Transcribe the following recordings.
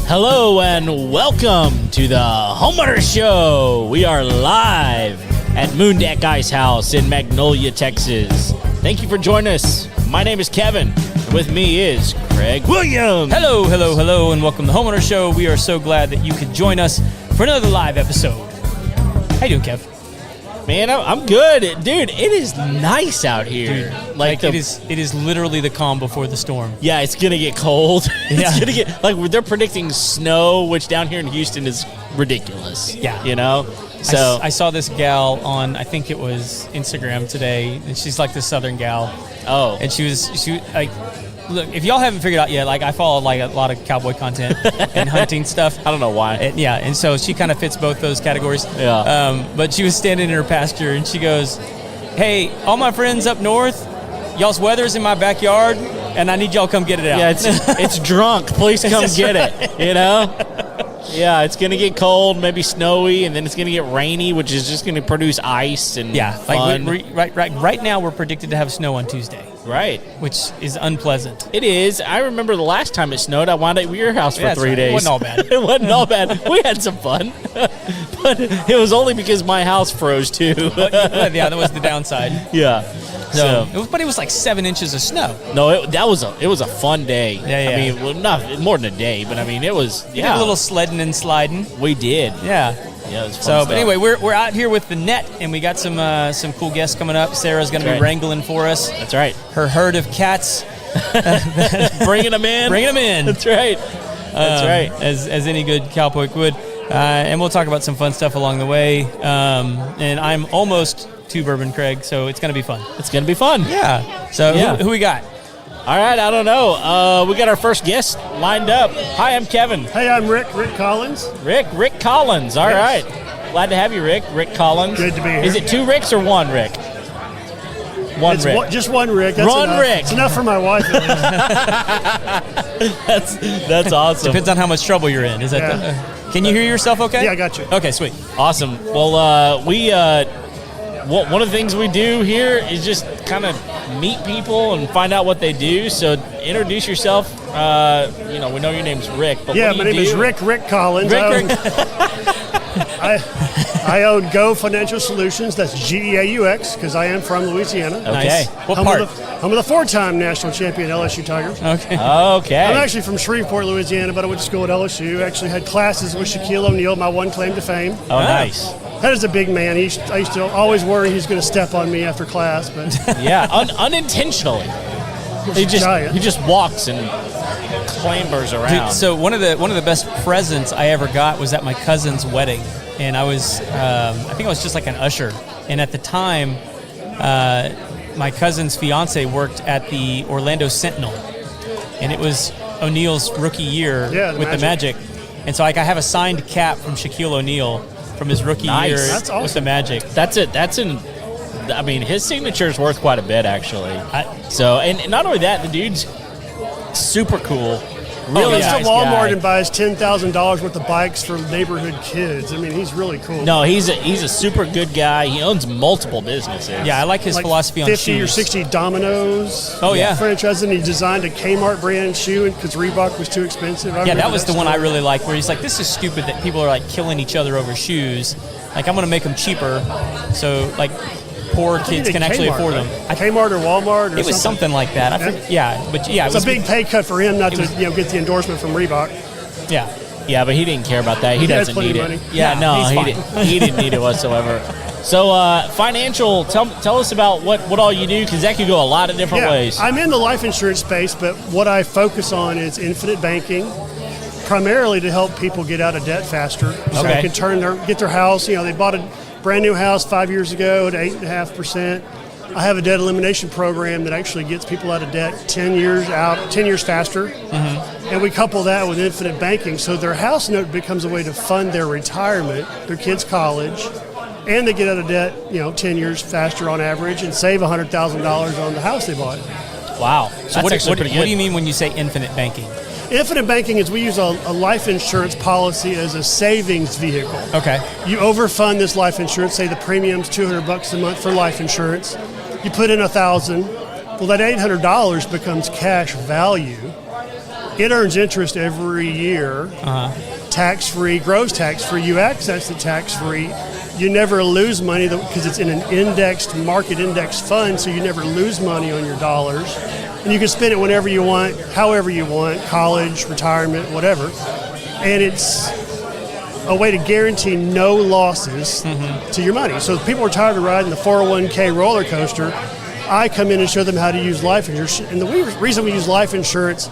Hello and welcome to the Homeowner Show. We are live at Moondeck Ice House in Magnolia, Texas. Thank you for joining us. My name is Kevin. With me is Craig Williams. Hello, and welcome to the Homeowner Show. We are so glad that you could join us for another live episode. How you doing, Kev? Man, I'm good. Dude, it is nice out here. Dude, it is literally the calm before the storm. Yeah, it's going to get cold. Yeah. It's going to get, they're predicting snow, which down here in Houston is ridiculous. Yeah. You know? So I saw this gal on, I think it was Instagram today, and she's like this Southern gal. Oh. And she was like, look, if y'all haven't figured out yet, like I follow like a lot of cowboy content and hunting stuff. I don't know why. And so she kind of fits both those categories. Yeah. But she was standing in her pasture and she goes, "Hey, all my friends up north, y'all's weather's in my backyard, and I need y'all to come get it out." Yeah, it's drunk. Please come get it. You know? Yeah, it's going to get cold, maybe snowy, and then it's going to get rainy, which is just going to produce ice and fun. Right now we're predicted to have snow on Tuesday. Right. Which is unpleasant. It is. I remember the last time it snowed, I wound up at your house for 3 days. It wasn't all bad. It wasn't all bad. We had some fun. But it was only because my house froze, too. Yeah, that was the downside. Yeah. But it was like 7 inches of snow. No, it was a fun day. Yeah. I mean, well, not more than a day, but I mean, it was. You did a little sledding and sliding. We did. Yeah. Yeah, it was fun stuff. But anyway, we're out here with the net, and we got some cool guests coming up. Sarah's going to be wrangling for us. That's right. Her herd of cats. Bringing them in. That's right. As any good cowpoke would. And we'll talk about some fun stuff along the way. And I'm almost to Bourbon Craig, so it's going to be fun. It's going to be fun. Yeah. So who we got? All right, I don't know. We got our first guest lined up. Hi, I'm Kevin. Hey, I'm Rick Collins. Rick Collins. All right. Glad to have you, Rick Collins. Good to be here. Is it 2 Ricks or 1 Rick? Rick. Just one Rick. That's enough. Rick. It's enough for my wife. That's awesome. Depends on how much trouble you're in. Is that? Can you hear yourself okay? Yeah, I got you. Okay, sweet. Awesome. Well, one of the things we do here is just kind of meet people and find out what they do. So introduce yourself. We know your name's Rick. But yeah, what do my you name do? is Rick Collins. I own Geaux Financial Solutions. That's GEAUX because I am from Louisiana. Okay. Nice. What part? I'm the 4-time national champion LSU Tigers. Okay. Okay. I'm actually from Shreveport, Louisiana, but I went to school at LSU. Actually had classes with Shaquille O'Neal, my one claim to fame. Oh, nice. That is a big man. I used to always worry he's going to step on me after class, but Yeah, unintentionally. He just walks and clambers around. Dude, so one of the best presents I ever got was at my cousin's wedding, and I was I think I was just like an usher, and at the time my cousin's fiance worked at the Orlando Sentinel, and it was O'Neal's rookie year with the Magic, and so like I have a signed cap from Shaquille O'Neal from his rookie year awesome. with the Magic. I mean, his signature is worth quite a bit, actually. And not only that, the dude's super cool. Really goes to nice Walmart guy. and buys $10,000 worth of bikes for neighborhood kids. I mean, he's really cool. No, he's a super good guy. He owns multiple businesses. Yeah, I like his philosophy on 50 shoes. or 60 Domino's. Oh, yeah. franchise, and he designed a Kmart brand shoe because Reebok was too expensive. Yeah, that was the one I really liked, where he's like, this is stupid that people are like killing each other over shoes. Like, I'm going to make them cheaper, so like poor kids can actually afford them. Kmart or Walmart or it was something like that. It was a big pay cut for him not to get the endorsement from Reebok. Yeah, but he didn't care about that. He doesn't need it. Money. Yeah, no, he didn't need it whatsoever. So, financial, tell us about what all you do, because that could go a lot of different ways. I'm in the life insurance space, but what I focus on is infinite banking, primarily to help people get out of debt faster. So they can get their house. They bought a brand new house 5 years ago at 8.5%. I have a debt elimination program that actually gets people out of debt 10 years faster. Mm-hmm. And we couple that with infinite banking, so their house note becomes a way to fund their retirement, their kids' college, and they get out of debt, 10 years faster on average, and save $100,000 on the house they bought. Wow. So what do you mean when you say infinite banking? Infinite banking is we use a life insurance policy as a savings vehicle. Okay. You overfund this life insurance, say the premium's $200 a month for life insurance. You put in $1,000. Well, that $800 becomes cash value. It earns interest every year, tax-free, grows tax-free. You access the tax-free. You never lose money because it's in an indexed, market index fund, so you never lose money on your dollars. And you can spend it whenever you want, however you want, college, retirement, whatever. And it's a way to guarantee no losses to your money. So if people are tired of riding the 401k roller coaster, I come in and show them how to use life insurance. And the reason we use life insurance,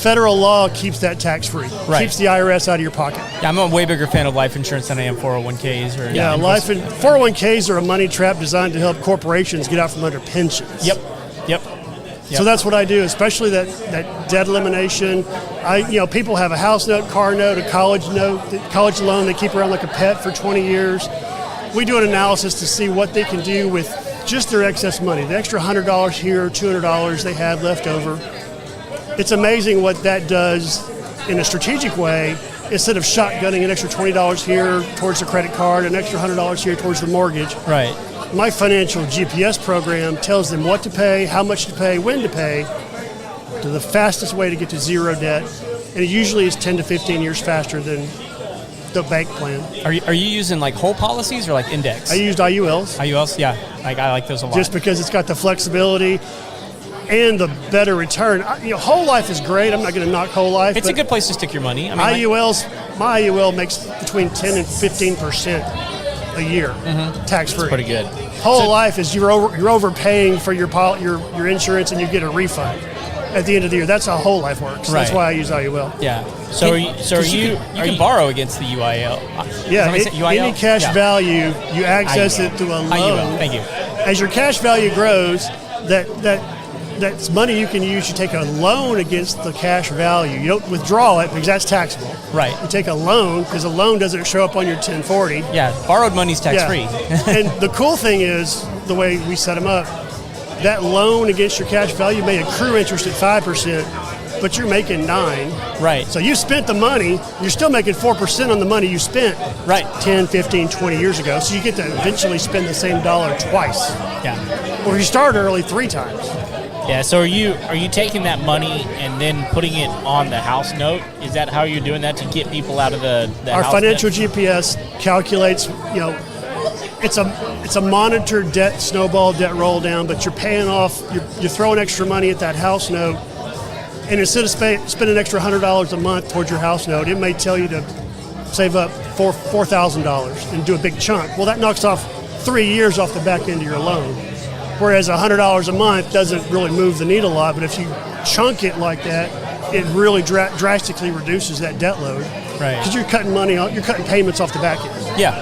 federal law keeps that tax-free. Right. Keeps the IRS out of your pocket. Yeah, I'm a way bigger fan of life insurance than I am 401ks. 401ks are a money trap designed to help corporations get out from under pensions. Yep. So that's what I do, especially that debt elimination. People have a house note, car note, a college loan they keep around like a pet for 20 years. We do an analysis to see what they can do with just their excess money, the extra $100 here, $200 they have left over. It's amazing what that does in a strategic way. Instead of shotgunning an extra $20 here towards the credit card, an extra $100 here towards the mortgage. Right. My financial GPS program tells them what to pay, how much to pay, when to pay, to the fastest way to get to zero debt. And it usually is 10 to 15 years faster than the bank plan. Are you using like whole policies or like index? I used IULs. IULs, yeah. I like those a lot. Just because it's got the flexibility and the better return. Whole life is great. I'm not going to knock whole life. It's a good place to stick your money. IULs, my IUL makes between 10 and 15% a year, tax-free. Pretty good. Whole life is you're overpaying for your insurance and you get a refund at the end of the year. That's how whole life works. Right. That's why I use IUL. Yeah. You can borrow against the UIL. Yeah. Any cash value, you access IUL. it through a loan. IUL. Thank you. As your cash value grows, that's money you can use. You take a loan against the cash value. You don't withdraw it because that's taxable. Right. You take a loan because a loan doesn't show up on your 1040. Yeah, borrowed money's tax-free. Yeah. And the cool thing is, the way we set them up, that loan against your cash value may accrue interest at 5%, but you're making 9%. Right. So you spent the money, you're still making 4% on the money you spent 10, 15, 20 years ago. So you get to eventually spend the same dollar twice. Yeah. Or you start early 3 times. Yeah, so are you taking that money and then putting it on the house note? Is that how you're doing that to get people out of the Our house financial debt? GPS calculates, it's a monitored debt snowball, debt roll down, but you're paying off, you're throwing extra money at that house note, and instead of spending an extra $100 a month towards your house note, it may tell you to save up $4,000 and do a big chunk. Well, that knocks off 3 years off the back end of your loan. Whereas $100 a month doesn't really move the needle a lot, but if you chunk it like that, it really drastically reduces that debt load. Right. Because you're cutting you're cutting payments off the back end. Yeah.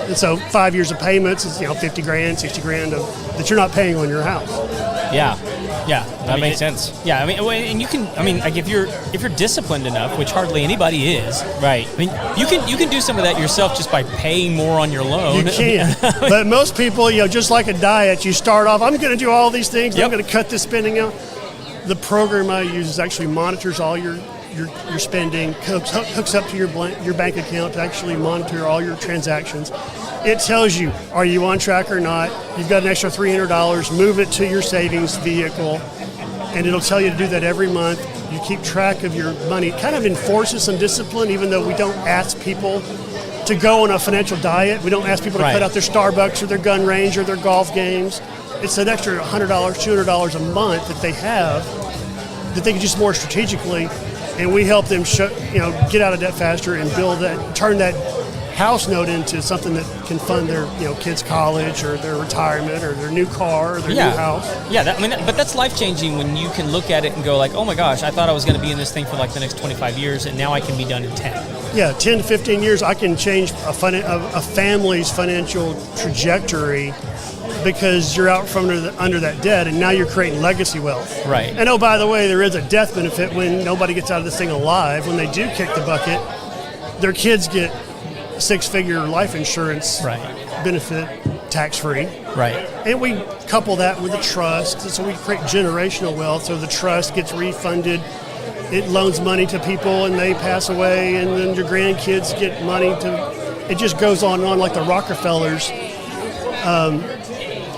And so 5 years of payments is, $50 grand, $60 grand that you're not paying on your house. Yeah. Yeah, That makes sense. Yeah, and you can. Like if you're disciplined enough, which hardly anybody is, right? You can do some of that yourself just by paying more on your loan. You can, but most people, just like a diet, you start off. I'm going to do all these things. I'm going to cut this spending out. The program I use actually monitors all your spending, hooks up to your bank account to actually monitor all your transactions. It tells you, are you on track or not? You've got an extra $300, move it to your savings vehicle, and it'll tell you to do that every month. You keep track of your money. It kind of enforces some discipline, even though we don't ask people to go on a financial diet. We don't ask people to cut out their Starbucks or their gun range or their golf games. It's an extra $100, $200 a month that they have that they can use more strategically, and we help them get out of debt faster and turn that house note into something that can fund their kids' college or their retirement or their new car or their new house. Yeah, but that's life-changing when you can look at it and go like, oh my gosh, I thought I was going to be in this thing for like the next 25 years, and now I can be done in 10. Yeah, 10 to 15 years, I can change a family's financial trajectory because you're out from under that debt, and now you're creating legacy wealth. Right. And by the way, there is a death benefit when nobody gets out of this thing alive. When they do kick the bucket, their kids get six-figure life insurance benefit tax-free. Right. And we couple that with a trust, so we create generational wealth. So the trust gets refunded. It loans money to people, and they pass away, and then your grandkids get money to. It just goes on and on, like the Rockefellers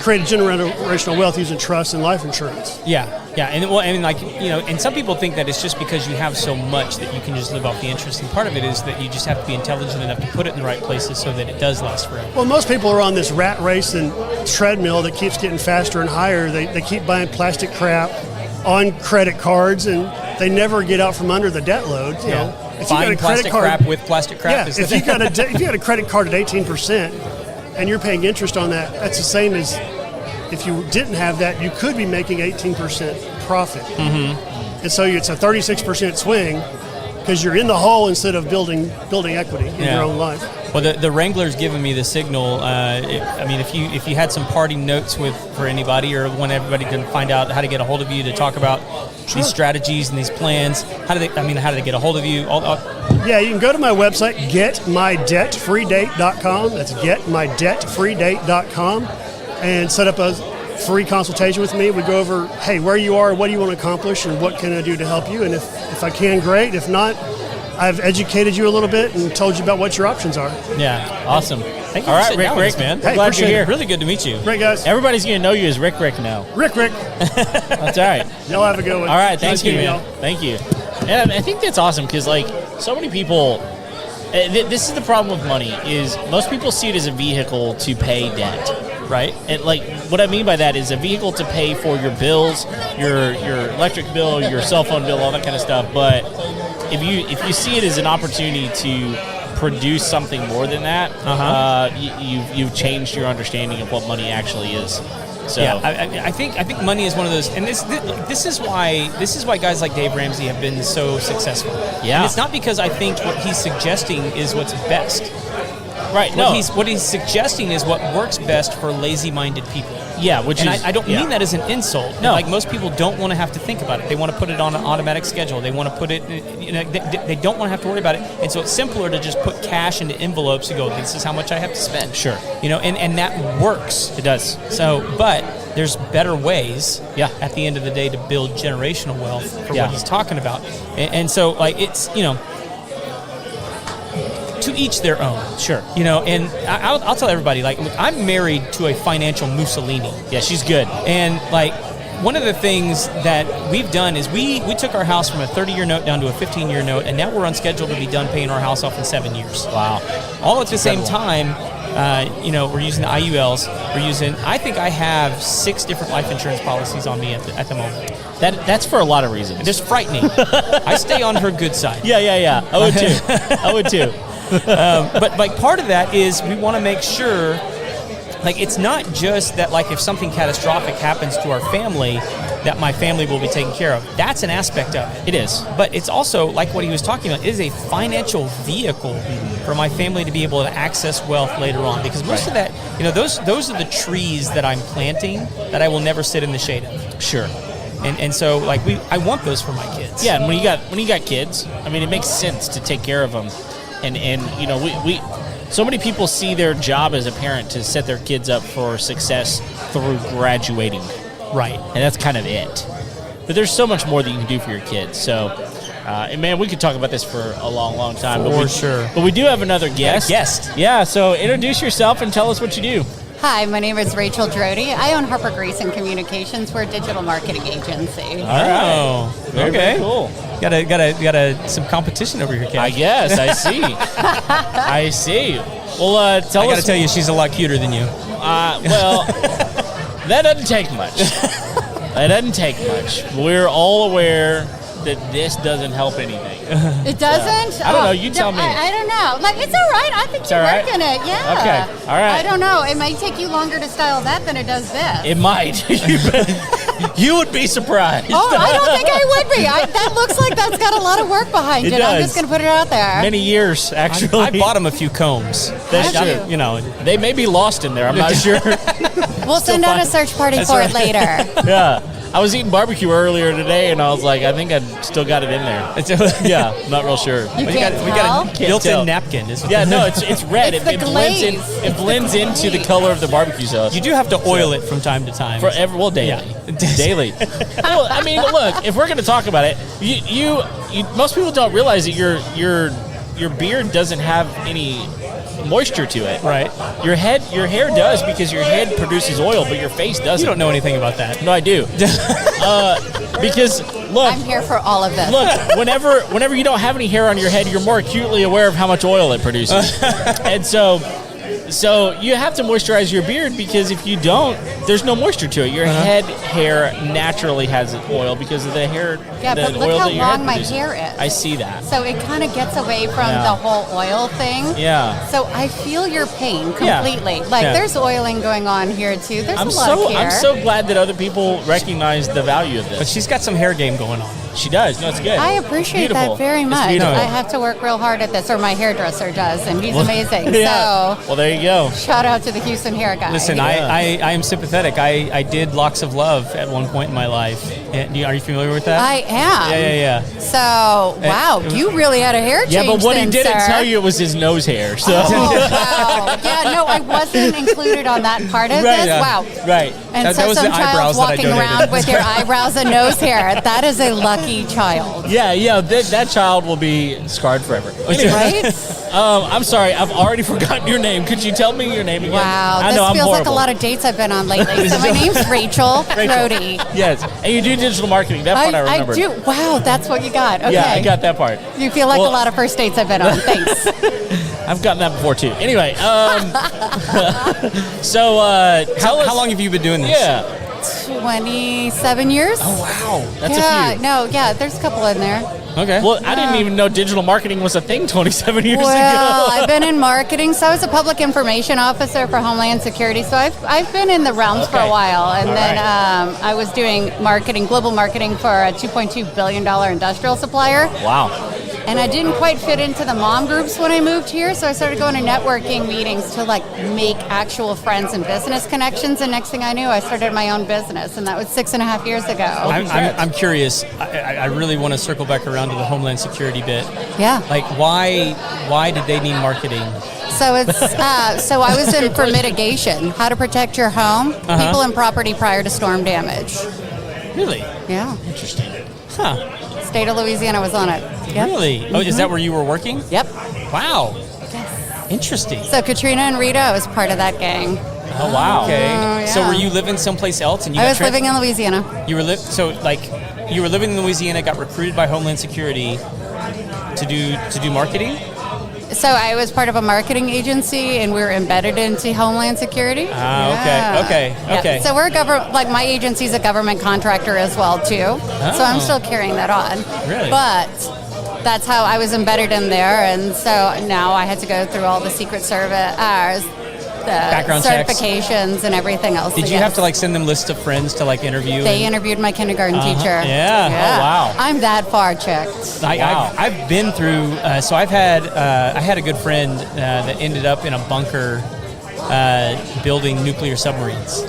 create a generational wealth using trust and life insurance. Yeah, and and some people think that it's just because you have so much that you can just live off the interest. And part of it is that you just have to be intelligent enough to put it in the right places so that it does last forever. Well, most people are on this rat race and treadmill that keeps getting faster and higher. They keep buying plastic crap on credit cards, and they never get out from under the debt load. You know, if you got a credit card crap with plastic crap. Yeah, if you got a credit card at 18% and you're paying interest on that, that's the same as if you didn't have that. You could be making 18% profit, and so it's a 36% swing because you're in the hole instead of building equity in your own life. Well, the Wrangler's giving me the signal. If you had some parting notes for anybody, or want everybody to find out how to get a hold of you to talk about these strategies and these plans, how do they get a hold of you? Yeah, you can go to my website, getmydebtfreedate.com. That's getmydebtfreedate.com, and set up a free consultation with me. We go over, hey, where you are, what do you want to accomplish, and what can I do to help you? And if I can, great. If not, I've educated you a little bit and told you about what your options are. Yeah, awesome. Thank you. All for right, sitting down with us, man. Hey, Glad you're here. it. Really good to meet you. Great, guys. Everybody's going to know you as Rick now. Rick. That's all right. Y'all have a good one. All right, thank you, man. Y'all. Thank you. And I think that's awesome because, like, so many people, this is the problem with money, is most people see it as a vehicle to pay debt, right? And, like, what I mean by that is a vehicle to pay for your bills, your electric bill, your cell phone bill, all that kind of stuff. But if you see it as an opportunity to produce something more than that, you've changed your understanding of what money actually is. So yeah, I think money is one of those, and this is why guys like Dave Ramsey have been so successful. Yeah, and it's not because I think what he's suggesting is what's best. Right. What he's suggesting is what works best for lazy-minded people. Yeah, I don't mean that as an insult. No. Like, most people don't want to have to think about it. They want to put it on an automatic schedule. They want to put it, they don't want to have to worry about it. And so it's simpler to just put cash into envelopes and go, this is how much I have to spend. Sure. And that works. It does. So, but there's better ways at the end of the day to build generational wealth for what he's talking about. And so, like, it's, to each their own. Sure. And I'll tell everybody, like, I'm married to a financial Mussolini. Yeah, she's good. And, like, one of the things that we've done is we took our house from a 30-year note down to a 15-year note, and now we're on schedule to be done paying our house off in 7 years. Wow. All at the same time, we're using the IULs. I think I have 6 different life insurance policies on me at the moment. That's for a lot of reasons. It's frightening. I stay on her good side. Yeah. I would too. But like, part of that is we want to make sure, like, it's not just that, like, if something catastrophic happens to our family, that my family will be taken care of. That's an aspect of it. It is. But it's also, like what he was talking about, it is a financial vehicle for my family to be able to access wealth later on. Because most of that, those are the trees that I'm planting that I will never sit in the shade of. Sure. And so, like, I want those for my kids. Yeah, and when you got kids, I mean, it makes sense to take care of them. And we so many people see their job as a parent to set their kids up for success through graduating. Right. And that's kind of it. But there's so much more that you can do for your kids. So, and man, we could talk about this for a long, long time. For sure. But we do have another guest. Yeah, so introduce yourself and tell us what you do. Hi, my name is Rachel Drody. I own Harper, Grayson Communications. We're a digital marketing agency. All right. Very cool. Got some competition over here, Kat. I guess. I see. I see. Well, tell us. I got to tell you, she's a lot cuter than you. Well, that doesn't take much. We're all aware that this doesn't help anything. It doesn't? I don't know. You tell me. I don't know. Like, it's all right. I think you're working it. Yeah. Okay. All right. I don't know. It might take you longer to style that than it does this. It might. You would be surprised. Oh, I don't think I would be. That looks like that's got a lot of work behind it. I'm just going to put it out there. Many years, actually. I bought him a few combs. That's true. They may be lost in there. I'm not sure. We'll send out a search party for it later. Yeah. I was eating barbecue earlier today, and I was like, I think I still got it in there. Yeah, I'm not real sure. We got a built-in napkin. It's red. It's it blends into the color of the barbecue sauce. You do have to oil it from time to time. Daily. Yeah. Daily. Well, I mean, look, if we're going to talk about it, you most people don't realize that your beard doesn't have any moisture to it. Right. Your hair does, because your head produces oil, but your face doesn't. You don't know anything about that. No, I do. Because look, I'm here for all of this. look, whenever you don't have any hair on your head, you're more acutely aware of how much oil it produces. And so you have to moisturize your beard, because if you don't, there's no moisture to it. Your head hair naturally has oil because of the hair. Yeah, the but look oil how that your head long my produces. hair is. I see that. So it kind of gets away from Yeah. the whole oil thing. Yeah. So I feel your pain Yeah. completely. Like Yeah. there's oiling going on here too. There's I'm a lot of hair. I'm so glad that other people recognize the value of But this. she's got some hair game going on. She does. No, it's good. I appreciate Beautiful. that very It's much. beautiful. I have to work real hard at this, or my hairdresser does, and he's amazing. Yeah. So Well, there you go. shout out to the Houston hair guy. Listen, I am sympathetic. I did Locks of Love at one point in my life. Are you familiar with that? I am. Yeah. So wow, it was- you really had a hair change. Yeah, but what he then, didn't sir. tell you was his nose hair. So. Oh, wow. Yeah, no, I wasn't included on that part of Right, this. yeah. Wow. Right. And That so was the some eyebrows child's that I walking donated. around with your eyebrows and nose hair. That is a lucky child. Yeah, that child will be scarred forever. Anyway, Right? I'm sorry, I've already forgotten your name. Could you tell me your name again? Wow. I This know, I'm feels like a horrible. lot of dates I've been on lately. So my name's Rachel Drody. Yes, and you do digital marketing. That part I I remember. do. Wow, that's what you got. Okay. Yeah, I got that part. You feel like Well- a lot of first dates I've been on. Thanks. I've gotten that before too. Anyway, so tell us. How long have you been doing this? Yeah. 27 years? Oh wow, that's yeah, a few. no, yeah, there's a couple in there. Okay. Well, I didn't even know digital marketing was a thing 27 years Well, ago. I've been in marketing, so I was a public information officer for Homeland Security. So I've been in the realms for a Okay. while, and All then right. I was doing marketing, global marketing for a $2.2 billion industrial supplier. Wow. And I didn't quite fit into the mom groups when I moved here, so I started going to networking meetings to like make actual friends and business connections. And next thing I knew, I started my own business, and that was 6.5 years ago. I'm curious. I really want to circle back around to the Homeland Security bit. Yeah. Like, why did they need marketing? So it's so I was in for mitigation, how to protect your home, people and property prior to storm damage. Really? Yeah, Interesting. Huh. state of Louisiana was on it. Yep. Really? Oh, is that where you were working? Yep. Wow. Interesting. So Katrina and Rita, I was part of that gang. Oh wow. Okay. Oh, So yeah. were you living someplace else, and you I got was living in Louisiana. You were you were living in Louisiana, got recruited by Homeland Security to do marketing. So I was part of a marketing agency, and we were embedded into Homeland Security. Okay. So we're like my agency's a government contractor as well too. So I'm still carrying that on. Really? But that's how I was embedded in there, and so now I had to go through all the Secret Service, the Background checks. certifications and everything else. Did So you have yes. to like send them lists of friends to like interview? They interviewed my kindergarten teacher. Yeah. Oh, wow. I'm that far checked. Wow. I've been through. So I had a good friend that ended up in a bunker building nuclear submarines.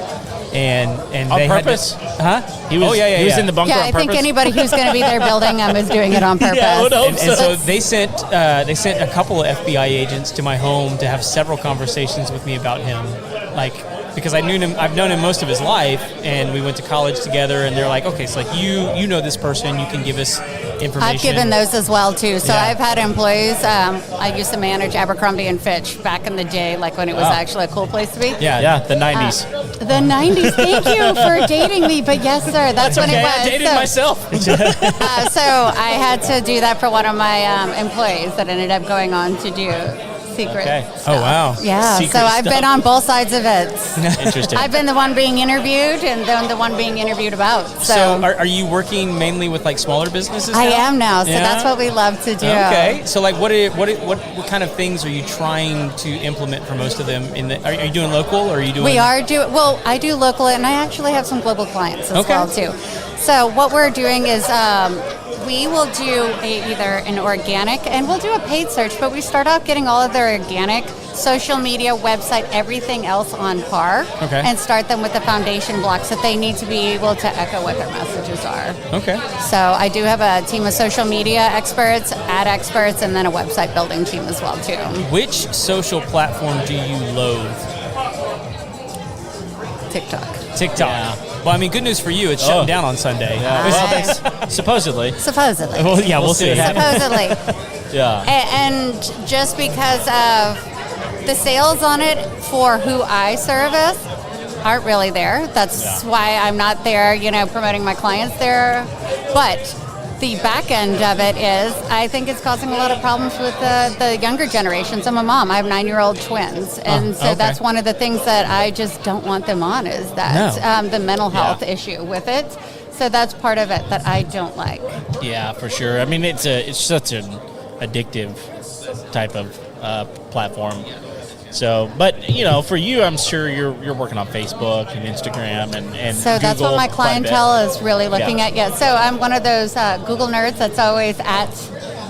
And On they purpose? Had to, huh? He was, he was in the bunker Yeah, on I purpose. think anybody who's going to be there building them is doing it on purpose. Yeah, I would hope And so they sent a couple of FBI agents to my home to have several conversations with me about him, like because I've known him most of his life, and we went to college together. And they're like, okay, so like you know this person, you can give us information. I've given those as well too. So Yeah. I've had employees. I used to manage Abercrombie and Fitch back in the day, like when it was actually a cool place to be. Yeah. the 90s. The 90s. Thank you for dating me, but yes, sir, that's when okay, it was. I dated myself. So I had to do that for one of my employees that ended up going on to do secret Okay. stuff. Oh, wow. Yeah, Secret so I've stuff. been on both sides of it. Interesting. I've been the one being interviewed and then the one being interviewed about. So are you working mainly with like smaller businesses now? I am now, so Yeah? that's what we love to do. Okay, so like, what kind of things are you trying to implement for most of them? Are you doing local, or are you doing? We are doing, well, I do local, and I actually have some global clients as Okay. well, too. So what we're doing is we will do either an organic, and we'll do a paid search, but we start off getting all of their organic, social media, website, everything else on par, Okay. and start them with the foundation blocks that they need to be able to echo what their messages are. Okay. So I do have a team of social media experts, ad experts, and then a website building team as well, too. Which social platform do you loathe? TikTok. TikTok. Yeah. Well, I mean, good news for you. It's shutting down on Sunday. Well, thanks. Supposedly. Supposedly. Well, yeah, we'll see. what happens. Supposedly. Yeah. And just because of the sales on it for who I service aren't really there. That's why I'm not there, promoting my clients there. But the back end of it is, I think it's causing a lot of problems with the younger generations. I'm a mom. I have 9-year-old twins. And that's one of the things that I just don't want them on, is that the mental health issue with it. So that's part of it that I don't like. Yeah, for sure. I mean, it's such an addictive type of platform. So, but for you, I'm sure you're working on Facebook and Instagram and so that's Google what my clientele is really looking at. Yeah. So I'm one of those Google nerds that's always at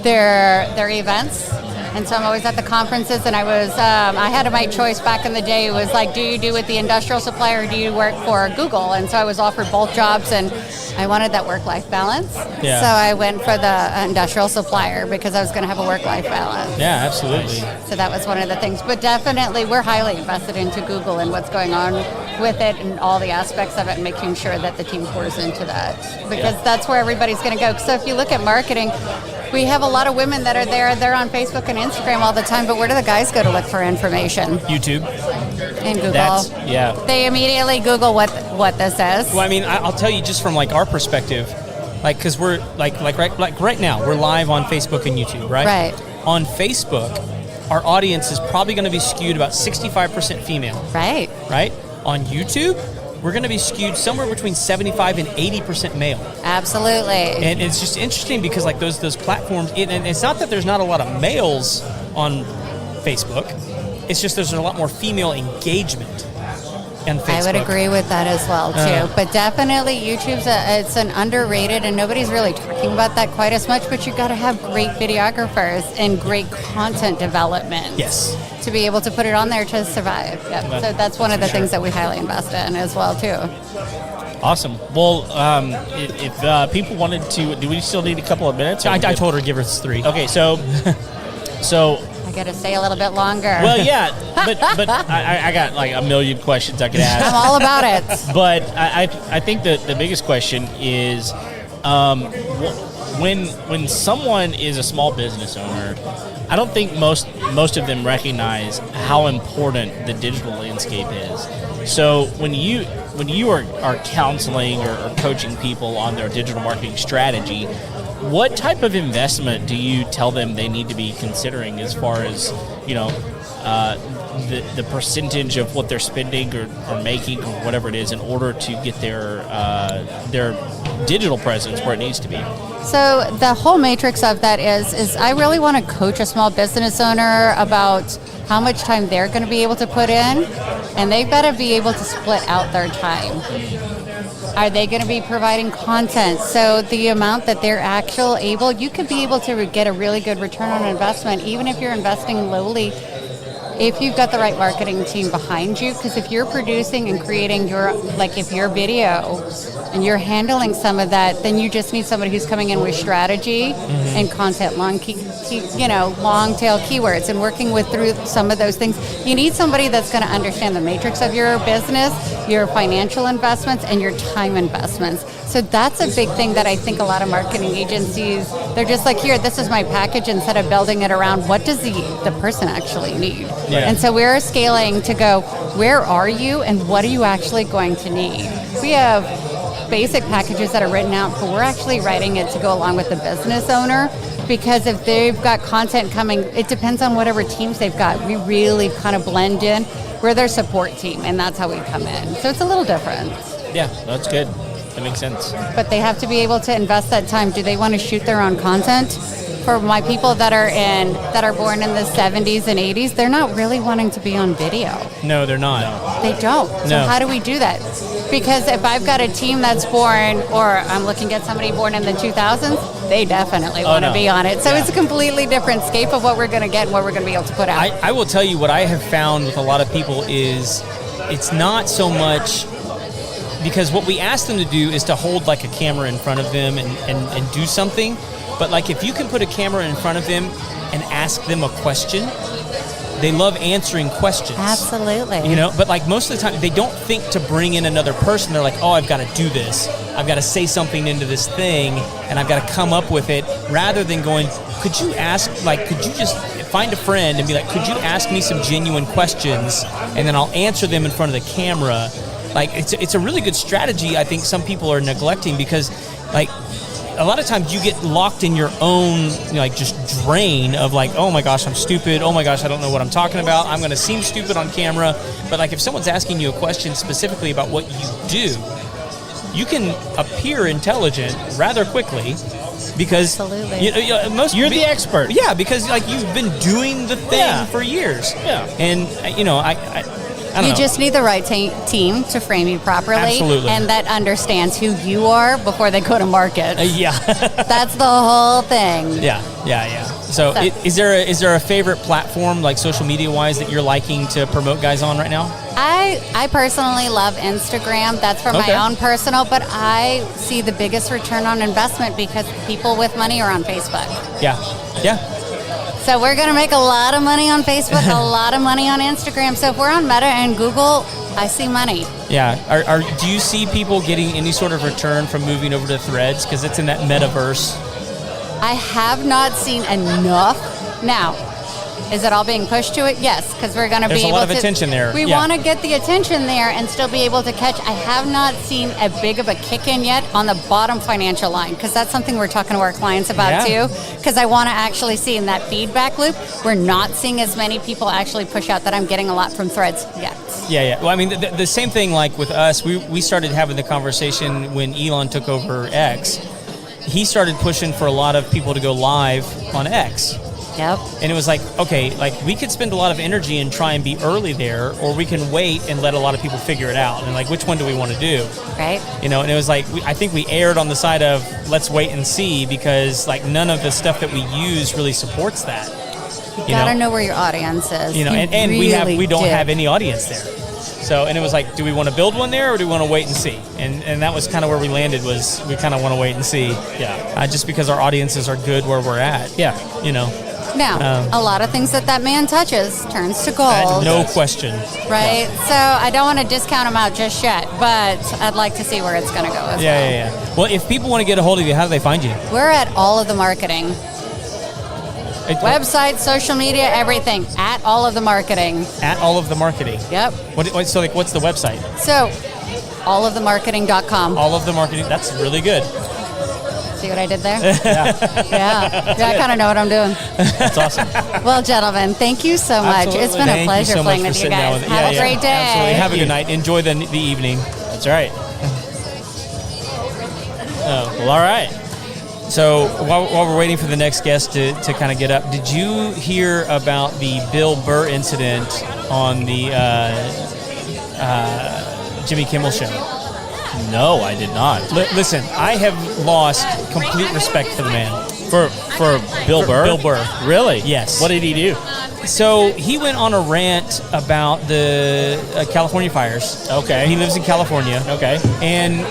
their events. And so I'm always at the conferences, and I had my choice back in the day. It was like, do you do with the industrial supplier or do you work for Google? And so I was offered both jobs, and I wanted that work-life balance. Yeah. So I went for the industrial supplier because I was going to have a work-life balance. Yeah, absolutely. So that was one of the things. But definitely we're highly invested into Google and what's going on with it and all the aspects of it, and making sure that the team pours into that, because that's where everybody's going to go. So if you look at marketing, we have a lot of women that are there. They're on Facebook and Instagram all the time, but where do the guys go to look for information? YouTube. And Google. They immediately Google what this is. Well, I mean, I'll tell you just from our perspective, because we're like right now, we're live on Facebook and YouTube, right? Right. On Facebook, our audience is probably going to be skewed about 65% female. Right. Right? On YouTube, we're going to be skewed somewhere between 75 and 80% male. Absolutely. And it's just interesting because those platforms, and it's not that there's not a lot of males on Facebook, it's just there's a lot more female engagement on Facebook. I would agree with that as well, too. But definitely YouTube's it's an underrated, and nobody's really talking about that quite as much, but you've got to have great videographers and great content development. Yes. To be able to put it on there to survive. Yep. So that's one of the things that we highly invest in as well, too. Awesome. Well, if people wanted to, do we still need a couple of minutes? I told her to give us 3. Okay, so I got to stay a little bit longer. Well, yeah, but I got like a million questions I could ask. I'm all about it. But I think that the biggest question is when someone is a small business owner, I don't think most of them recognize how important the digital landscape is. So when you are counseling or coaching people on their digital marketing strategy, what type of investment do you tell them they need to be considering as far as, the percentage of what they're spending or making or whatever it is in order to get their digital presence where it needs to be? So the whole matrix of that is I really want to coach a small business owner about how much time they're going to be able to put in, and they've got to be able to split out their time. Are they going to be providing content? So the amount that they're you could be able to get a really good return on investment, even if you're investing lowly, if you've got the right marketing team behind you. Because if you're producing and creating if your video and you're handling some of that, then you just need somebody who's coming in with strategy and content, long tail keywords, and working through some of those things. You need somebody that's going to understand the matrix of your business, your financial investments, and your time investments. So that's a big thing that I think a lot of marketing agencies, they're just like, here, this is my package, instead of building it around what does the person actually need. Yeah. And so we're scaling to go, where are you and what are you actually going to need? We have basic packages that are written out, but we're actually writing it to go along with the business owner, because if they've got content coming, it depends on whatever teams they've got. We really kind of blend in. We're their support team, and that's how we come in. So it's a little different. Yeah, that's good. That makes sense. But they have to be able to invest that time. Do they want to shoot their own content? For my people that are born in the 70s and 80s, they're not really wanting to be on video. No, they're not. They don't. So how do we do that? Because if I've got a team that's born, or I'm looking at somebody born in the 2000s, they definitely want to be on it. So it's a completely different scape of what we're going to get and what we're going to be able to put out. I will tell you what I have found with a lot of people is it's not so much, because what we ask them to do is to hold like a camera in front of them and do something. But like if you can put a camera in front of them and ask them a question, They love answering questions. Absolutely. You know, but like most of the time, they don't think to bring in another person. They're like, oh, I've got to do this. I've got to say something into this thing, and I've got to come up with it, rather than going, could you just find a friend and be like, could you ask me some genuine questions, and then I'll answer them in front of the camera. Like, it's a really good strategy. I think some people are neglecting, because like a lot of times you get locked in your own, like, just drain of like, oh my gosh, I'm stupid. Oh my gosh, I don't know what I'm talking about. I'm going to seem stupid on camera. But like, if someone's asking you a question specifically about what you do, you can appear intelligent rather quickly, because you're the expert. Yeah, because like you've been doing the thing for years. Yeah, and I don't know. Just need the right team to frame you properly. Absolutely. And that understands who you are before they go to market. Yeah. That's the whole thing. Yeah. So is there a favorite platform, like social media wise, that you're liking to promote guys on right now? I personally love Instagram. That's for my own personal, but I see the biggest return on investment because people with money are on Facebook. Yeah. So we're going to make a lot of money on Facebook, a lot of money on Instagram. So if we're on Meta and Google, I see money. Yeah. Do you see people getting any sort of return from moving over to Threads, because it's in that metaverse? I have not seen enough. Now, is it all being pushed to it? Yes, because we're going to be able to... There's a lot of attention there. We want to get the attention there and still be able to catch. I have not seen a big of a kick-in yet on the bottom financial line, because that's something we're talking to our clients about too, because I want to actually see in that feedback loop. We're not seeing as many people actually push out that I'm getting a lot from Threads yet. Yeah. Well, I mean, the same thing like with us. We started having the conversation when Elon took over X. He started pushing for a lot of people to go live on X. Yep. And it was like, okay, like we could spend a lot of energy and try and be early there, or we can wait and let a lot of people figure it out. And like, which one do we want to do? Right. And it was like, I think we erred on the side of let's wait and see, because like none of the stuff that we use really supports that. You gotta know where your audience is. And we don't have any audience there. So, and it was like, do we want to build one there, or do we want to wait and see? And that was kind of where we landed, was we kind of want to wait and see. Yeah. Just because our audiences are good where we're at. Yeah. Now, a lot of things that man touches turns to gold. No question. Right? So I don't want to discount them out just yet, but I'd like to see where it's going to go as well. Yeah. Well, if people want to get a hold of you, how do they find you? We're at all of the marketing. Website, social media, everything. At all of the marketing. At all of the marketing. Yep. So like, what's the website? So, allofthemarketing.com. All of the marketing. That's really good. See what I did there? Yeah, I kind of know what I'm doing. That's awesome. Well, gentlemen, thank you so much. Absolutely. It's been a pleasure playing with you guys. Have a great day. Absolutely. Have a good night. Enjoy the evening. That's right. Well, all right. So while we're waiting for the next guest to kind of get up, did you hear about the Bill Burr incident on the Jimmy Kimmel show? No, I did not. Listen, I have lost complete respect for the man. For Bill Burr? Bill Burr. Really? Yes. What did he do? So he went on a rant about the California fires. Okay. He lives in California. Okay. And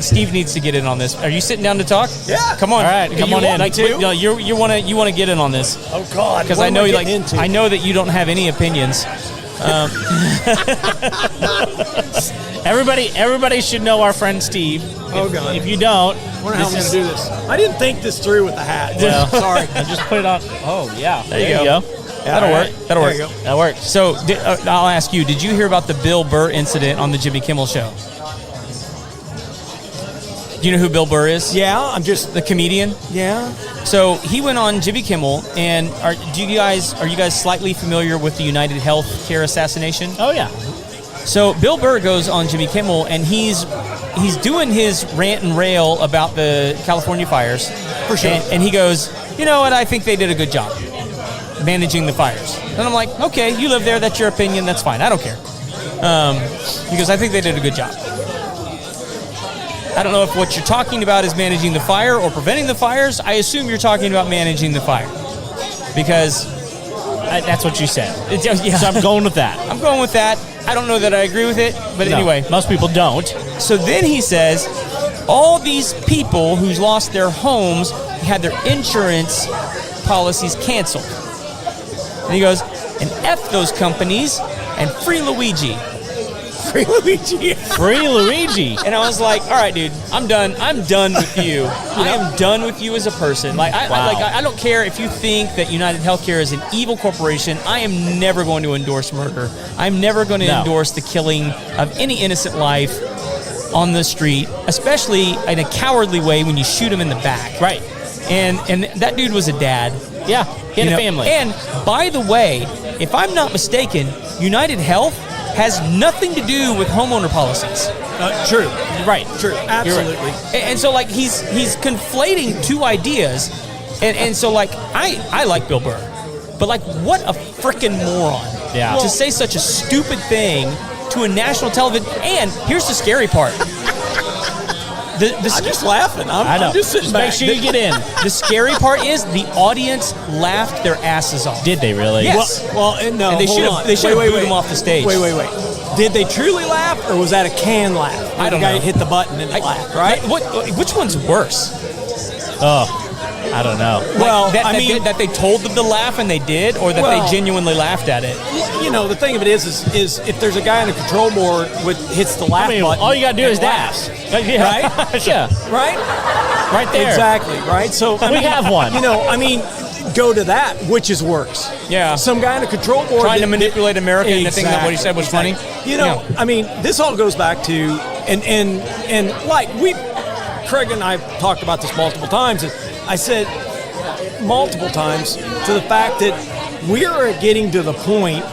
Steve needs to get in on this. Are you sitting down to talk? Yeah. Come on. All right, come on in. You want to get in on this. Oh God. Because I know I know that you don't have any opinions. Everybody should know our friend Steve. Oh God. If you don't, I wonder how I'm going to do this. I didn't think this through with the hat. Well, Sorry. I just put it on. Oh yeah. There you go. That'll work. That'll work. There you go. That works. So I'll ask you, did you hear about the Bill Burr incident on the Jimmy Kimmel show? Do you know who Bill Burr is? Yeah, I'm just the comedian. Yeah. So he went on Jimmy Kimmel, and are you guys slightly familiar with the United Healthcare assassination? Oh yeah. So Bill Burr goes on Jimmy Kimmel, and he's doing his rant and rail about the California fires. For sure. And he goes, you know what? I think they did a good job managing the fires. And I'm like, okay, you live there. That's your opinion. That's fine. I don't care. He goes, I think they did a good job. I don't know if what you're talking about is managing the fire or preventing the fires. I assume you're talking about managing the fire, because that's what you said. Yeah. So I'm going with that. I'm going with that. I don't know that I agree with it, but anyway. Most people don't. So then he says, all these people who's lost their homes had their insurance policies canceled. And he goes, and F those companies and free Luigi. Free Luigi. Free Luigi. And I was like, all right, dude, I'm done. I'm done with you. I am done with you as a person. Like, I don't care if you think that United Healthcare is an evil corporation. I am never going to endorse murder. I'm never going to endorse the killing of any innocent life on the street, especially in a cowardly way when you shoot him in the back. Right. And that dude was a dad. Yeah, he had a family. And by the way, if I'm not mistaken, United Health has nothing to do with homeowner policies. True. Right. True. Absolutely. Right. And so, like, he's conflating two ideas. And so, like, I like Bill Burr. But, like, what a freaking moron. Yeah. To say such a stupid thing to a national television. And here's the scary part. I'm just laughing. I'm just sitting back. Make sure you get in. The scary part is the audience laughed their asses off. Did they really? Yes. No. And they should have booed him off the stage. Wait. Did they truly laugh, or was that a can laugh? I don't know. know. The guy hit the button and laughed, right? Which one's worse? I don't know. Well, that they told them to laugh and they did, or that they genuinely laughed at it. You know, the thing of it is if there's a guy on a control board hits the laugh button, all you got to do is laughs, that. Yeah. right? Yeah. Right? Right there. Exactly. Right. So we have one. You know, go to that. Which is worse? Yeah. Some guy on a control board trying to manipulate America into thinking that what he said was funny. You know, this all goes back to and like Craig and I have talked about this multiple times. I said multiple times to the fact that we are getting to the point,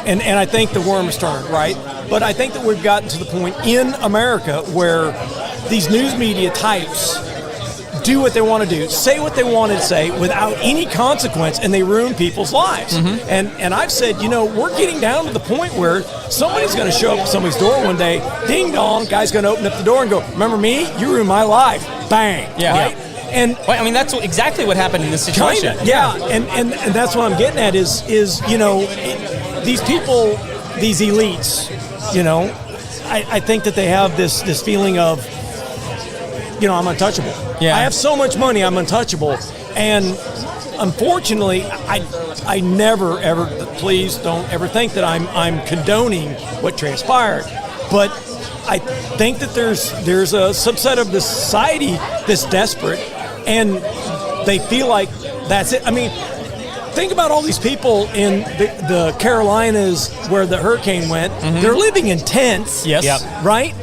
and I think the worm has turned, right? But I think that we've gotten to the point in America where these news media types do what they want to do, say what they want to say without any consequence, and they ruin people's lives. Mm-hmm. And I've said, we're getting down to the point where somebody's going to show up at somebody's door one day, ding dong, guy's going to open up the door and go, remember me? You ruined my life. Bang. Yeah. Right? And that's exactly what happened in this situation. Kinda, yeah. And that's what I'm getting at is these people, these elites, I think that they have this feeling of, I'm untouchable. Yeah. I have so much money, I'm untouchable. And unfortunately, I never, ever, please don't ever think that I'm condoning what transpired. But I think that there's a subset of the society that's desperate, and they feel like that's it. I mean, think about all these people in the Carolinas where the hurricane went. Mm-hmm. They're living in tents. Yes. Yep. Right?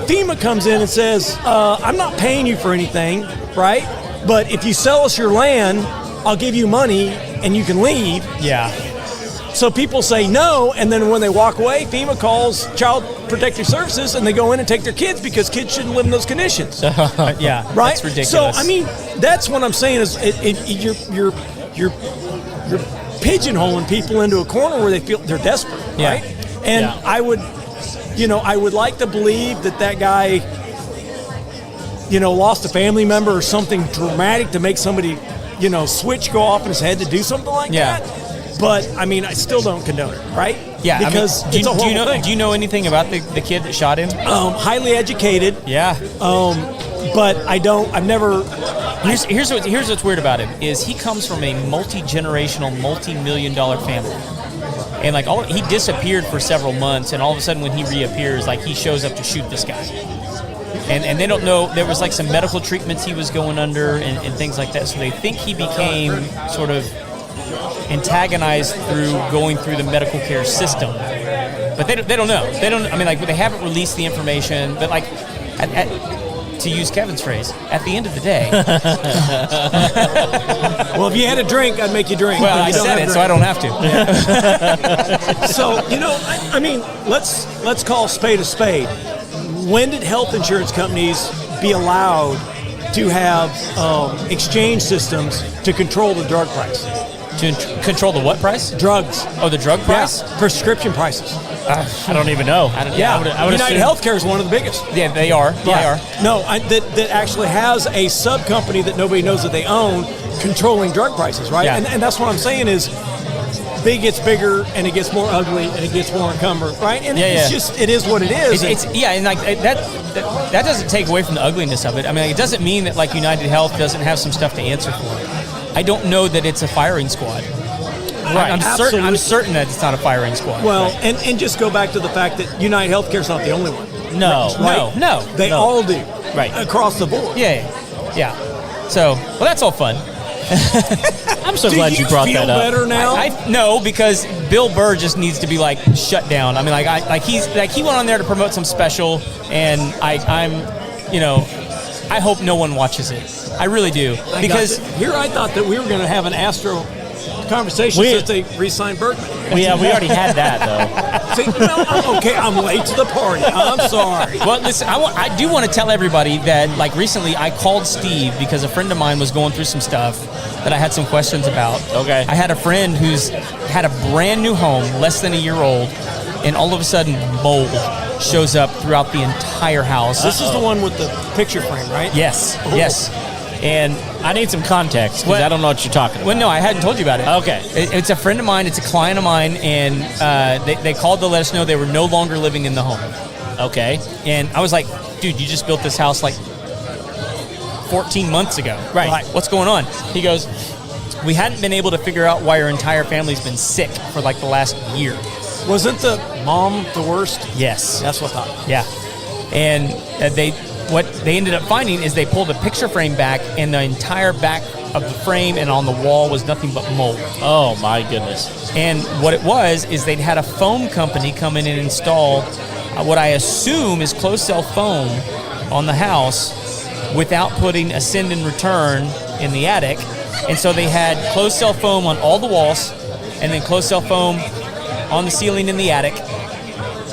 FEMA comes in and says, I'm not paying you for anything, right? But if you sell us your land, I'll give you money and you can leave. Yeah. So people say no, and then when they walk away, FEMA calls Child Protective Services, and they go in and take their kids because kids shouldn't live in those conditions. Yeah, right. That's ridiculous. So that's what I'm saying is you're pigeonholing people into a corner where they feel they're desperate, right? And I would like to believe that guy, lost a family member or something dramatic to make somebody, switch go off in his head to do something like that. But, I still don't condone it, right? Yeah, because it's a horrible thing. Do you know anything about the kid that shot him? Highly educated. Yeah. But I've never... Here's what's weird about him, is he comes from a multi-generational, multi-million-dollar family. And, he disappeared for several months, and all of a sudden when he reappears, he shows up to shoot this guy. And they don't know, there was, some medical treatments he was going under and things like that, so they think he became sort of antagonized through going through the medical care system, but they don't know. They haven't released the information. But to use Kevin's phrase, at the end of the day, well, if you had a drink, I'd make you drink. Well, I said it, so I don't have to. Yeah. So let's call a spade. When did health insurance companies be allowed to have exchange systems to control the drug price? To control the what price? Drugs. Oh, the drug price? Yeah, prescription prices. I don't even know. I would United Healthcare is one of the biggest. Yeah, they are. Yeah. They are. No, that actually has a sub-company that nobody knows that they own controlling drug prices, right? Yeah. And that's what I'm saying is big gets bigger and it gets more ugly and it gets more encumbered, right? And it is what it is. That doesn't take away from the ugliness of it. It doesn't mean that United Health doesn't have some stuff to answer for. I don't know that it's a firing squad. Right. I'm certain that it's not a firing squad. Well, and just go back to the fact that United Healthcare is not the only one. No. They all do. Right. Across the board. Yeah. So, well, that's all fun. I'm so glad you brought that up. Do you feel better now? No, because Bill Burr just needs to be like shut down. I mean, he went on there to promote some special, and I hope no one watches it. I really do, because here I thought that we were going to have an Astro conversation since they re-signed Bergman. We already had that though. See, okay, I'm late to the party. I'm sorry. Well, listen, I do want to tell everybody that, like, recently I called Steve because a friend of mine was going through some stuff that I had some questions about. Okay. I had a friend who's had a brand new home, less than a year old, and all of a sudden mold shows up throughout the entire house. This is the one with the picture frame, right? Yes. Oh. Yes. And I need some context because I don't know what you're talking about. Well, no, I hadn't told you about it. Okay. It's a friend of mine. It's a client of mine, and they called to let us know they were no longer living in the home. Okay. And I was like, dude, you just built this house like 14 months ago. Right. What's going on? He goes, we hadn't been able to figure out why your entire family's been sick for like the last year. Wasn't the mom the worst? Yes. That's what I thought. Yeah. And what they ended up finding is they pulled a picture frame back, and the entire back of the frame and on the wall was nothing but mold. Oh my goodness. And what it was is they'd had a foam company come in and install what I assume is closed cell foam on the house without putting a send and return in the attic. And so they had closed cell foam on all the walls, and then closed cell foam on the ceiling in the attic.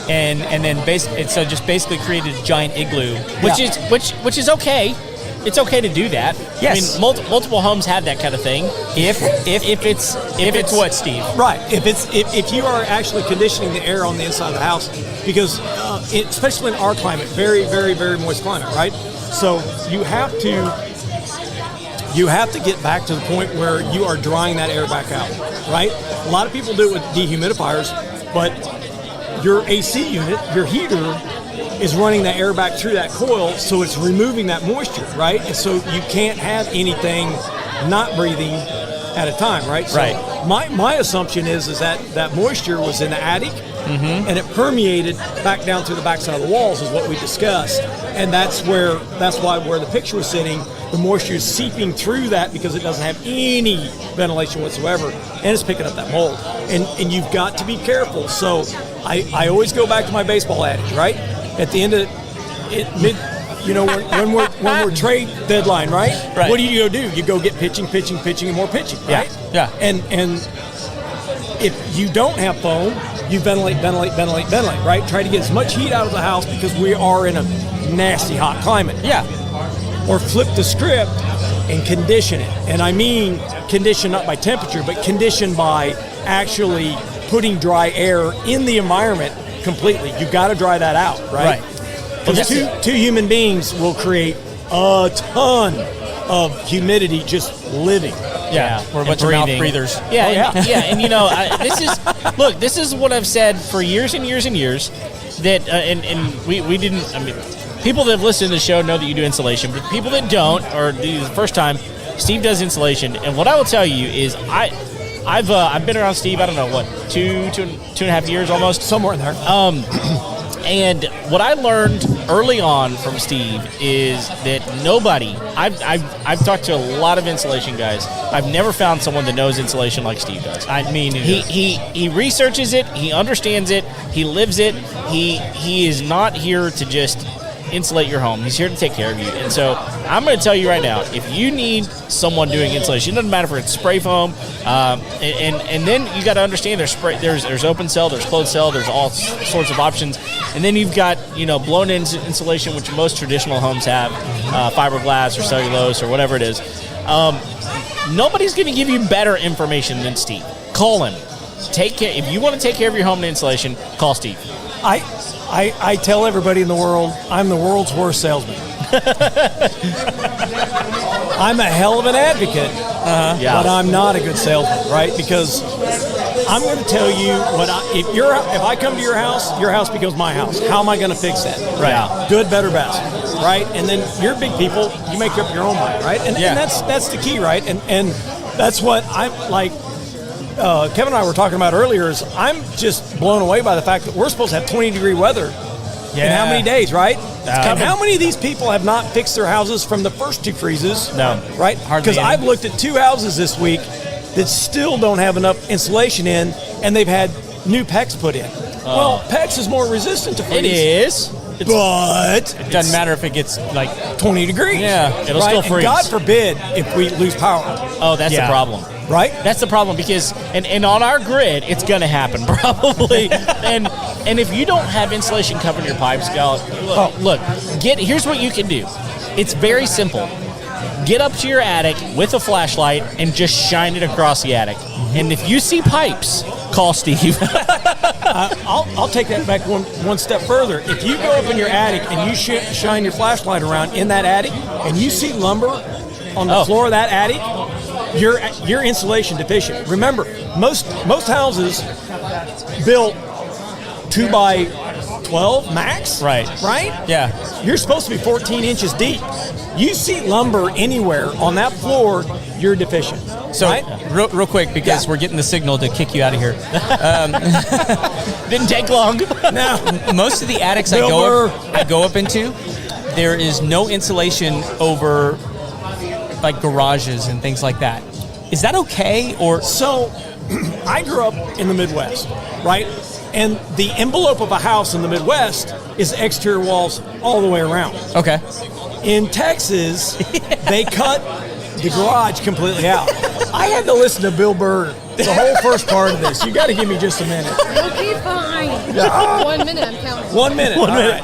And then just basically created a giant igloo, which is okay. It's okay to do that. Yes. I mean, multiple homes have that kind of thing. If it's what, Steve? Right. If you are actually conditioning the air on the inside of the house, because especially in our climate, very, very, very moist climate, right? So you have to get back to the point where you are drying that air back out, right? A lot of people do it with dehumidifiers, but your AC unit, your heater, is running that air back through that coil, so it's removing that moisture, right? And so you can't have anything not breathing at a time, right? So right. My assumption is that moisture was in the attic, and it permeated back down through the backside of the walls, is what we discussed, and that's where the picture was sitting. The moisture is seeping through that because it doesn't have any ventilation whatsoever, and it's picking up that mold. And you've got to be careful. So I always go back to my baseball adage, right? At the end of when we're trade deadline, right? What do you go do? You go get pitching, and more pitching, right? Yeah. And if you don't have foam, you ventilate, right? Try to get as much heat out of the house because we are in a nasty hot climate. Yeah. Or flip the script and condition it. And I mean condition not by temperature, but condition by actually putting dry air in the environment completely. You got to dry that out, right? Because two human beings will create a ton of humidity just living. Yeah, we're a bunch of mouth breathers. Yeah, and this is what I've said for years and years and years, that and we didn't. I mean, people that have listened to the show know that you do insulation, but people that don't, or the first time, Steve does insulation. And what I will tell you is I've been around Steve, I don't know, what, two and a half years almost? Somewhere in there. And what I learned early on from Steve is that I've talked to a lot of insulation guys. I've never found someone that knows insulation like Steve does. I mean, he researches it, he understands it, he lives it. He is not here to just insulate your home. He's here to take care of you. And so I'm going to tell you right now, if you need someone doing insulation, it doesn't matter if it's spray foam, and then you got to understand there's open cell, there's closed cell, there's all sorts of options, and then you've got blown in insulation, which most traditional homes have, fiberglass or cellulose or whatever it is. Nobody's going to give you better information than Steve. Call him. Take care. If you want to take care of your home and insulation, call Steve. I tell everybody in the world, I'm the world's worst salesman. I'm a hell of an advocate, but I'm not a good salesman, right? Because I'm going to tell you if I come to your house becomes my house. How am I going to fix that? Right. Yeah. Good, better, best, right? And then you're big people, you make up your own mind, right? And that's the key, right? And that's what I'm like. Kevin and I were talking about earlier is I'm just blown away by the fact that we're supposed to have 20-degree weather in how many days, right? And how many of these people have not fixed their houses from the first 2 freezes? No. Right? Hardly Because any. I've looked at 2 houses this week that still don't have enough insulation in, and they've had new PEX put in. Well, PEX is more resistant to freeze. It is. But It doesn't matter if it gets like 20 degrees. Yeah, it'll still And freeze. God forbid if we lose power, Oh, that's the problem. right? That's the problem because, and on our grid, it's going to happen probably. and if you don't have insulation covering your pipes, look, here's what you can do. It's very simple. Get up to your attic with a flashlight and just shine it across the attic. And if you see pipes, call Steve. I'll take that back one step further. If you go up in your attic and you shine your flashlight around in that attic and you see lumber on the floor of that attic, you're insulation deficient. Remember, most houses built 2 by 12 max. Right. Yeah. You're supposed to be 14 inches deep. You see lumber anywhere on that floor, you're deficient. So right? real quick, because we're getting the signal to kick you out of here. Didn't take long. Now, Most of the attics I go up into, there is no insulation over like garages and things like that. Is that okay? Or so I grew up in the Midwest, right? And the envelope of a house in the Midwest is exterior walls all the way around. okay? In Texas, they cut the garage completely out. I had to listen to Bill Burr the whole first part of this. You got to give me just a minute. You'll be fine. 1 minute, I'm counting. 1 minute. All right.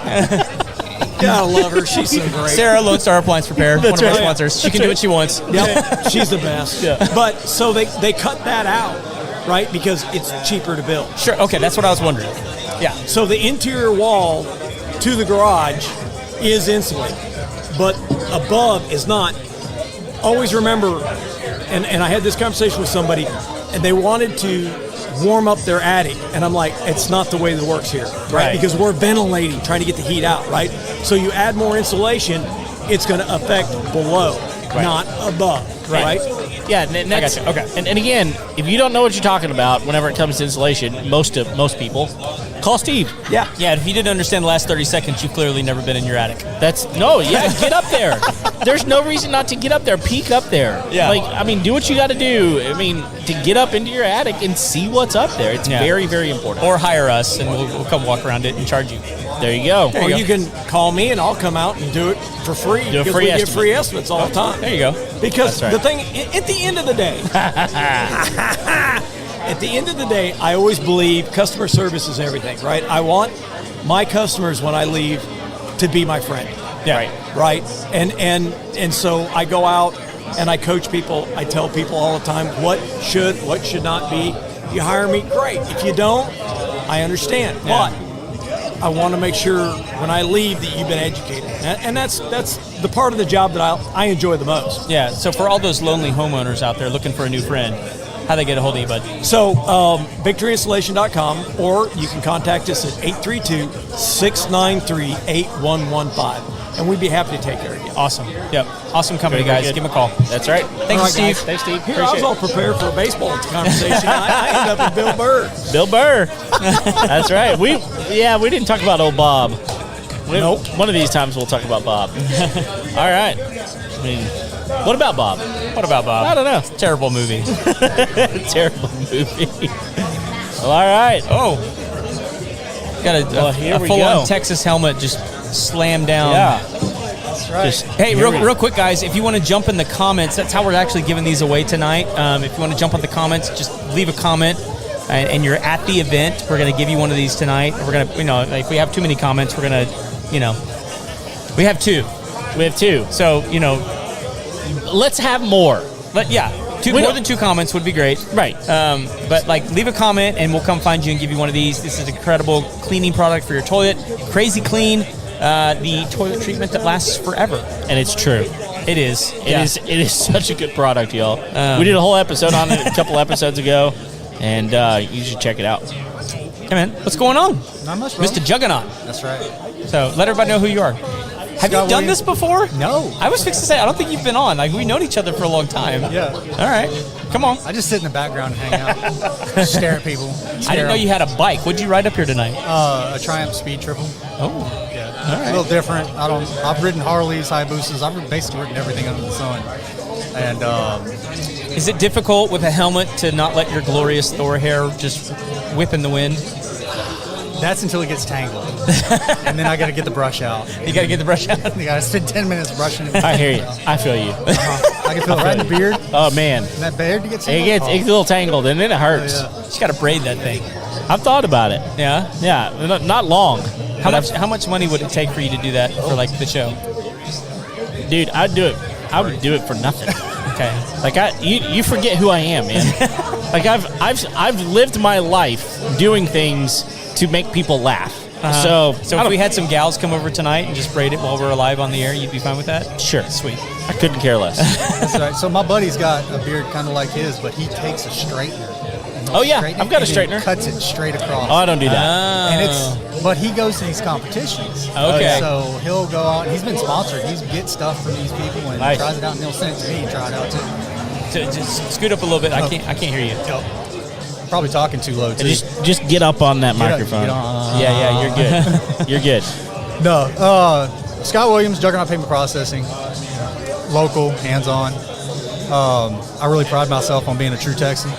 Gotta love her. She's so great. Sarah, Lone Star Appliance Repair, one of our sponsors. She can do what she wants. Yep. She's the best. But so they cut that out, right? Because it's cheaper to build. Sure. Okay, that's what I was wondering. Yeah. So the interior wall to the garage is insulated, but above is not. Always remember, and I had this conversation with somebody, and they wanted to warm up their attic, and I'm like, it's not the way that works here, right? Because we're ventilating, trying to get the heat out, right? So you add more insulation, it's going to affect below, not above, right? Yeah, and that's, I gotcha. Okay. And again, if you don't know what you're talking about whenever it comes to insulation, most people, call Steve. Yeah. Yeah, if you didn't understand the last 30 seconds, you've clearly never been in your attic. Get up there. There's no reason not to get up there. Peek up there. Yeah. Like, I mean, do what you got to do. I mean, to get up into your attic and see what's up there. It's very, very important. Or hire us, and we'll come walk around it and charge you. There you go. Or you can call me, and I'll come out and do it for free. Do a because free we get estimate. free estimates all the time. There you go. Because That's right. the thing, at the end of the day, I always believe customer service is everything, right? I want my customers when I leave to be my friend. Yeah. Right. And so I go out and I coach people. I tell people all the time what should not be. You hire me, great. If you don't, I understand. Yeah. But I want to make sure when I leave that you've been educated. And that's the part of the job that I enjoy the most. Yeah, so for all those lonely homeowners out there looking for a new friend, how they get a hold of you, bud? So, victoryinstallation.com, or you can contact us at 832-693-8115. And we'd be happy to take care of you. Awesome. Yep. Awesome company, Very guys. good. Give them a call. That's right. Thank you, Steve. Thanks, Steve. Here, I was Appreciate all prepared for a baseball conversation. I ended up with Bill Burr. Bill Burr. That's right. We didn't talk about old Bob. Nope. One of these times we'll talk about Bob. All right. I mean, what about Bob? What about Bob? I don't know. Terrible movie. Terrible movie. Well, all right. Oh. Got here a we full-on go. Texas helmet just slammed down. Yeah. That's right. Hey, real quick, guys, if you want to jump in the comments, that's how we're actually giving these away tonight. If you want to jump in the comments, just leave a comment, and you're at the event. We're going to give you one of these tonight. We're going to, if we have too many comments, we're going to, we have two. We have two. So, Let's have more. More than two comments would be great. Right. But leave a comment and we'll come find you and give you one of these. This is an incredible cleaning product for your toilet. Crazy clean. The toilet treatment that lasts forever. And it's true. It is. It is such a good product, y'all. We did a whole episode on it a couple episodes ago, and you should check it out. Hey, man, what's going on? Not much, bro. Mr. Juggernaut. That's right. So let everybody know who you are. Have you done this before? No. I was fixing to say, I don't think you've been on. Like, we've known each other for a long time. Yeah. All right. Come on. I just sit in the background and hang out, stare at people. I didn't know you had a bike. What'd you ride up here tonight? A Triumph Speed Triple. Oh. Yeah. All right. A little different. I've ridden Harleys, Hayabusas. I've basically ridden everything under the sun. And Is it difficult with a helmet to not let your glorious Thor hair just whip in the wind? that's until it gets tangled. And then I got to get the brush out. You got to get the brush out. You got to spend 10 minutes brushing it. I hear you. I feel you. I can feel it right in the beard. Oh, man. And that beard gets It gets a little tangled, and then it hurts. Oh, yeah. Just got to braid that thing. I've thought about it. Yeah. Yeah, not long. How much money would it take for you to do that for like the show? Dude, I'd do it. I would do it for nothing. Okay. Like you forget who I am, man. Like I've lived my life doing things to make people laugh. So if we had some gals come over tonight and just braid it while we're alive on the air, you'd be fine with that? Sure. Sweet. I couldn't care less. That's right. So my buddy's got a beard kind of like his, but he takes a straightener. Oh, yeah. Straightens I've got a it and straightener. Cuts it straight across. Oh, I don't do that. And but he goes to these competitions. Okay. So he'll go out. He's been sponsored. He's get stuff from these people and Nice. tries it out, and he'll send it to me and try it out too. Just scoot up a little bit. I can't hear you. I'm probably talking too low too. Just get up on that Get up, microphone. get on. Yeah, you're good. You're good. No, Scott Williams, Juggernaut Payment Processing, local, hands-on. I really pride myself on being a true Texan.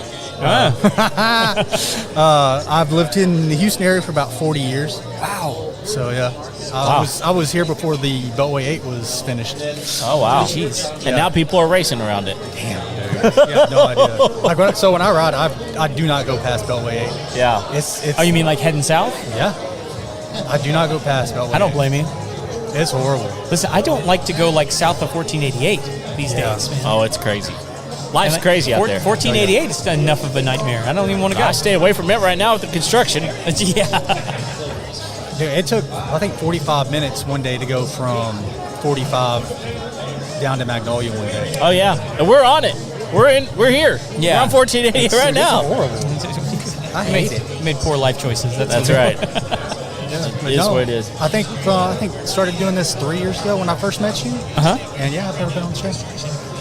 I've lived in the Houston area for about 40 years. Wow. So yeah, I was here before the Beltway 8 was finished. Oh wow. Jeez. And now people are racing around it. You have no idea. So when I ride, I do not go past Beltway 8. Yeah. It's Oh, you mean like heading south? yeah. I do not go past Beltway. I don't blame you. 8. It's horrible. Listen, I don't like to go like south of 1488 these days, man. Oh, it's crazy. Life's crazy out there. 1488 is enough of a nightmare. I don't even want to go. I stay away from it right now with the construction. Yeah. Dude, it took, I think, 45 minutes one day to go from 45 down to Magnolia one day. Oh yeah, and we're on it. We're here. Yeah. We're on 1480 right now. It's horrible. I hate it. Made poor life choices. That's right. But It is what it is. I think started doing this 3 years ago when I first met you. And yeah, I've never been on the show.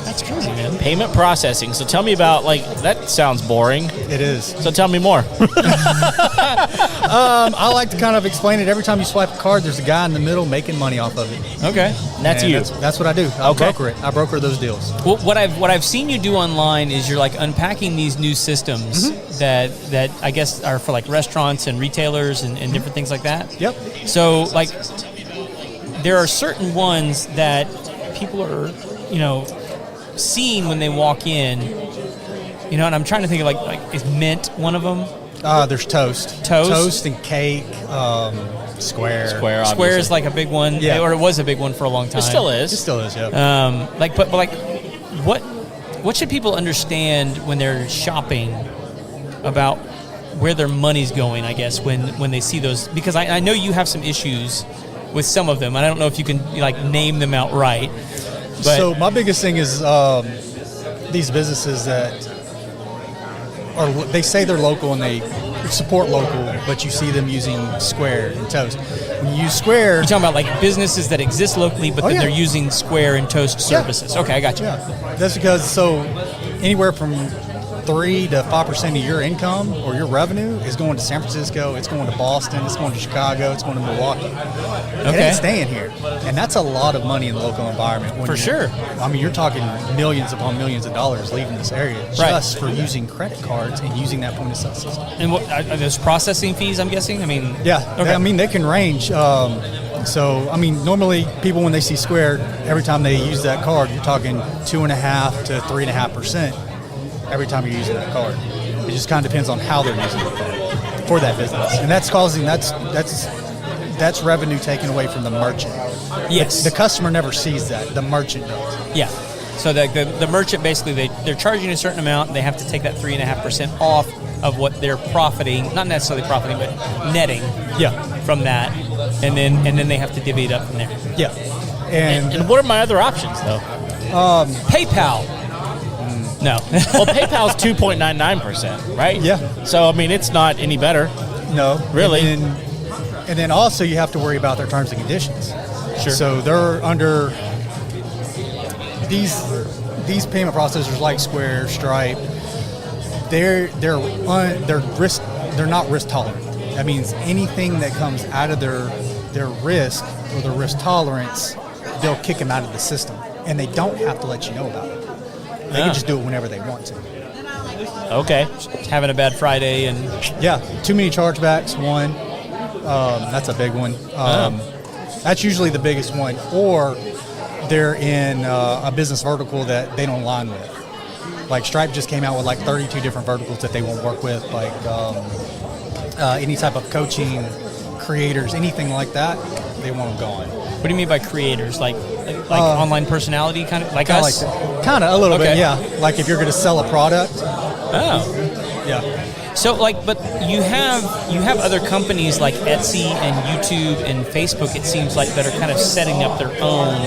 That's crazy, man. Payment processing. So tell me about, like, that sounds boring. It is. So tell me more. I like to kind of explain it. Every time you swipe a card, there's a guy in the middle making money off of it. Okay. That's And you. That's what I do. I Okay. broker it. I broker those deals. Well, what I've seen you do online is you're like unpacking these new systems that I guess are for like restaurants and retailers and different things like that. Yep. So like there are certain ones that people are, seeing when they walk in, and I'm trying to think of like is mint one of them? There's toast. Toast? Toast and cake. Square. Square, obviously. Square is like a big one, Yeah. or it was a big one for a long time. It still It is. still is, yeah. What should people understand when they're shopping about where their money's going, I guess, when they see those? Because I know you have some issues with some of them, and I don't know if you can like name them outright. But So my biggest thing is these businesses that they say they're local and they support local, but you see them using Square and Toast. When you use Square, you're talking about like businesses that exist locally, but then yeah. they're using Square and Toast services. Okay, I got you. yeah, that's because anywhere from 3 to 5% of your income or your revenue is going to San Francisco, it's going to Boston, it's going to Chicago, it's going to Milwaukee. It Okay. ain't staying here. And that's a lot of money in the local environment. For sure. I mean, you're talking millions upon millions of dollars leaving this area just for using credit cards and using that point of sale system. And what are those processing fees? I'm guessing. I mean, Yeah, Okay. I mean, they can range. Normally people, when they see Square, every time they use that card, you're talking 2.5% to 3.5%. Every time you're using that card, it just kind of depends on how they're using the card for that business, and that's revenue taken away from the merchant. yes. The customer never sees that; the merchant does. Yeah. So the merchant basically they're charging a certain amount. And they have to take that 3.5% off of what they're profiting, not necessarily profiting, but netting. Yeah, From that, and then they have to divvy it up from there. yeah, And what are my other options, though? PayPal. No. Well, PayPal's 2.99%, right? Yeah. So, I mean, it's not any better. no, Really? and then also you have to worry about their terms and conditions. Sure. So they're under these payment processors like Square, Stripe. They're not risk tolerant. That means anything that comes out of their risk or their risk tolerance, they'll kick them out of the system, and they don't have to let you know about it. They can just do it whenever they want to. Okay. Having a bad Friday and Yeah, too many chargebacks. One, that's a big one. That's usually the biggest one. Or they're in a business vertical that they don't align with. Like Stripe just came out with like 32 different verticals that they won't work with, like any type of coaching, creators, anything like that, they want them gone. what do you mean by creators? Like online personality kind of like us? Kind of a little Okay. bit, yeah. Like if you're going to sell a product, Oh. yeah. So but you have other companies like Etsy and YouTube and Facebook, it seems like, that are kind of setting up their own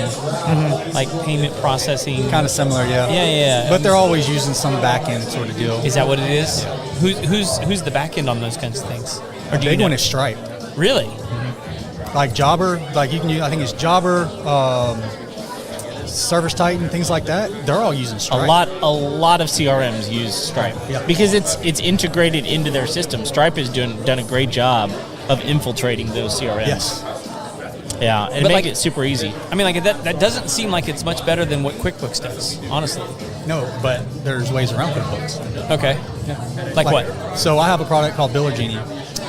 like payment processing. Kind of similar, yeah. Yeah. But they're always using some back end sort of deal. Is that what it is? Who's the back end on those kinds of things? Or The do you big know? one is Stripe. Really? Like Jobber, like you can use, I think it's Jobber, Service Titan, things like that. They're all using Stripe. A lot of CRMs use Stripe because it's integrated into their system. Stripe has done a great job of infiltrating those CRMs. Yes. Yeah, and But make it super easy. I mean, like that doesn't seem like it's much better than what QuickBooks does, honestly. No, but there's ways around QuickBooks. Okay. Like what? So I have a product called Biller Genie.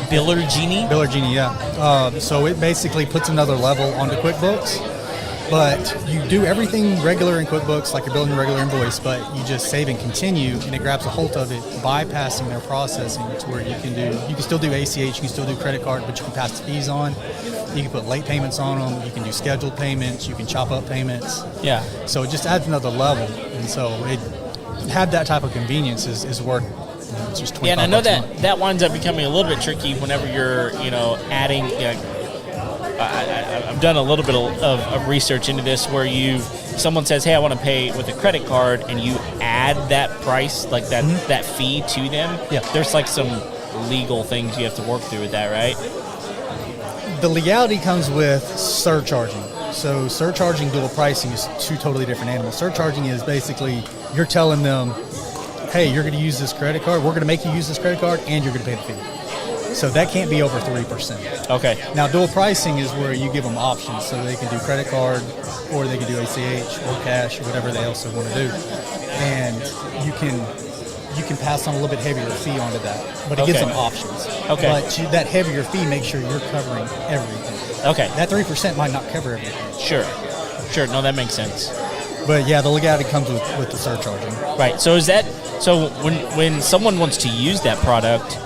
Biller Genie? Biller Genie, yeah. So it basically puts another level onto QuickBooks, but you do everything regular in QuickBooks, like you're building a regular invoice, but you just save and continue, and it grabs a hold of it, bypassing their processing to where you can still do ACH, you can still do credit card, but you can pass the fees on. You can put late payments on them. You can do scheduled payments. You can chop up payments. Yeah. So it just adds another level, and so it have that type of convenience is worth. It's just $25 Yeah, and I know a month. that winds up becoming a little bit tricky whenever you're, adding. I've done a little bit of research into this where someone says, hey, I want to pay with a credit card, and you add that price, like that fee to them. Yeah. There's like some legal things you have to work through with that, right? The legality comes with surcharging. So surcharging, dual pricing is two totally different animals. Surcharging is basically you're telling them, hey, you're going to use this credit card, we're going to make you use this credit card, and you're going to pay the fee. So that can't be over 3%. Okay. Now, dual pricing is where you give them options, so they can do credit card, or they can do ACH, or cash, or whatever they also want to do. And you can pass on a little bit heavier fee onto that, but it gives them options. Okay. But that heavier fee makes sure you're covering everything. Okay. That 3% might not cover everything. Sure. No, that makes sense. But yeah, the legality comes with the surcharging. Right. So when someone wants to use that product,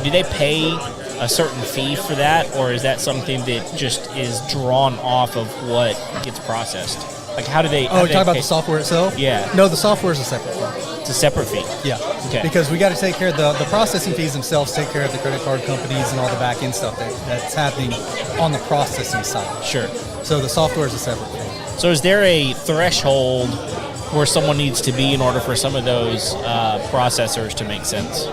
do they pay a certain fee for that, or is that something that just is drawn off of what gets processed? Like, how do they? Oh, you're talking about the software itself? Yeah. No, the software is a separate fee. It's a separate fee. Yeah. Okay. Because we got to take care of the processing fees themselves, take care of the credit card companies and all the back end stuff that's happening on the processing side. Sure. So the software is a separate fee. So is there a threshold where someone needs to be in order for some of those processors to make sense?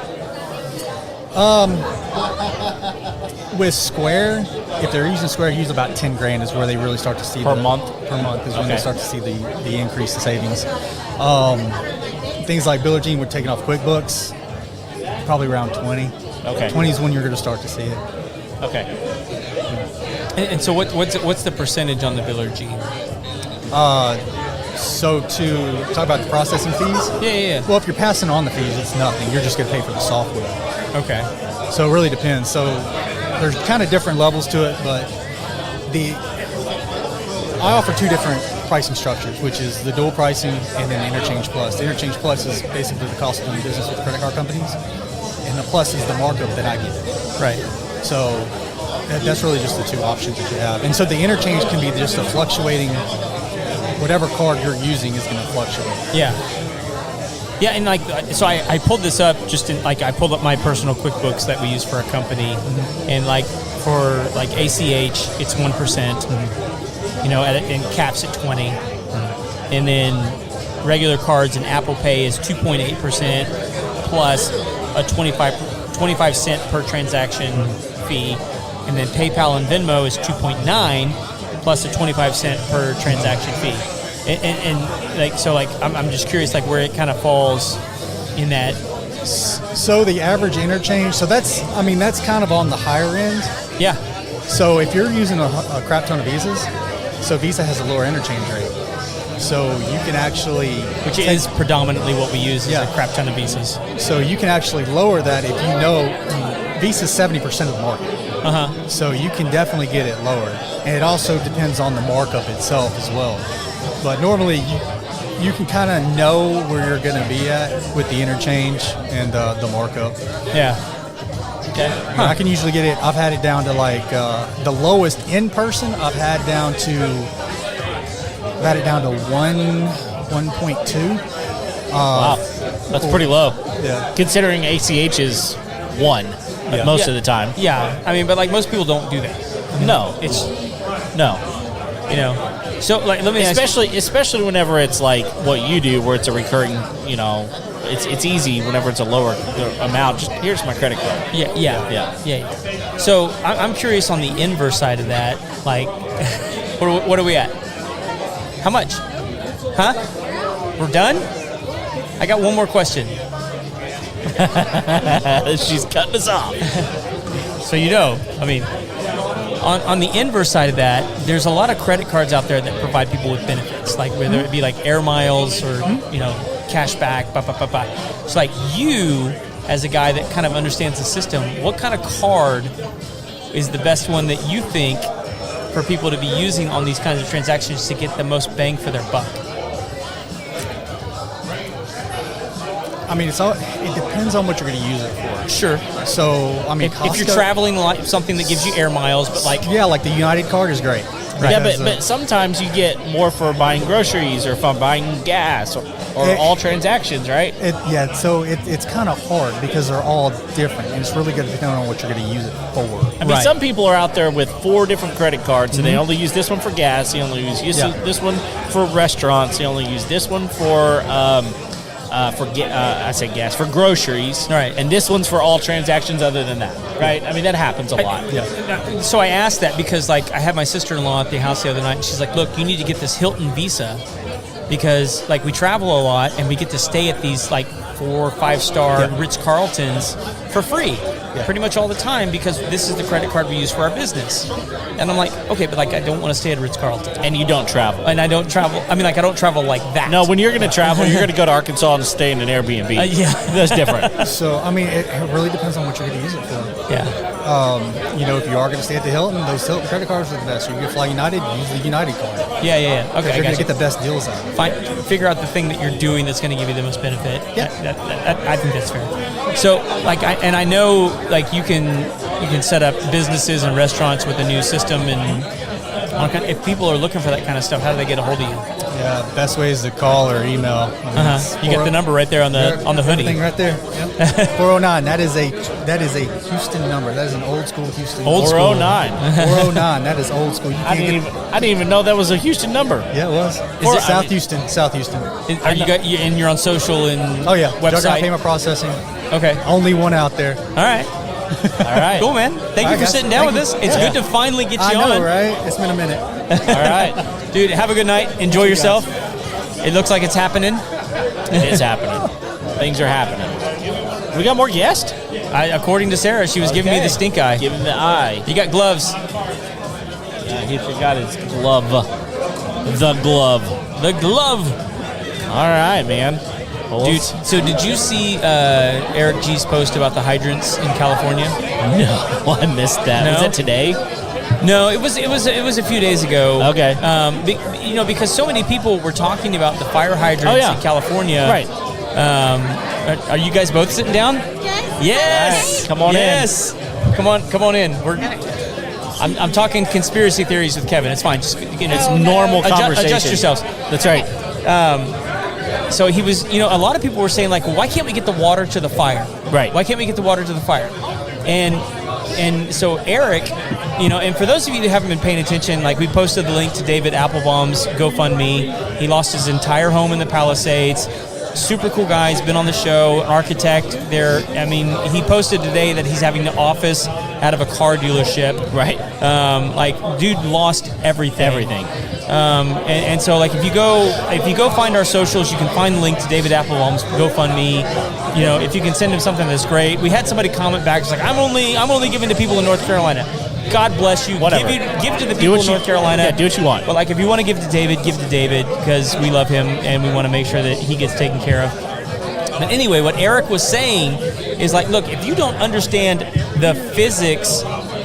With Square, if they're using Square, use about $10,000 is where they really start to see Per month is when they Okay. start to see the increase in savings. Things like Biller Genie, we're taking off QuickBooks, probably around 20. Okay. 20 is when you're going to start to see it. Okay. And so what's the percentage on the Biller Genie? So to talk about the processing fees, Yeah. well, if you're passing on the fees, it's nothing. You're just going to pay for the software. Okay. So it really depends. So there's kind of different levels to it, but I offer two different pricing structures, which is the dual pricing and then the Interchange Plus. The Interchange Plus is basically the cost of doing business with credit card companies, and the Plus is the markup that I get. Right. So that's really just the two options that you have. And so the interchange can be just a fluctuating, whatever card you're using is going to fluctuate. Yeah. Yeah, and so I pulled this up I pulled up my personal QuickBooks that we use for a company, and for ACH it's 1%, and caps at 20, and then regular cards and Apple Pay is 2.8% plus a 25 cent per transaction fee, and then PayPal and Venmo is 2.9, plus a 25-cent per transaction fee. And I'm just curious, like, where it kind of falls in that. So the average interchange, so that's kind of on the higher end. Yeah. So if you're using a crap ton of Visas, so Visa has a lower interchange rate. So you can actually... Which is predominantly what we use, is a crap ton of Visas. So you can actually lower that if you know Visa's 70% of the market. Uh-huh. So you can definitely get it lower. And it also depends on the markup itself as well. But normally you can kind of know where you're going to be at with the interchange and the markup. Yeah. Okay. I can usually get it. I've had it down to like the lowest in person. I've had it down to 1.2. Wow, that's pretty low. Yeah. Considering ACH is 1 most of the time. Yeah. I mean, but like most people don't do that. No, no. You know. So like, let me especially whenever it's like what you do, where it's a recurring. You know, it's easy whenever it's a lower amount. Just here's my credit card. Yeah. So I'm curious on the inverse side of that. Like, what are we at? How much? Huh? We're done? I got one more question. She's cutting us off. So on the inverse side of that, there's a lot of credit cards out there that provide people with benefits, like whether it be like air miles or cash back. So like you, as a guy that kind of understands the system, what kind of card is the best one that you think for people to be using on these kinds of transactions to get the most bang for their buck? I mean, it depends on what you're going to use it for. Sure. So, I mean, if you're traveling, like something that gives you air miles, but like... Yeah, like the United card is great. Right. Yeah, but sometimes you get more for buying groceries or for buying gas or all transactions, right? So it's kind of hard because they're all different, and it's really good depending on what you're going to use it for. I mean, some people are out there with 4 different credit cards, and they only use this one for gas, they only use this one for restaurants, they only use this one for for groceries, right? And this one's for all transactions other than that, right? I mean, that happens a lot. So I asked that because, like, I had my sister-in-law at the house the other night, and she's like, "Look, you need to get this Hilton Visa because, like, we travel a lot and we get to stay at these like 4 or 5-star Ritz-Carltons for free, pretty much all the time because this is the credit card we use for our business." And I'm like, okay, but like I don't want to stay at Ritz-Carlton. And you don't travel. And I don't travel. I mean, like I don't travel like that. No, when you're going to travel, you're going to go to Arkansas and stay in an Airbnb. That's different. So, I mean, it really depends on what you're going to use it for. Yeah. If you are going to stay at the Hilton, those Hilton credit cards are the best. So you can fly United, use the United card. Yeah. Okay, you're going to get the best deals out of it. Figure out the thing that you're doing that's going to give you the most benefit. Yeah. I think that's fair. So, like, I know, like, you can set up businesses and restaurants with a new system, and if people are looking for that kind of stuff, how do they get a hold of you? Yeah, best way is to call or email. You get the number right there on the hoodie. Everything right there. Yep. 409. That is a Houston number. That is an old school Houston. Old 409. 409. That is old school. I didn't even know that was a Houston number. Yeah, it was. Is it South Houston? South Houston. And you're on social and website? Juggernaut Payment Processing. Okay. Only one out there. All right. Cool, man. Thank you for sitting down with us. It's good to finally get you on. I know, right? It's been a minute. All right. Dude, have a good night. Enjoy yourself. It looks like it's happening. It is happening. Things are happening. We got more guests? According to Sarah, she was giving me the stink eye. Giving the eye. You got gloves. Yeah, he forgot his glove. The glove. All right, man. Dude, so did you see Eric G's post about the hydrants in California? No, I missed that. No? Was that today? No, it was a few days ago. Okay. Because so many people were talking about the fire hydrants in California. Right. Are you guys both sitting down? Yes. Right. Come on in. Come on in. I'm talking conspiracy theories with Kevin. It's fine. Just it's normal conversation. Adjust yourselves. That's right. So he was, a lot of people were saying, like, why can't we get the water to the fire? Right. Why can't we get the water to the fire? And so Eric, and for those of you that haven't been paying attention, like, we posted the link to David Applebaum's GoFundMe. He lost his entire home in the Palisades. Super cool guy. He's been on the show, an architect there. I mean, he posted today that he's having the office out of a car dealership. Right. Like, dude lost everything. Everything. And so, like, if you go find our socials, you can find the link to David Applebaum's GoFundMe. You know, if you can send him something that's great. We had somebody comment back, it's like, I'm only giving to people in North Carolina. God bless you. Whatever. Give to the people in North Carolina. Yeah, do what you want. But like, if you want to give to David because we love him and we want to make sure that he gets taken care of. But anyway, what Eric was saying is like, look, if you don't understand the physics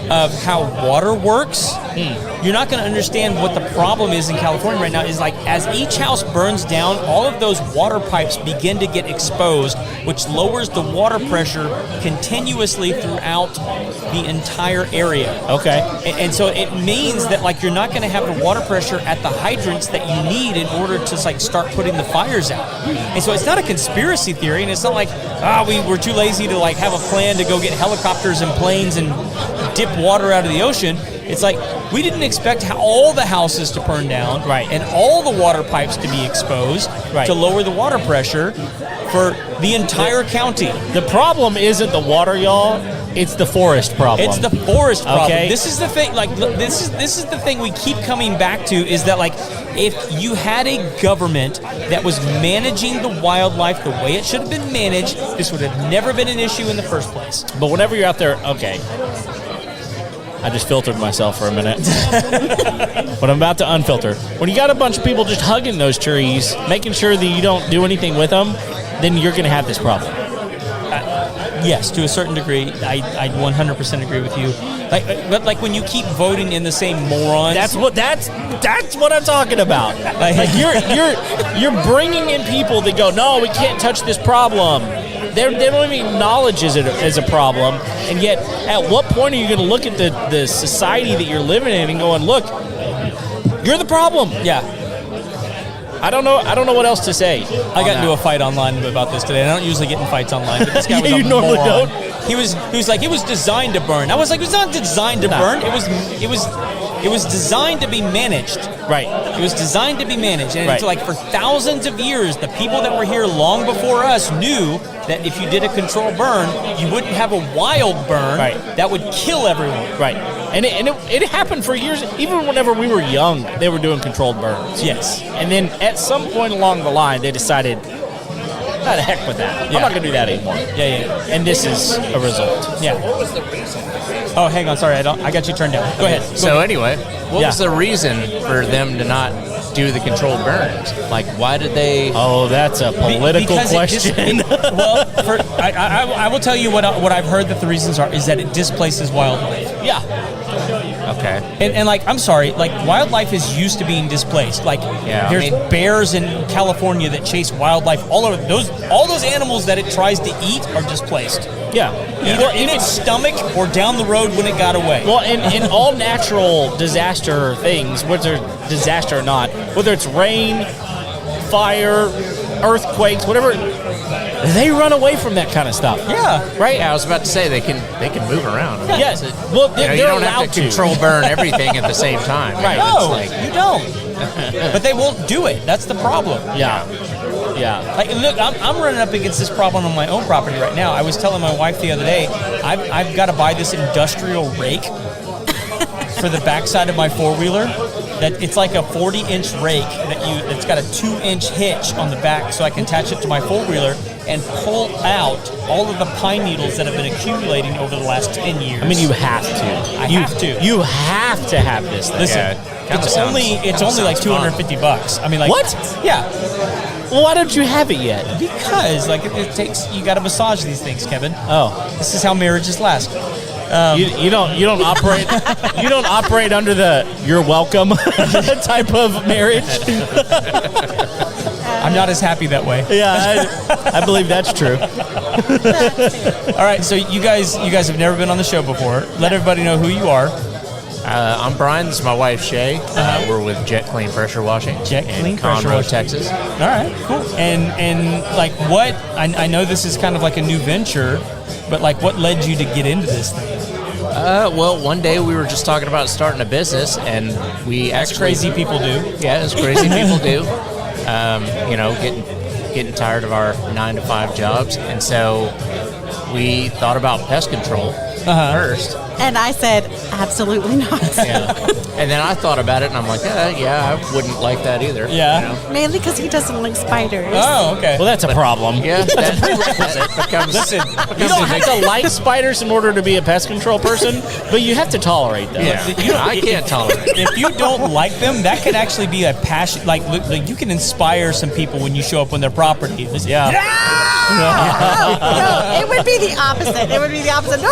of how water works, you're not going to understand what the problem is in California right now. Is like, as each house burns down, all of those water pipes begin to get exposed, which lowers the water pressure continuously throughout the entire area. Okay. And so it means that, like, you're not going to have the water pressure at the hydrants that you need in order to, like, start putting the fires out. And so it's not a conspiracy theory, and it's not like, we're too lazy to, like, have a plan to go get helicopters and planes and dip water out of the ocean. It's like, we didn't expect all the houses to burn down, right, and all the water pipes to be exposed, right, to lower the water pressure for the entire county. The problem isn't the water, y'all. It's the forest problem. It's the forest problem. Okay. This is the thing. Like, this is the thing we keep coming back to, is that, like, if you had a government that was managing the wildlife the way it should have been managed, this would have never been an issue in the first place. But whenever you're out there, okay. I just filtered myself for a minute. But I'm about to unfilter. When you got a bunch of people just hugging those trees, making sure that you don't do anything with them, then you're going to have this problem. Yes, to a certain degree, I 100% agree with you. Like when you keep voting in the same morons. That's what I'm talking about. Like you're bringing in people that go, no, we can't touch this problem. They don't even acknowledge it as a problem, and yet, at what point are you going to look at the society that you're living in and going, look, you're the problem? Yeah. I don't know what else to say. I got into a fight online about this today. I don't usually get in fights online, but this guy was You a normally moron. don't? He was like, it was designed to burn. I was like, it was not designed to burn. It was designed to be managed. Right. It was designed to be managed. And it's Right. like, for thousands of years, the people that were here long before us knew that if you did a controlled burn, you wouldn't have a wild burn that would kill everyone. Right. And it happened for years. Even whenever we were young, they were doing controlled burns. Yes. And then at some point along the line, they decided, "Ah, the heck with that. I'm not going to do that anymore." Yeah. And this is a result. Yeah. What was the reason? Oh, hang on. Sorry, I got you turned down. Go ahead. So anyway, what was the reason for them to not do the controlled burns? Like, why did they? Oh, that's a political question. I will tell you what I've heard that the reasons are is that it displaces wildlife. Yeah. Okay. And like, I'm sorry, like, wildlife is used to being displaced. Like, there's bears in California that chase wildlife all over. All those animals that it tries to eat are displaced. Yeah. Either in its stomach or down the road when it got away. Well, in all natural disaster things, whether disaster or not, whether it's rain, fire, earthquakes, whatever, they run away from that kind of stuff. Yeah. Right? Yeah, I was about to say they can move around. Yes. Well, they're you don't allowed have to control burn everything at the same time. Right. No, you don't. But they won't do it. That's the problem. Yeah. Like, look, I'm running up against this problem on my own property right now. I was telling my wife the other day, I've got to buy this industrial rake for the backside of my four-wheeler. That it's like a 40-inch rake that's got a 2-inch hitch on the back, so I can attach it to my four-wheeler and pull out all of the pine needles that have been accumulating over the last 10 years. I mean, you have to. have to. You have to have this thing. Listen, it's only like $250. I mean, like, what? Yeah. Well, why don't you have it yet? Because, like, it takes, you got to massage these things, Kevin. Oh, this is how marriages last. You don't operate under the "you're welcome" type of marriage. I'm not as happy that way. Yeah, I believe that's true. All right, so you guys have never been on the show before. Let everybody know who you are. I'm Brian. This is my wife, Shay. We're with Jet Clean Pressure Washing in Conroe, Texas. All right, cool. And like, what? I know this is kind of like a new venture, but like, what led you to get into this thing? Well, one day we were just talking about starting a business, and That's crazy people do. Yeah, as crazy people do. Getting tired of our 9-to-5 jobs, and so we thought about pest control first. And I said, absolutely not. Yeah. And then I thought about it, and I'm like, yeah, I wouldn't like that either. Yeah. You know? Mainly because he doesn't like spiders. Oh, okay. Well, that's a problem. Yeah, that becomes. Listen, You don't have to like spiders in order to be a pest control person, but you have to tolerate them. Yeah, I can't tolerate it. if you don't like them, that could actually be a passion. Like you can inspire some people when you show up on their property. Yeah. No, it would be the opposite. It would be the opposite. No.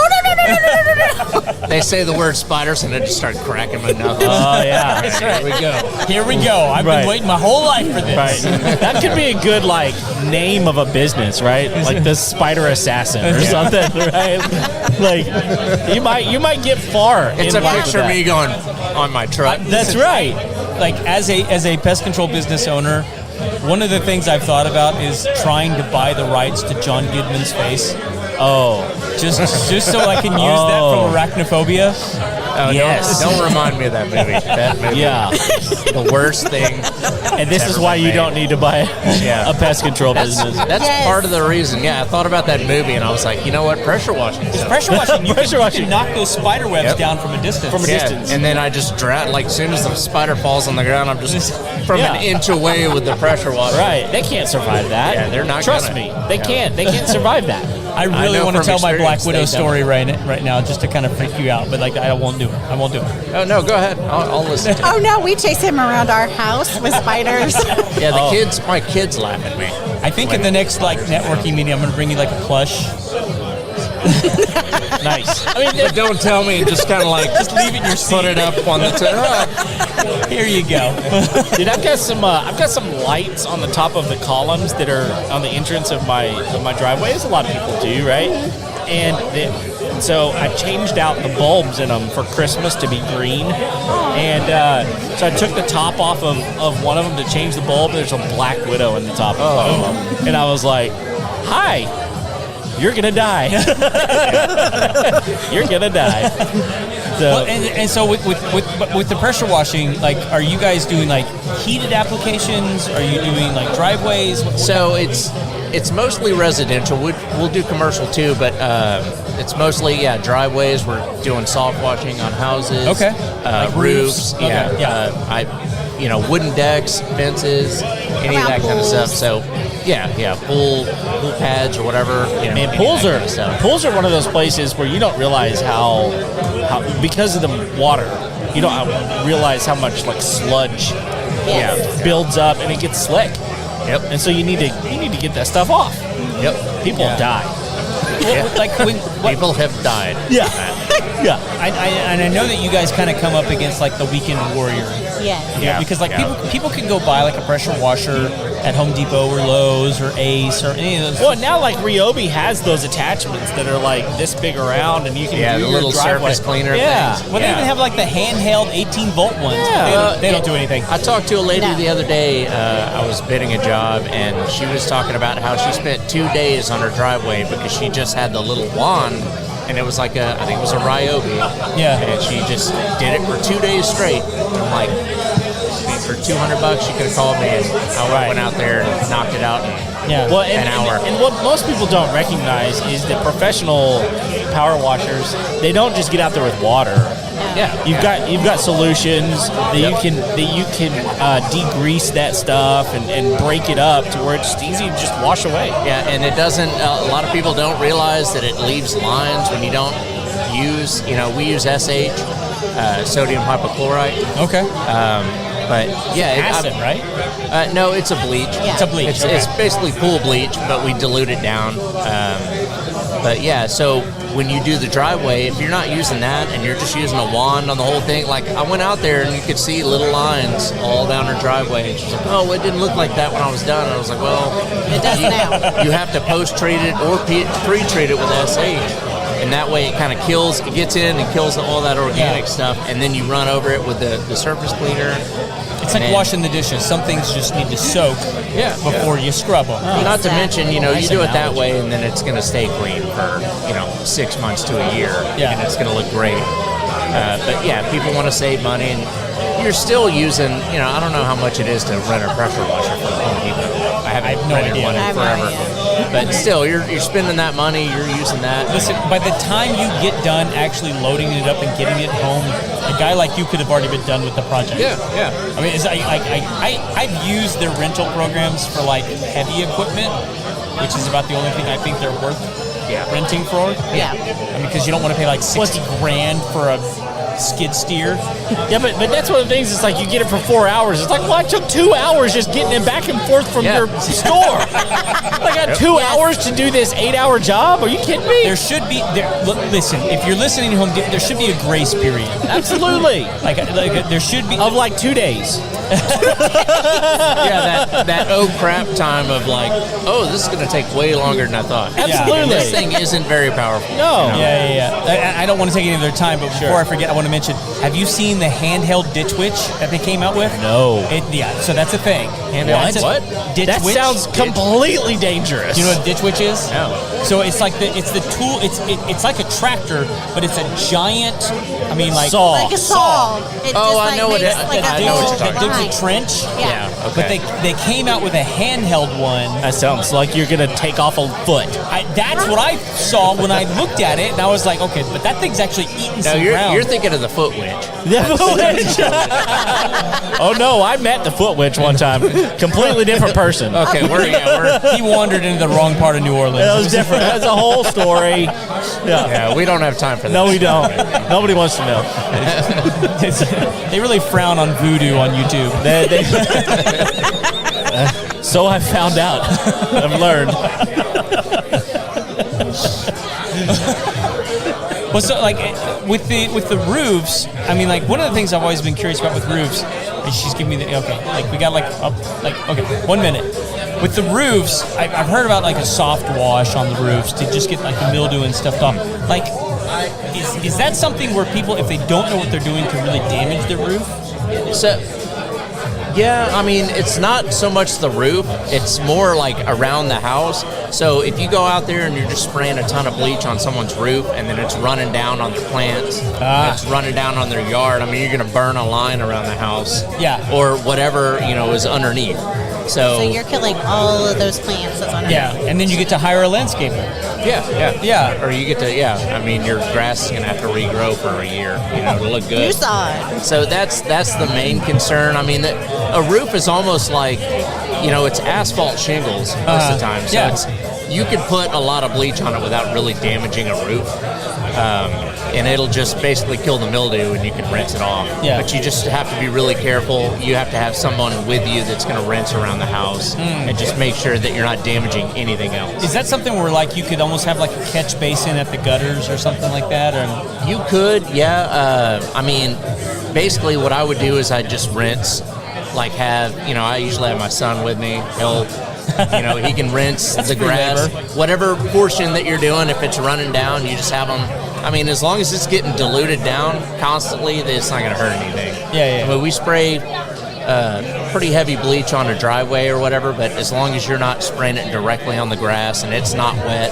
They say the word spiders, and I just start cracking my knuckles. Oh, yeah. That's right. Here we go. Here we go. I've Right. been waiting my whole life for this. Right. That could be a good name of a business, right? Like the Spider Assassin or something, right? Like you might get far. It's in a picture of me going on my truck. That's right. Like as a pest control business owner, one of the things I've thought about is trying to buy the rights to John Goodman's face. Oh, Just so I can use that from arachnophobia. Oh, yes. Don't remind me of that movie. That movie. Yeah. The worst thing. And this is why you don't need to buy a pest control business. That's Yes. part of the reason. Yeah, I thought about that movie, and I was like, you know what? Pressure washing. Pressure washing. You Pressure can washing. knock those spider webs Yep. down from a distance. From a Yeah, distance. and then I just drown. Like, as soon as the spider falls on the ground, I'm just from Yeah. an inch away with the pressure washer. Right. They can't survive that. Yeah, they're not Trust gonna. me. They Yeah. can't. They can't survive that. I really know want to from tell my Black experience Widow they story right now, just to kind of freak you out. But I won't do it. I won't do it. Oh no, go ahead. I'll listen. To it. Oh, no, we chase him around our house with spiders. Yeah, my kids laugh at me. I think in the next networking meeting, I'm going to bring you a plush. Nice. I mean, But don't tell me. Just kind of just leave it in your seat. Put it up on the Here you go. dude, I've got some lights on the top of the columns that are on the entrance of my driveways. A lot of people do, right? And so I changed out the bulbs in them for Christmas to be green. And so I took the top off of one of them to change the bulb. There's a Black Widow in the top of one of them. And I was like, hi. You're gonna die. You're gonna die. So, Well, and so with the pressure washing, are you guys doing heated applications? Are you doing driveways? So it's mostly residential. We'll do commercial too, but it's mostly driveways. We're doing soft washing on houses. Okay. Roofs. Okay, yeah. Wooden decks, fences, any of that kind of stuff. So pool pads or whatever. man, pools are one of those places where you don't realize how because of the water, you don't realize how much sludge builds up and it gets slick. Yep. And so you need to get that stuff off. Yep. People die. People have died. Yeah. Yeah. And I know that you guys kind of come up against the weekend warrior. Yes. Because people can go buy a pressure washer at Home Depot or Lowe's or Ace or any of those. Well, now Ryobi has those attachments that are this big around, and you can do the your little driveway. surface cleaner Yeah. things. Well, they even have the handheld 18-volt ones. Yeah. They don't do anything. I talked to a lady the other day. I was bidding a job, and she was talking about how she spent 2 days on her driveway because she just had the little wand, and it was I think it was a Ryobi. Yeah. And she just did it for 2 days straight. And I'm like, for $200, she could have called me, and I went out there and knocked it out in Well, an hour. And what most people don't recognize is that professional power washers, they don't just get out there with water. Yeah, You've got solutions that you can degrease that stuff and break it up to where it's just easy to just wash away. Yeah, and it doesn't. A lot of people don't realize that it leaves lines when you don't use. We use SH, sodium hypochlorite. Okay. But Acid, right? No, it's a bleach. Yeah. It's a bleach. It's basically pool bleach, but we dilute it down. So when you do the driveway, if you're not using that and you're just using a wand on the whole thing, I went out there and you could see little lines all down her driveway. And she's like, "Oh, it didn't look like that when I was done." And I was like, "Well, It does now. You have to post-treat it or pre-treat it with SH." And that way it kind of kills, it gets in and kills all that organic stuff, and then you run over it with the surface cleaner. It's like washing the dishes. Some things just need to soak before you scrub them. Not to mention, you Nice do it that analogy. way, and then it's going to stay clean for 6 months to a year, Yeah. and it's going to look great. But people want to save money, and you're still using. I don't know how much it is to rent a pressure washer from Home Depot. I haven't no rented idea. one I in have no forever. idea. But still, you're spending that money. You're using that. Listen, by the time you get done actually loading it up and getting it home, a guy like you could have already been done with the project. Yeah. I mean, I've used their rental programs for like heavy equipment, which is about the only thing I think they're worth renting for. Yeah. I mean, because you don't want to pay like $60,000 for a skid steer. Yeah, but that's one of the things. It's like you get it for 4 hours. It's like, well, I took 2 hours just getting it back and forth from your store. I got 2 hours to do this 8-hour job. Are you kidding me? There should be. Listen, if you're listening at home, there should be a grace period. Absolutely. Like there should be Of like 2 days. That oh crap time of like, oh, this is going to take way longer than I thought. Absolutely. This thing isn't very powerful. No. Yeah. I don't want to take any of their time, but before I forget, I want to mention, have you seen the handheld Ditch Witch that they came out with? No. So that's a thing. What? Ditch That Witch? sounds completely dangerous. Do you know what a Ditch Witch is? No. So it's like the tool. It's like a tractor, but it's a giant. I mean, like Saw. Like a saw. It Oh, just, I know what makes it- like I a know what hole you're talking that about. digs a trench. Yeah. Okay. But they came out with a handheld one. That sounds like you're going to take off a foot. That's what I saw when I looked at it, and I was like, okay, but that thing's actually eating No, some ground. you're thinking of the foot winch. The foot winch. Oh, no, I met the foot winch one time. Completely different person. Okay, He wandered into the wrong part of New Orleans. That was different. That's a whole story. yeah, we don't have time for that. No, we don't. Nobody wants to know. They really frown on voodoo on YouTube. So I found out. I've learned. Well, so like with the roofs, I mean, like one of the things I've always been curious about with roofs is she's giving me we got 1 minute. With the roofs, I've heard about like a soft wash on the roofs to just get like the mildew and stuff off. Like, is that something where people, if they don't know what they're doing, can really damage their roof? So, yeah, I mean, it's not so much the roof. It's more like around the house. So if you go out there and you're just spraying a ton of bleach on someone's roof and then it's running down on their plants, it's running down on their yard, I mean, you're going to burn a line around the house. Yeah. Or whatever, is underneath. So you're killing all of those plants that's underneath. Yeah, and then you get to hire a landscaper. Yeah. Or you get to, I mean, your grass is going to have to regrow for a year, to look good. New sod. So that's the main concern. I mean, a roof is almost like, it's asphalt shingles most of the time. So you can put a lot of bleach on it without really damaging a roof. And it'll just basically kill the mildew and you can rinse it off. Yeah. But you just have to be really careful. You have to have someone with you that's going to rinse around the house and just make sure that you're not damaging anything else. Is that something where like you could almost have like a catch basin at the gutters or something like that? Or You could, yeah. I mean, basically what I would do is I'd just rinse, like I usually have my son with me. He'll, he can rinse the grass. Whatever portion that you're doing, if it's running down, you just have them. I mean, as long as it's getting diluted down constantly, then it's not going to hurt anything. Yeah. I mean, we spray pretty heavy bleach on a driveway or whatever, but as long as you're not spraying it directly on the grass and it's not wet,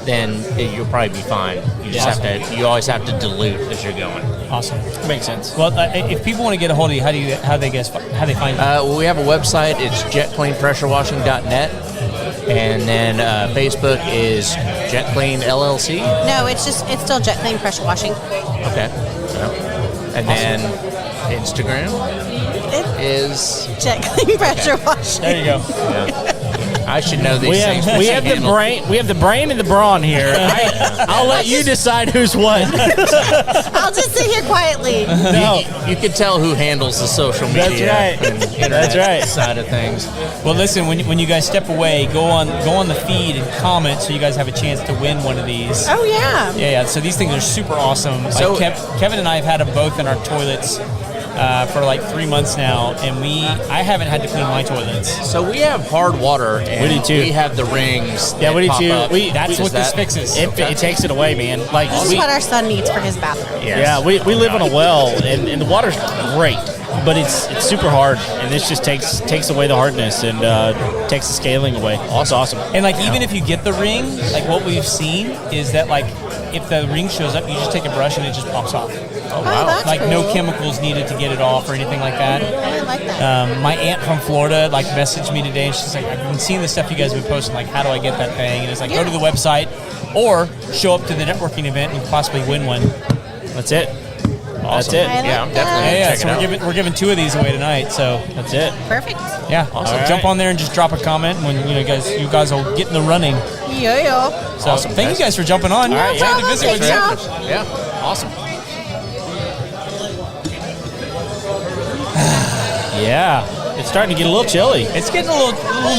then you'll probably be fine. You just you always have to dilute as you're going. Awesome. Makes sense. Well, if people want to get a hold of you, how they find you? Well, we have a website. It's jetcleanpressurewashing.net, and then Facebook is Jet Clean LLC. No, it's still Jet Clean Pressure Washing. Okay. And then Instagram is Jet Clean Pressure Washing. There you go. I should know these things. We have the brain. We have the brain and the brawn here. I'll let you decide who's what. I'll just sit here quietly. No, You can tell who handles the social media That's right. and internet That's right. side of things. Well, listen, when you guys step away, go on the feed and comment so you guys have a chance to win one of these. Oh, yeah. Yeah. So these things are super awesome. So- Kevin and I have had them both in our toilets for like 3 months now, and I haven't had to clean my toilets. So we have hard water, and We do too. we have the rings. Yeah, that we do pop too. up. That's Does what this that- fixes. it takes it away, man. Like This is what our son needs for his bathroom. yeah, we live on a well, and the water's great, but it's super hard, and this just takes away the hardness and takes the scaling away. It's awesome. And like even if you get the ring, like what we've seen is that like if the ring shows up, you just take a brush and it just pops off. Oh, wow. that's Like cool. no chemicals needed to get it off or anything like that. I like that. My aunt from Florida like messaged me today and she's like, I've been seeing the stuff you guys have been posting, like how do I get that thing? And it's like, go to the website or show up to the networking event and possibly win one. That's it. That's Awesome. it. I like Yeah, I'm that. definitely Yeah, check so it out. we're giving 2 of these away tonight, so That's it. Perfect. yeah. Awesome. So jump on there and just drop a comment when you guys will get in the running. Yo. So Awesome, thank guys. you guys for jumping on. All right, Glad yeah. to visit with Good you. job. Yeah, awesome. Yeah. It's starting to get a little chilly. It's getting a little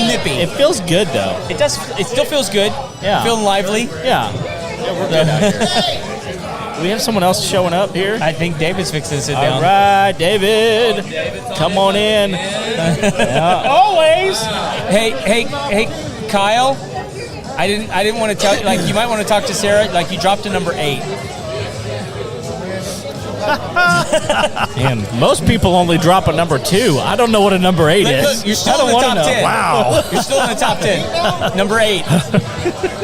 nippy. It feels good though. It does. It still feels good. Yeah. Feeling lively. Yeah. Yeah, we're good out here. Do we have someone else showing up here? I think David's fixing to sit down. All right, David. Come on in. Yeah, always. Hey, Kyle. I didn't want to tell you. Like, you might want to talk to Sarah. Like, you dropped to number 8. Man, most people only drop a number 2. I don't know what a number 8 Look, is. you're still I don't in the wanna top know. 10. Wow. You're still in the top 10. Number 8.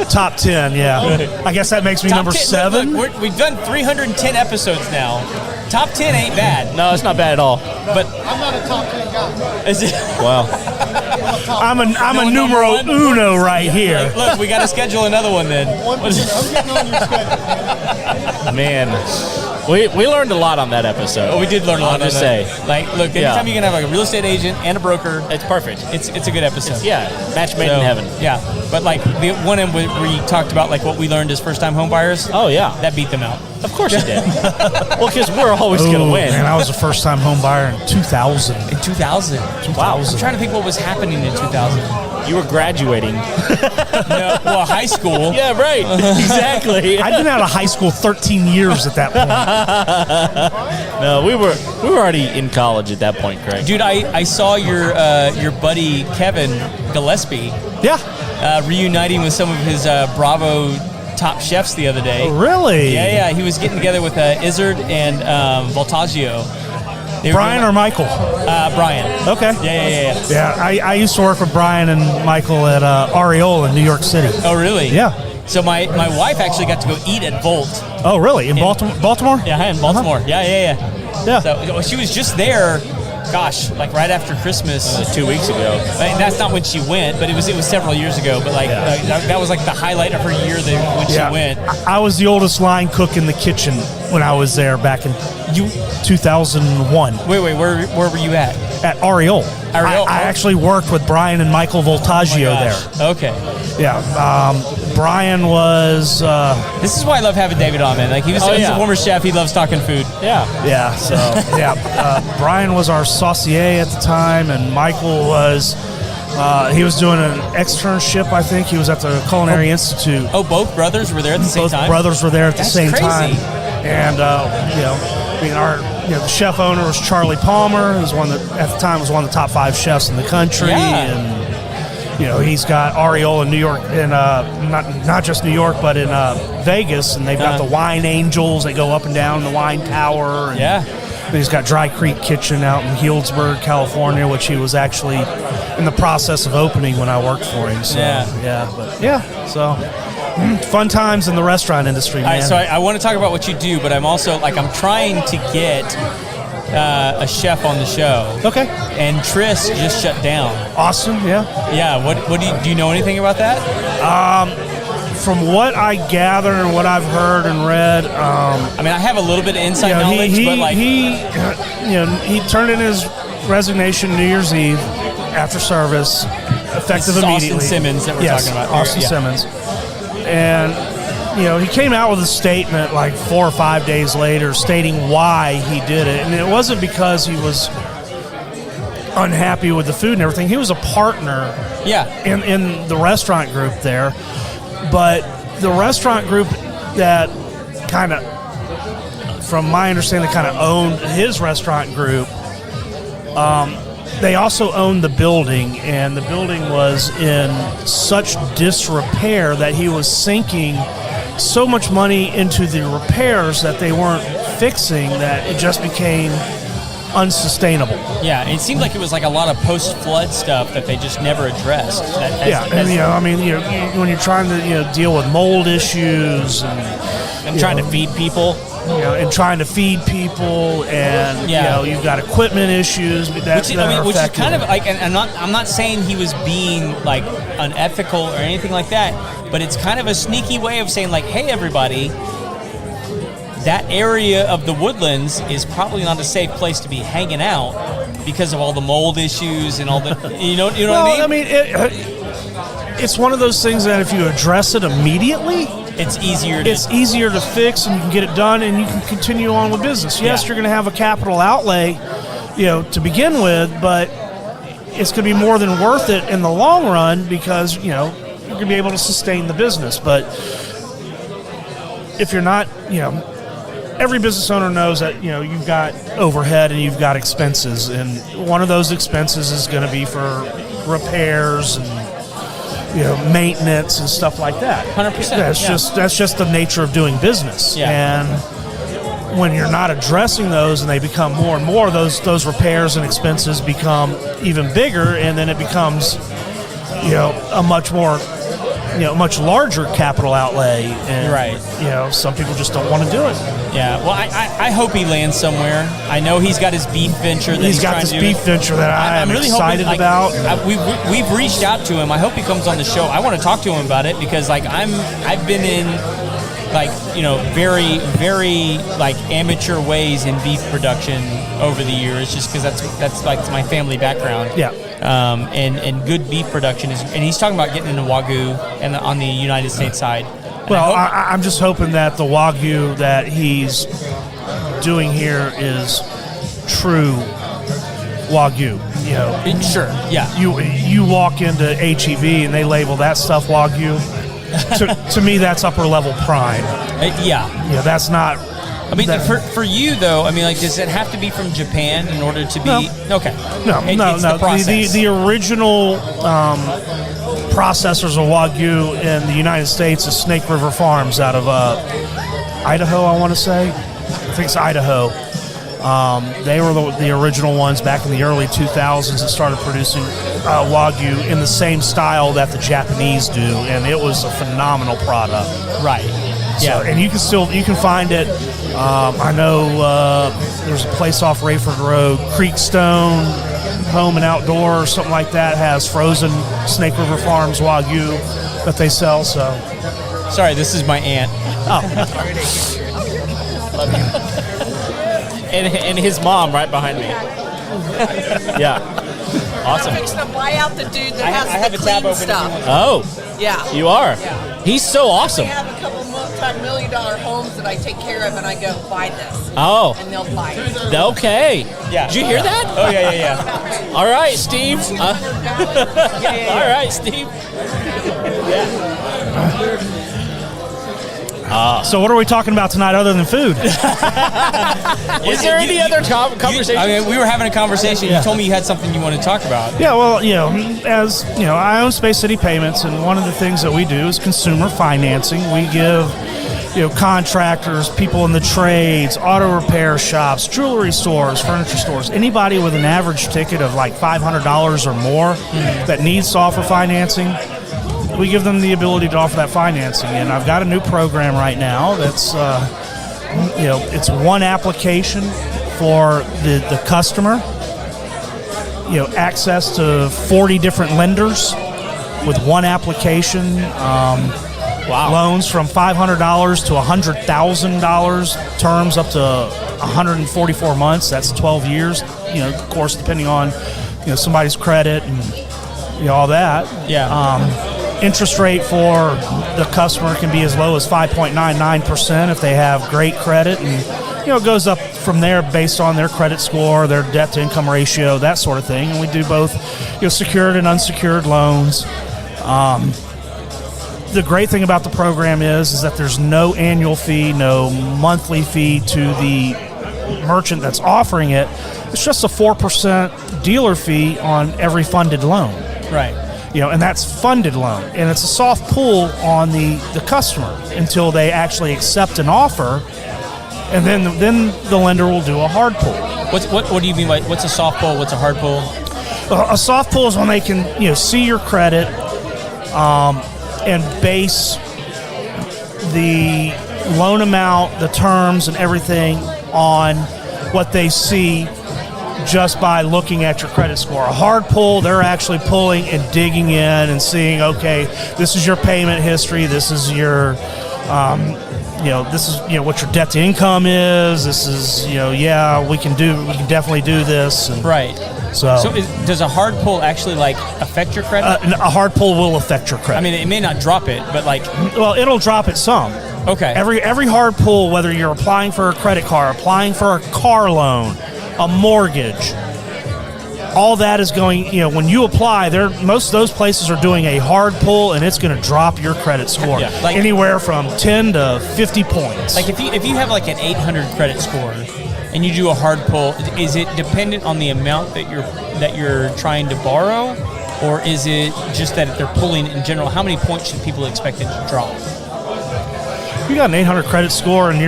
Top 10, yeah. I guess that makes me Top number 10, 7. Look, we've done 310 episodes now. Top 10 ain't bad. No, it's not bad at all. But I'm not a top 10 guy. is it? Wow. I'm a No, numero number 1? uno right here. Look, we got to schedule another one then. I'm getting on your schedule. Man, we learned a lot on that episode. Oh, we did learn a lot. I'll just on say. that. Like, look, anytime you can have like a real estate agent and a broker, It's perfect. it's a good episode. Yeah, match made So, in heaven. Yeah, but like the one where you talked about like what we learned as first-time home buyers, Oh, yeah. that beat them out. Of course you did. Well, because we're always going to Oh, win. man, I was a first-time home buyer in 2000. In 2000. Wow. I'm trying to think what was happening in 2000. You were graduating. No, well, high school. Yeah, right. Exactly. I'd been out of high school 13 years at that point. No, we were already in college at that point, Craig. Dude, I saw your buddy Kevin Gillespie Yeah. reuniting with some of his Bravo top chefs the other day. Really? Yeah. He was getting together with Izzard and Voltaggio. They were Brian doing, or Michael? Brian. Okay. Yeah. Yeah, I used to work with Brian and Michael at Areola in New York City. Oh, really? Yeah. So my wife actually got to go eat at Volt. Oh, really? In Baltimore? Yeah, in Baltimore. Yeah. Yeah. So she was just there, gosh, like right after Christmas. 2 weeks ago. I mean, that's not when she went, but it was several years ago. But like that was like the highlight of her year when she went. I was the oldest line cook in the kitchen when I was there back in 2001 Wait, where were you at? at Areola. Areola. I actually worked with Brian and Michael Voltaggio there. Okay. Yeah. Brian was. This is why I love having David on, man. Like he's a former chef. He loves talking food. Yeah. Yeah. So yeah. Brian was our saucier at the time, and Michael was. He was doing an externship, I think. He was at the Culinary Institute. Oh, both brothers were there at the same Both time? brothers were there at the That's same crazy. time. And, the chef owner was Charlie Palmer, who's at the time was one of the top 5 chefs in the country. Yeah. And, he's got Areola in New York, and not just New York, but in Vegas. And they've got the Wine Angels. They go up and down the wine tower. And, Yeah. He's got Dry Creek Kitchen out in Healdsburg, California, which he was actually in the process of opening when I worked for him. So, so fun times in the restaurant industry, man. All right, so I want to talk about what you do, but I'm also I'm trying to get a chef on the show. Okay. And Tris just shut down. Awesome, yeah. Yeah. What do you know anything about that? From what I gather and what I've heard and read, I mean, I have a little bit of inside knowledge, but like he turned in his resignation New Year's Eve after service, effective This is immediately. Austin Simmons that we're talking about here, Austin yeah. Simmons, and he came out with a statement like 4 or 5 days later, stating why he did it, and it wasn't because he was unhappy with the food and everything. He was a partner, in the restaurant group there. But the restaurant group that kind of, from my understanding, kind of owned his restaurant group, they also owned the building, and the building was in such disrepair that he was sinking so much money into the repairs that they weren't fixing that it just became unsustainable. Yeah, it seemed like it was like a lot of post-flood stuff that they just never addressed. When you're trying to deal with mold issues and And trying to feed people. And trying to feed people, and you've got equipment issues which is kind of like, and I'm not saying he was being like unethical or anything like that, but it's kind of a sneaky way of saying like, hey everybody, that area of the Woodlands is probably not a safe place to be hanging out because of all the mold issues and all the you know what I mean? It's one of those things that if you address it immediately, it's easier to fix, and you can get it done, and you can continue on with business. Yes, you're going to have a capital outlay, to begin with, but it's going to be more than worth it in the long run because, you're going to be able to sustain the business. But if you're not, every business owner knows that, you've got overhead and you've got expenses, and one of those expenses is going to be for repairs and maintenance and stuff like that. 100%. That's just the nature of doing business. Yeah. And when you're not addressing those and they become more and more, those repairs and expenses become even bigger, and then it becomes a much more much larger capital outlay. And, right. Some people just don't want to do it. Yeah. Well, I hope he lands somewhere. I know he's got his beef venture that he's got trying this to do. beef venture that I'm really excited about. We've reached out to him. I hope he comes on the show. I want to talk to him about it because I've been in very, very amateur ways in beef production over the years, just because that's like my family background. Yeah. And good beef production and he's talking about getting into Wagyu and on the United States side. Well, I'm just hoping that the Wagyu that he's doing here is true Wagyu. Sure. Yeah. You walk into HEB and they label that stuff Wagyu. To me, that's upper level prime. Yeah. That's not. I mean, for you though, does it have to be from Japan in order to be? No. Okay. No. The process. The original processors of Wagyu in the United States is Snake River Farms out of Idaho, I want to say. I think it's Idaho. They were the original ones back in the early 2000s that started producing Wagyu in the same style that the Japanese do, and it was a phenomenal product. Right. Yeah, and you can find it. I know there's a place off Rayford Road, Creekstone Home and Outdoor or something like that, has frozen Snake River Farms Wagyu that they sell. So, sorry, this is my aunt. Oh, love you. And his mom right behind me. Yeah, awesome. I'm fixing to buy out the dude that has the clean stuff. Oh, yeah, you are. Yeah. He's so awesome. I have a couple multi-million-dollar homes that I take care of, and I go buy this. Oh, and they'll buy it. Okay. Yeah. Did you hear that? Oh yeah. All right, Steve. All right, Steve. so what are we talking about tonight other than food? Is there any other conversation? We were having a conversation. You told me you had something you wanted to talk about. Yeah, well, as I own Space City Payments, and one of the things that we do is consumer financing. We give contractors, people in the trades, auto repair shops, jewelry stores, furniture stores, anybody with an average ticket of like $500 or more that needs to offer financing. We give them the ability to offer that financing, and I've got a new program right now that's, it's one application for the customer. Access to 40 different lenders with one application. Loans from $500 to $100,000, terms up to 144 months. That's 12 years. Of course, depending on somebody's credit and all that. Yeah. Interest rate for the customer can be as low as 5.99% if they have great credit, and it goes up from there based on their credit score, their debt to income ratio, that sort of thing. And we do both secured and unsecured loans. The great thing about the program is that there's no annual fee, no monthly fee to the merchant that's offering it. It's just a 4% dealer fee on every funded loan. Right. And that's funded loan, and it's a soft pull on the customer until they actually accept an offer, and then the lender will do a hard pull. What do you mean by what's a soft pull? What's a hard pull? A soft pull is when they can see your credit and base the loan amount, the terms, and everything on what they see just by looking at your credit score. A hard pull, they're actually pulling and digging in and seeing, okay, this is your payment history, this is your, this is what your debt to income is. This is, we can definitely do this. And right. So does a hard pull actually affect your credit? A hard pull will affect your credit. I mean, it may not drop it, but well, it'll drop it some. Okay. Every hard pull, whether you're applying for a credit card, applying for a car loan, a mortgage, all that is going, when you apply, most of those places are doing a hard pull, and it's going to drop your credit score anywhere from 10 to 50 points. Like if you have an 800 credit score and you do a hard pull, is it dependent on the amount that you're trying to borrow, or is it just that they're pulling in general? How many points should people expect it to drop? You got an 800 credit score, and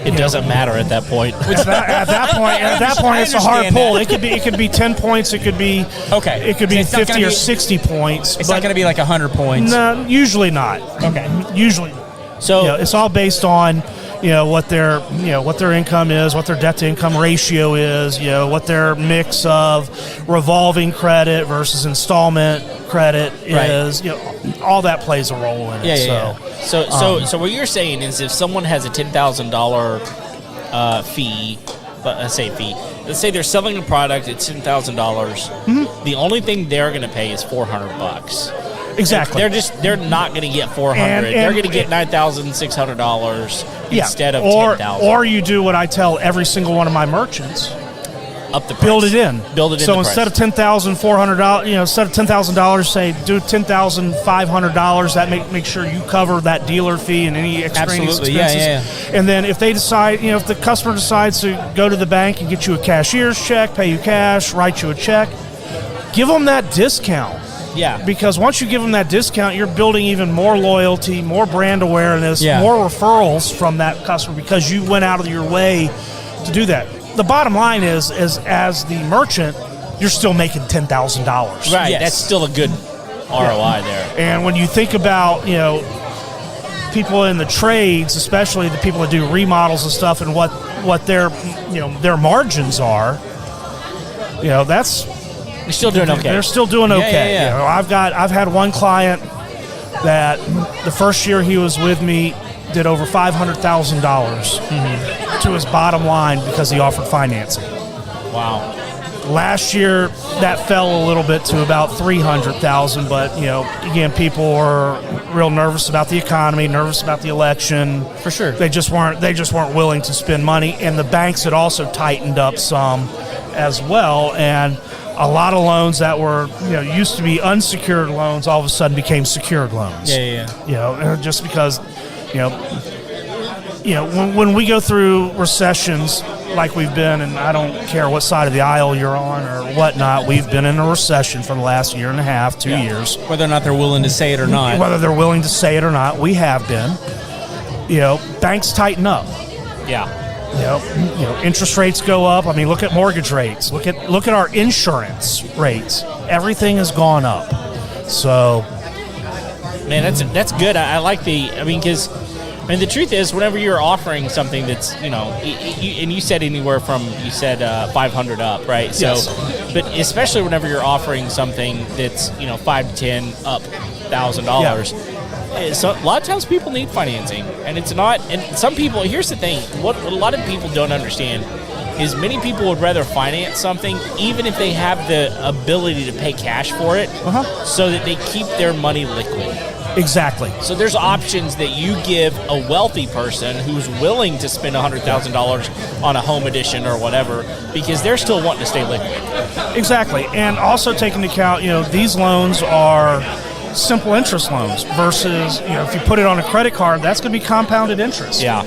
it doesn't matter at that point. At that point, it's a hard pull. It could be 10 points. It could be okay. It could be 50 or 60 points. It's not going to be 100 points. No, usually not. Okay, usually. So it's all based on what their income is, what their debt to income ratio is, what their mix of revolving credit versus installment credit is. All that plays a role in it. So what you're saying is, if someone has a $10,000 fee, let's say they're selling a product at $10,000, the only thing they're going to pay is $400. Exactly. They're not going to get $400. They're going to get $9,600 instead of $10,000. Or you do what I tell every single one of my merchants. Up the price. Build it in. So instead of $10,400, instead of $10,000, say do $10,500. That make sure you cover that dealer fee and any extraneous expenses. Yeah. And then if they decide, if the customer decides to go to the bank and get you a cashier's check, pay you cash, write you a check, give them that discount. Yeah. Because once you give them that discount, you're building even more loyalty, more brand awareness, more referrals from that customer because you went out of your way to do that. The bottom line is as the merchant, you're still making $10,000. Right. Yes. That's still a good ROI there. And when you think about, people in the trades, especially the people that do remodels and stuff, and what their margins are, that's they're still doing okay. They're still doing okay. Yeah. I've had one client that the first year he was with me did over $500,000 to his bottom line because he offered financing. Wow. Last year that fell a little bit to about $300,000, but again, people were real nervous about the economy, nervous about the election. For sure. They just weren't willing to spend money, and the banks had also tightened up some as well, and a lot of loans that were used to be unsecured loans all of a sudden became secured loans. Yeah. Just because when we go through recessions like we've been, and I don't care what side of the aisle you're on or whatnot, we've been in a recession for the last year and a half, 2 years. Whether or not they're willing to say it or not. Whether they're willing to say it or not, we have been. Banks tighten up. Yeah. Interest rates go up. I mean, look at mortgage rates. Look at our insurance rates. Everything has gone up. So, man, that's good. I like because the truth is, whenever you're offering something that's and you said anywhere from 500 up, right? So, yes. But especially whenever you're offering something that's 5 to 10 up $1,000. So a lot of times people need financing, and it's not. And some people, here's the thing: what a lot of people don't understand is many people would rather finance something, even if they have the ability to pay cash for it, so that they keep their money liquid. Exactly. So there's options that you give a wealthy person who's willing to spend $100,000 on a home edition or whatever, because they're still wanting to stay liquid. Exactly, and also take into account, these loans are simple interest loans versus, if you put it on a credit card, that's going to be compounded interest. Yeah.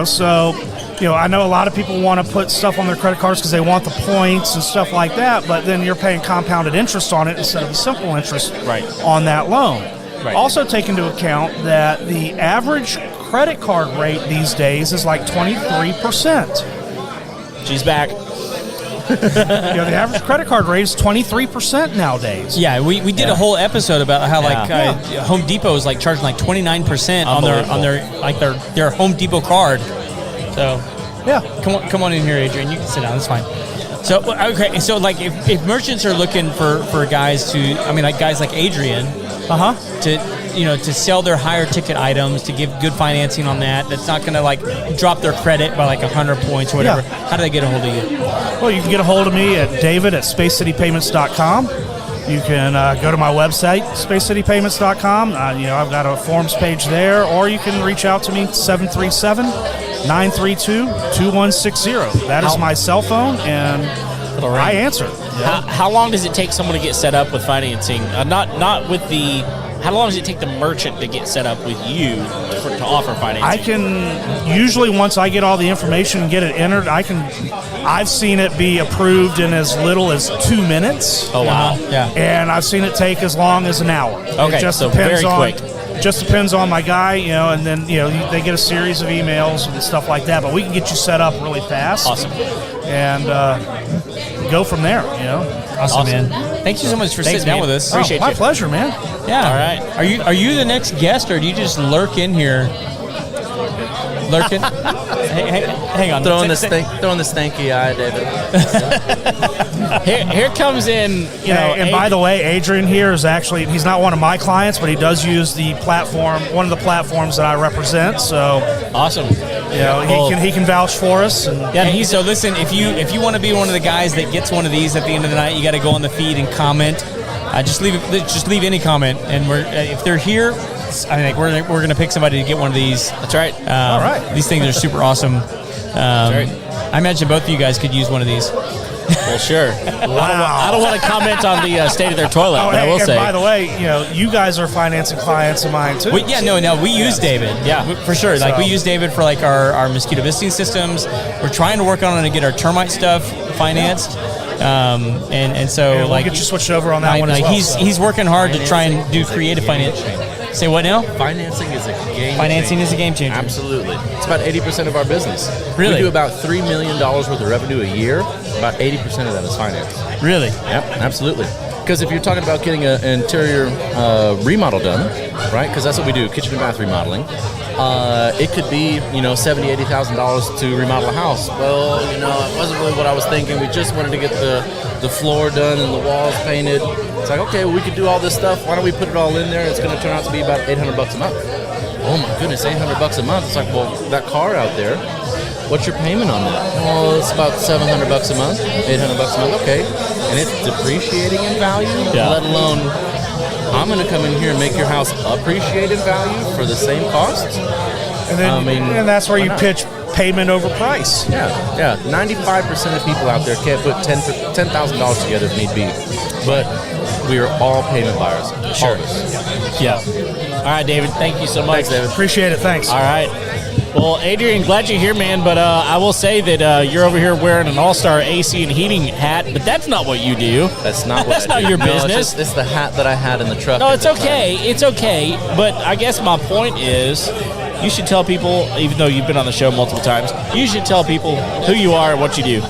So, I know a lot of people want to put stuff on their credit cards because they want the points and stuff like that, but then you're paying compounded interest on it instead of a simple interest on that loan. Right. Also take into account that the average credit card rate these days is like 23%. She's back. The average credit card rate is 23% nowadays. Yeah, we did a whole episode about how Home Depot is like charging like 29% on their Home Depot card. So come on in here, Adrian. You can sit down. That's fine. So so like if merchants are looking for guys guys like Adrian, to sell their higher ticket items, to give good financing on that's not going to like drop their credit by like 100 points or whatever. Yeah. How do they get a hold of you? Well, you can get a hold of me at david@spacecitypayments.com. You can go to my website, spacecitypayments.com. I've got a forms page there, or you can reach out to me, 737-932-2160. That is my cell phone, and I answer. Yeah. How long does it take someone to get set up with financing? How long does it take the merchant to get set up with you to offer financing? I can usually, once I get all the information and get it entered, I've seen it be approved in as little as 2 minutes. Oh wow! Yeah, and I've seen it take as long as an hour. Okay, it just so depends very quick. Just depends on my guy, and then they get a series of emails and stuff like that. But we can get you set up really fast. Awesome. And go from there. Awesome, man. Thank you so much for sitting down with us. Appreciate you. My pleasure, man. Yeah. All right. Are you the next guest, or do you just lurk in here? Lurking? Hey, hang on. Throwing the stanky eye, David. Here comes in, and by the way, Adrian here is actually, he's not one of my clients, but he does use the platform, one of the platforms that I represent. So awesome. He can vouch for us. And so listen, if you want to be one of the guys that gets one of these at the end of the night, you got to go on the feed and comment. Just leave any comment, and if they're here, I think we're going to pick somebody to get one of these. That's right. All right. These things are super awesome. That's right. I imagine both of you guys could use one of these. Well, sure. Wow. I don't want to comment on the state of their toilet, but I will say. By the way, you guys are financing clients of mine too. We use David. Yeah, for sure. So. Like we use David for like our mosquito visiting systems. We're trying to work on it to get our termite stuff financed. So we'll get you switched over on that one as well. He's working hard to try and do creative finance. Say what now? Financing is a game changer. Absolutely. It's about 80% of our business. Really? We do about $3 million worth of revenue a year. About 80% of that is finance. Really? Yep, absolutely. Because if you're talking about getting an interior remodel done, right? Because that's what we do, kitchen and bath remodeling. It could be, $70,000, $80,000 to remodel a house. Well, it wasn't really what I was thinking. We just wanted to get the floor done and the walls painted. It's like, okay, well, we could do all this stuff. Why don't we put it all in there? It's going to turn out to be about $800 a month. Oh my goodness, $800 a month. It's like, well, that car out there, what's your payment on that? Well, it's about $700 a month, $800 a month. Okay, and it's depreciating in value. Yeah. Let alone, I'm going to come in here and make your house appreciate in value for the same costs. And then, and that's where you pitch payment over price. Yeah. 95% of people out there can't put $10,000 together if need be, but we are all payment buyers. Sure. Yeah. All right, David. Thank you so much. Thanks, David. Appreciate it. Thanks. All right. Well, Adrian, glad you're here, man. But I will say that you're over here wearing an all-star AC and heating hat, but that's not what you do. That's not what that's I not do. your No, business. It's the hat that I had in the truck. No, it's okay. It's okay. But I guess my point is, you should tell people, even though you've been on the show multiple times, you should tell people who you are and what you do.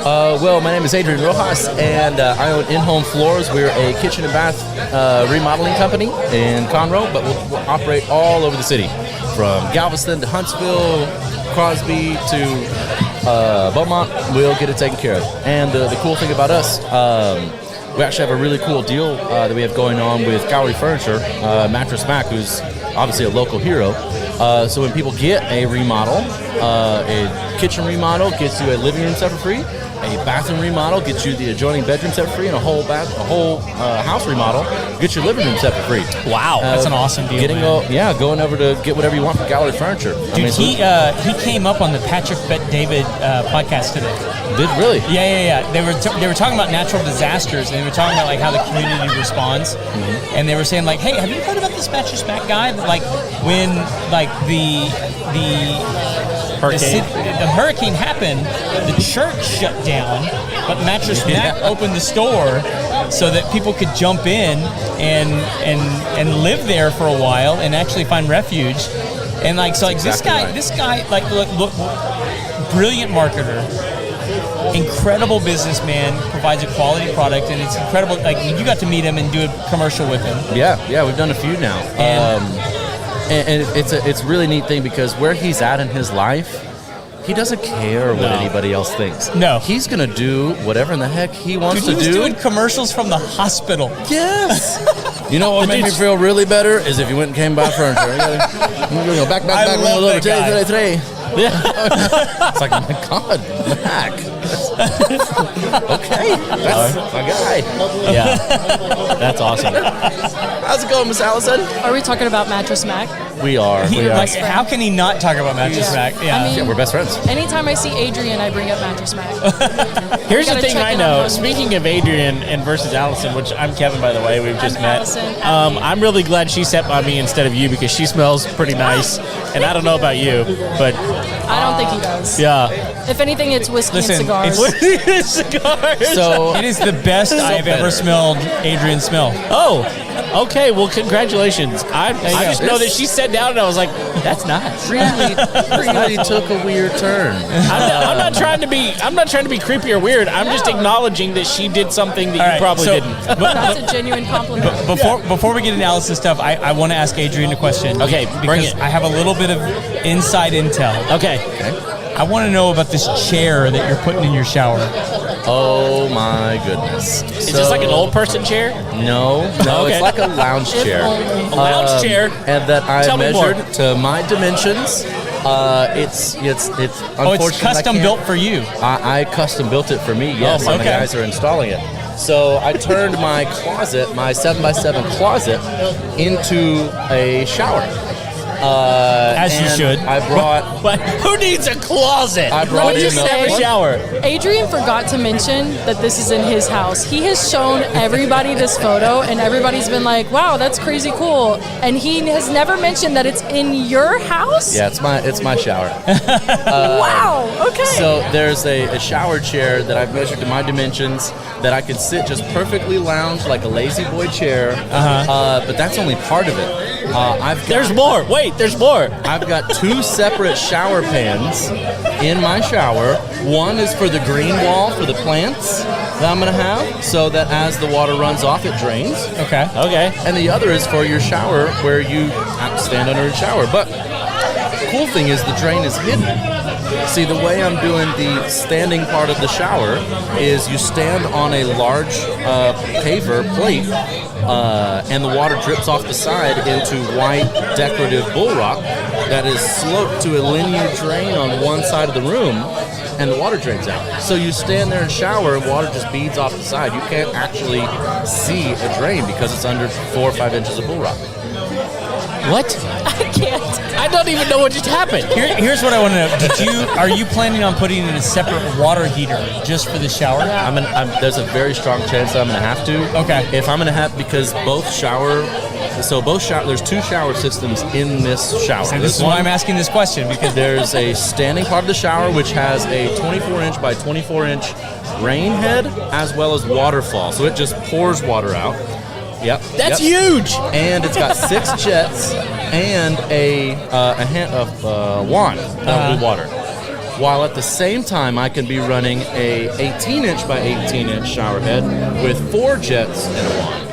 Well, my name is Adrian Rojas, and I own In-Home Floors. We're a kitchen and bath remodeling company in Conroe, but we'll operate all over the city, from Galveston to Huntsville, Crosby to Beaumont. We'll get it taken care of. And the cool thing about us, we actually have a really cool deal that we have going on with Gallery Furniture, Mattress Mac, who's obviously a local hero. So when people get a remodel, a kitchen remodel gets you a living room set for free. A bathroom remodel gets you the adjoining bedroom set for free, and a whole house remodel gets your living room set for free. Wow, that's an awesome deal. Going over to get whatever you want from Gallery Furniture. Dude, he came up on the Patrick Bet David podcast today. Did really? Yeah. They were talking about natural disasters, and they were talking about like how the community responds, and they were saying like, hey, have you heard about this Mattress Mac guy? Like when like the hurricane happened, the church shut down, but Mattress Mac opened the store so that people could jump in and live there for a while and actually find refuge. And like, so like exactly this guy, like look, brilliant marketer, incredible businessman, provides a quality product, and it's incredible. Like you got to meet him and do a commercial with him. Yeah, we've done a few now. And it's a really neat thing because where he's at in his life, he doesn't care what anybody else thinks. No. He's going to do whatever in the heck he wants to do. He was doing commercials from the hospital. Yes. You know what made me feel really better is if you went and came by furniture. You go back, love that guy. today. Yeah. It's like, my God, Mac. Okay, that's my guy. Yeah, that's awesome. How's it going, Miss Allison? Are we talking about Mattress Mac? We are. Like, how can he not talk about Mattress Mac? Yeah. I mean, We're best friends. Anytime I see Adrian, I bring up Mattress Mac. Here's the Gotta thing check I in know. on him. Speaking of Adrian and versus Allison, which I'm Kevin, by the way, we've just I'm met. Allison. I'm really glad she sat by me instead of you because she smells pretty nice. And I don't know about you, but I don't think he does. yeah. If anything, it's whiskey Listen, and cigars. it's- Cigars. So It is the best I've ever smelled Adrian smell. Oh, okay. Well, congratulations. I you just go. know that she sat down and I was like, that's nice. really took a weird turn. I'm not trying to be creepy or weird. I'm just acknowledging that she did something that All you right, probably so- didn't. That's a genuine compliment. Before we get into Allison's stuff, I want to ask Adrian a question. Okay, bring because it. I have a little bit of inside intel. Okay. I want to know about this chair that you're putting in your shower. Oh my goodness! Is this like an old person chair? No, Okay. it's like a lounge chair. A lounge chair? and that I Tell me more. measured to my dimensions. It's Oh, it's unfortunate I custom can't- built for you. I custom built it for me. Yes, my and the God. guys are installing it. So I turned my closet, my 7x7 closet, into a shower. As you and should. I brought. But who needs a closet? I brought Let me in just a say- a shower. Adrian forgot to mention that this is in his house. He has shown everybody this photo, and everybody's been like, "Wow, that's crazy cool." And he has never mentioned that it's in your house. Yeah, it's my shower. Wow. Okay. So there's a shower chair that I've measured to my dimensions that I could sit just perfectly lounge like a lazy boy chair. But that's only part of it. There's more. Wait, there's more. I've got two separate shower pans in my shower. One is for the green wall for the plants that I'm going to have so that as the water runs off, it drains. Okay. Okay. And the other is for your shower where you have to stand under a shower. But the cool thing is the drain is hidden. See, the way I'm doing the standing part of the shower is you stand on a large paver plate and the water drips off the side into white decorative bull rock that is sloped to a linear drain on one side of the room, and the water drains out. So you stand there and shower and water just beads off the side. You can't actually see a drain because it's under 4 or 5 inches of bull rock. What? I can't. I don't even know what just happened. Here's what I want to know. Are you planning on putting in a separate water heater just for the shower? There's a very strong chance that I'm going to have to. Okay. If I'm going to have, because there's two shower systems in this shower. And this is why I'm asking this question, because There's a standing part of the shower which has a 24-inch by 24-inch rain head as well as waterfall. So it just pours water out. Yep. That's huge. And it's got 6 jets and a hand of wand that'll do water. While at the same time, I can be running a 18-inch by 18-inch shower head with 4 jets and a wand.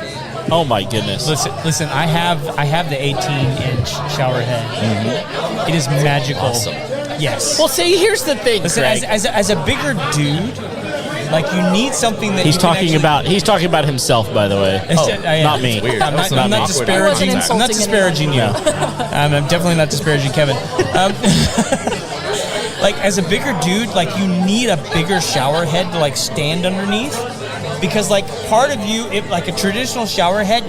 Oh my goodness. Listen. I have the 18-inch shower head. Mm-hmm. It is magical. Awesome. Yes. Well, see, here's the thing, Listen, Craig. as a bigger dude, like you need something that He's you can talking actually- He's talking about himself, by the way. I am. Not me. Weird. I'm not, That's I'm not not me. disparaging. I wasn't I'm not insulting disparaging you. I'm definitely not disparaging Kevin. Like as a bigger dude, like you need a bigger shower head to like stand underneath, because like part of you, if like a traditional shower head,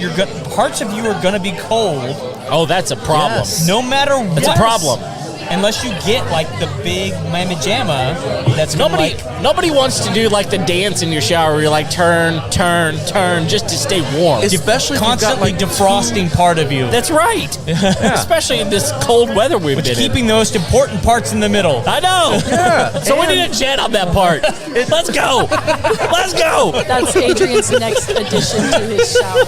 parts of you are gonna be cold. Oh, that's a problem. Yes. No matter what. That's a problem. Unless you get like the big mamma jamma, that's gonna, Nobody wants to do like the dance in your shower where you're like turn, just to stay warm. Especially if you've got, constantly like, defrosting part of you. That's right. Especially in this cold weather we've been in. Keeping the most important parts in the middle. I know. Yeah. So we need a jet on that part. Let's go. Let's go. That's Adrian's next addition to his shower.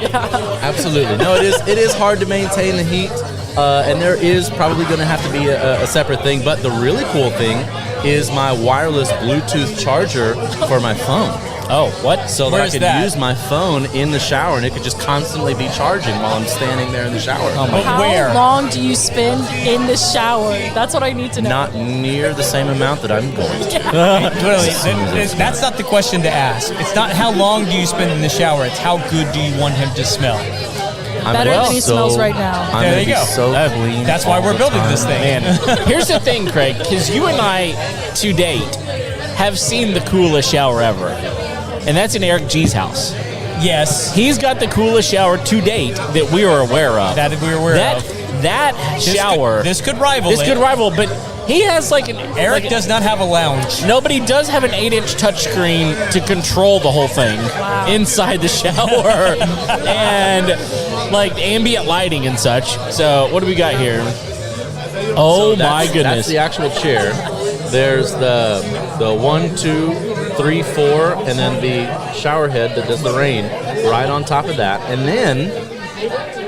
Yeah. Absolutely. No, it is hard to maintain the heat, and there is probably going to have to be a separate thing. But the really cool thing is my wireless Bluetooth charger for my phone. Oh, what? So that I could use my phone in the shower, and it could just constantly be charging while I'm standing there in the shower. Oh my! How long do you spend in the shower? That's what I need to know. Not near the same amount that I'm going to. That's not the question to ask. It's not how long do you spend in the shower. It's how good do you want him to smell. Better than he smells right now. There you go. So clean. That's why we're building this thing. Man, here's the thing, Craig, because you and I, to date, have seen the coolest shower ever, and that's in Eric G's house. Yes. He's got the coolest shower to date that we are aware of. That we are aware of. That shower. This could rival This it. could rival, but he has like an... Eric does not have a lounge. Nobody does have an 8-inch touchscreen to control the whole thing inside the shower. And like ambient lighting and such. So what do we got here? Oh my goodness. That's the actual chair. There's the 1, 2, 3, 4, and then the shower head that does the rain right on top of that. And then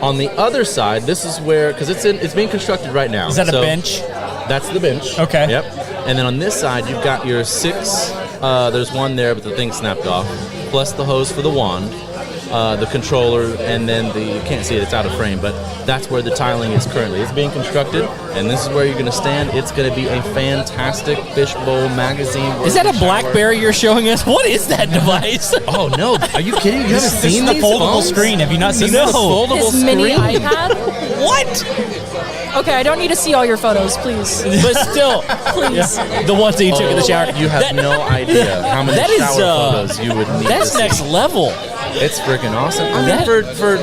on the other side, this is where, because it's being constructed right now. Is that a bench? That's the bench. Okay. Yep. And then on this side, you've got your 6. There's one there, but the thing snapped off. Plus the hose for the wand, the controller, and then you can't see it, it's out of frame, but that's where the tiling is currently. It's being constructed, and this is where you're going to stand. It's going to be a fantastic fishbowl magazine. Is that a BlackBerry you're showing us? What is that device? Oh, no. Are you kidding? You haven't seen the these foldable phones? screen. Have you not seen This this? is a foldable His screen. mini iPad? What? Okay, I don't need to see all your photos, please. But still, Please. the ones that you took in the shower. You have no idea how many that is, shower photos you would need. That's to next see. level. It's freaking awesome. I mean, for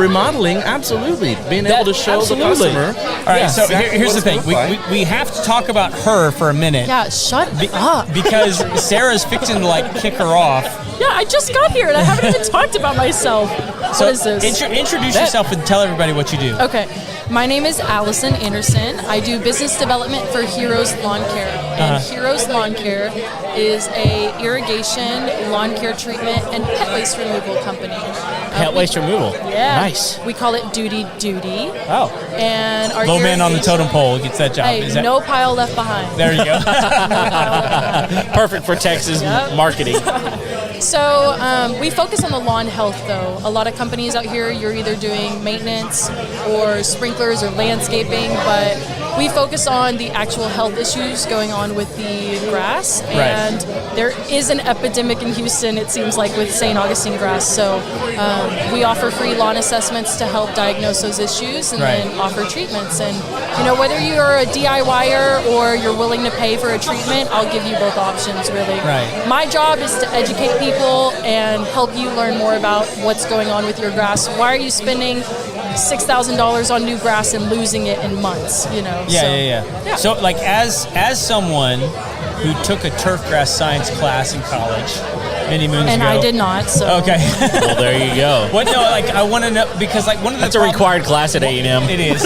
remodeling, absolutely. Being able to show absolutely. the customer. All right, so exactly here's what the it's thing. gonna look like. We have to talk about her for a minute. Yeah, shut up. Because Sarah's fixing to like kick her off. Yeah, I just got here and I haven't even talked about myself. So What is this? introduce yourself and tell everybody what you do. Okay, my name is Allison Anderson. I do business development for Heroes Lawn Care. And Heroes Lawn Care is a irrigation, lawn care treatment, and pet waste removal company. Pet waste removal. Yeah. Nice. We call it Duty. Oh. And our Low man on the irrigation- totem pole gets that job. Hey, Is that, no pile left behind. There you go. Perfect for Texas marketing. So we focus on the lawn health, though. A lot of companies out here, you're either doing maintenance or sprinklers or landscaping, but we focus on the actual health issues going on with the grass. And there is an epidemic in Houston, it seems like, with St. Augustine grass. So we offer free lawn assessments to help diagnose those issues and then offer treatments. And, whether you're a DIYer or you're willing to pay for a treatment, I'll give you both options, really. Right. My job is to educate people and help you learn more about what's going on with your grass. Why are you spending $6,000 on new grass and losing it in months? Yeah. So, like, as someone who took a turf grass science class in college many moons and ago. I did not. So Okay. Well, there you go. What? No, like I want to know because like one of the That's a required class at A&M. It is.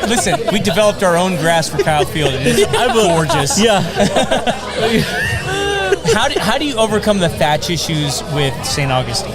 Listen, we developed our own grass for Kyle Field. It is gorgeous. Yeah. How do you overcome the thatch issues with St. Augustine?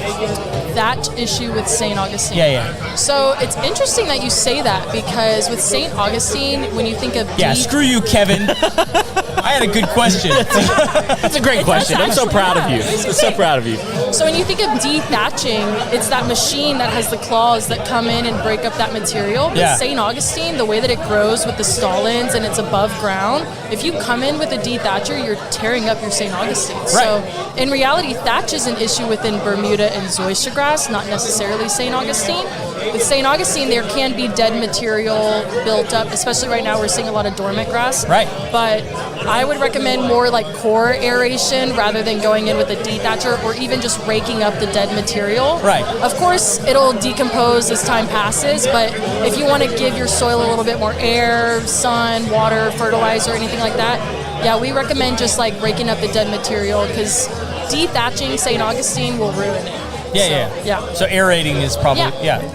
that issue with St. Augustine. Yeah. So it's interesting that you say that because with St. Augustine, when you think of Yeah, screw you, Kevin. I had a good question. That's a great question. I'm so proud of you. I'm so proud of you. So when you think of dethatching, it's that machine that has the claws that come in and break up that material. But Yeah. St. Augustine, the way that it grows with the stallings and it's above ground, if you come in with a dethatcher, you're tearing up your St. Augustine. Right. So in reality, thatch is an issue within Bermuda and zoysia grass, not necessarily St. Augustine. With St. Augustine, there can be dead material built up, especially right now we're seeing a lot of dormant grass. Right. But I would recommend more like core aeration rather than going in with a dethatcher or even just raking up the dead material. Right. Of course, it'll decompose as time passes, but if you want to give your soil a little bit more air, sun, water, fertilizer, anything like that, yeah, we recommend just like raking up the dead material because dethatching St. Augustine will ruin it. Yeah. So aerating is probably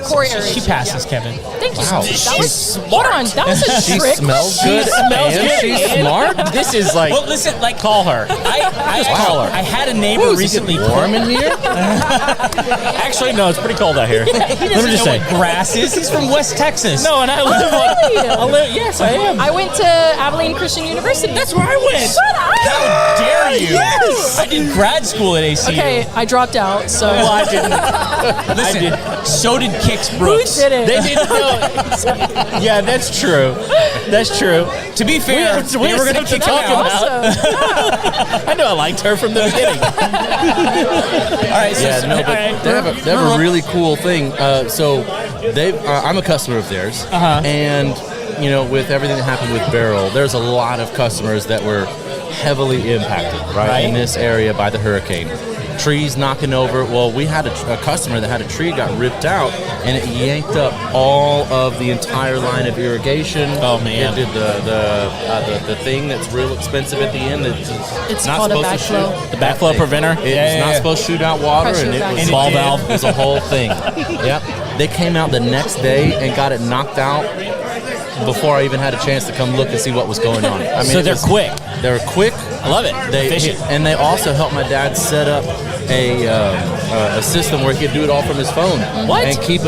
core So aeration. She passes, Kevin. Thank you. Wow. That was hold on. That was a She trick. smells good and she's smart. This is like, Well, listen, like call her. I call her. I had a neighbor Ooh, is it recently. getting warm in here? Actually, no, it's pretty cold out here. He Let me doesn't just know say. what grass is. He's from West Texas. No, and I live on. Yes, I am. I went to Abilene Christian University. That's where I went. Shut up. How dare you? Yes. I did grad school at ACU. Okay, I dropped out. So Well, I didn't. Listen, so did Kix Brooks. who did it? They didn't know. Yeah, that's true. That's true. To be fair, We they have were going to something kick to him talk out. Awesome. I knew I liked her from the beginning. All right, so Yeah, no, but they have a really cool thing. So I'm a customer of theirs, and with everything that happened with Beryl, there's a lot of customers that were heavily impacted right in this area by the hurricane. Trees knocking over. Well, we had a customer that had a tree got ripped out, and it yanked up all of the entire line of irrigation. Oh, man. It did the thing that's real expensive at the end. It's not called a supposed to backflow. shoot The backflow preventer? It's not supposed to shoot out water, Pressure and it was vacuum. Ball valve. It was a whole thing. Yep. They came out the next day and got it knocked out before I even had a chance to come look and see what was going on. I mean, So they're quick. They're quick. I love it. Efficient. And they also helped my dad set up a system where he could do it all from his phone. What? And keep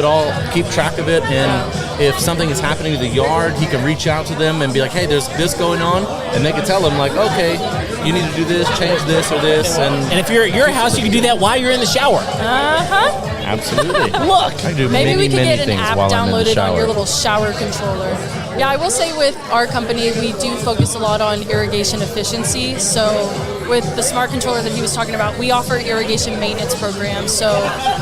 track of it. And if something is happening in the yard, he can reach out to them and be like, hey, there's this going on. And they can tell him, like, okay, you need to do this, change this or this. And if you're at your house, you can do that while you're in the shower. Absolutely. Look. I do Maybe we could many get an things app while I'm in the downloaded on shower. your little shower controller. Yeah, I will say with our company, we do focus a lot on irrigation efficiency. So with the smart controller that he was talking about, we offer irrigation maintenance programs. So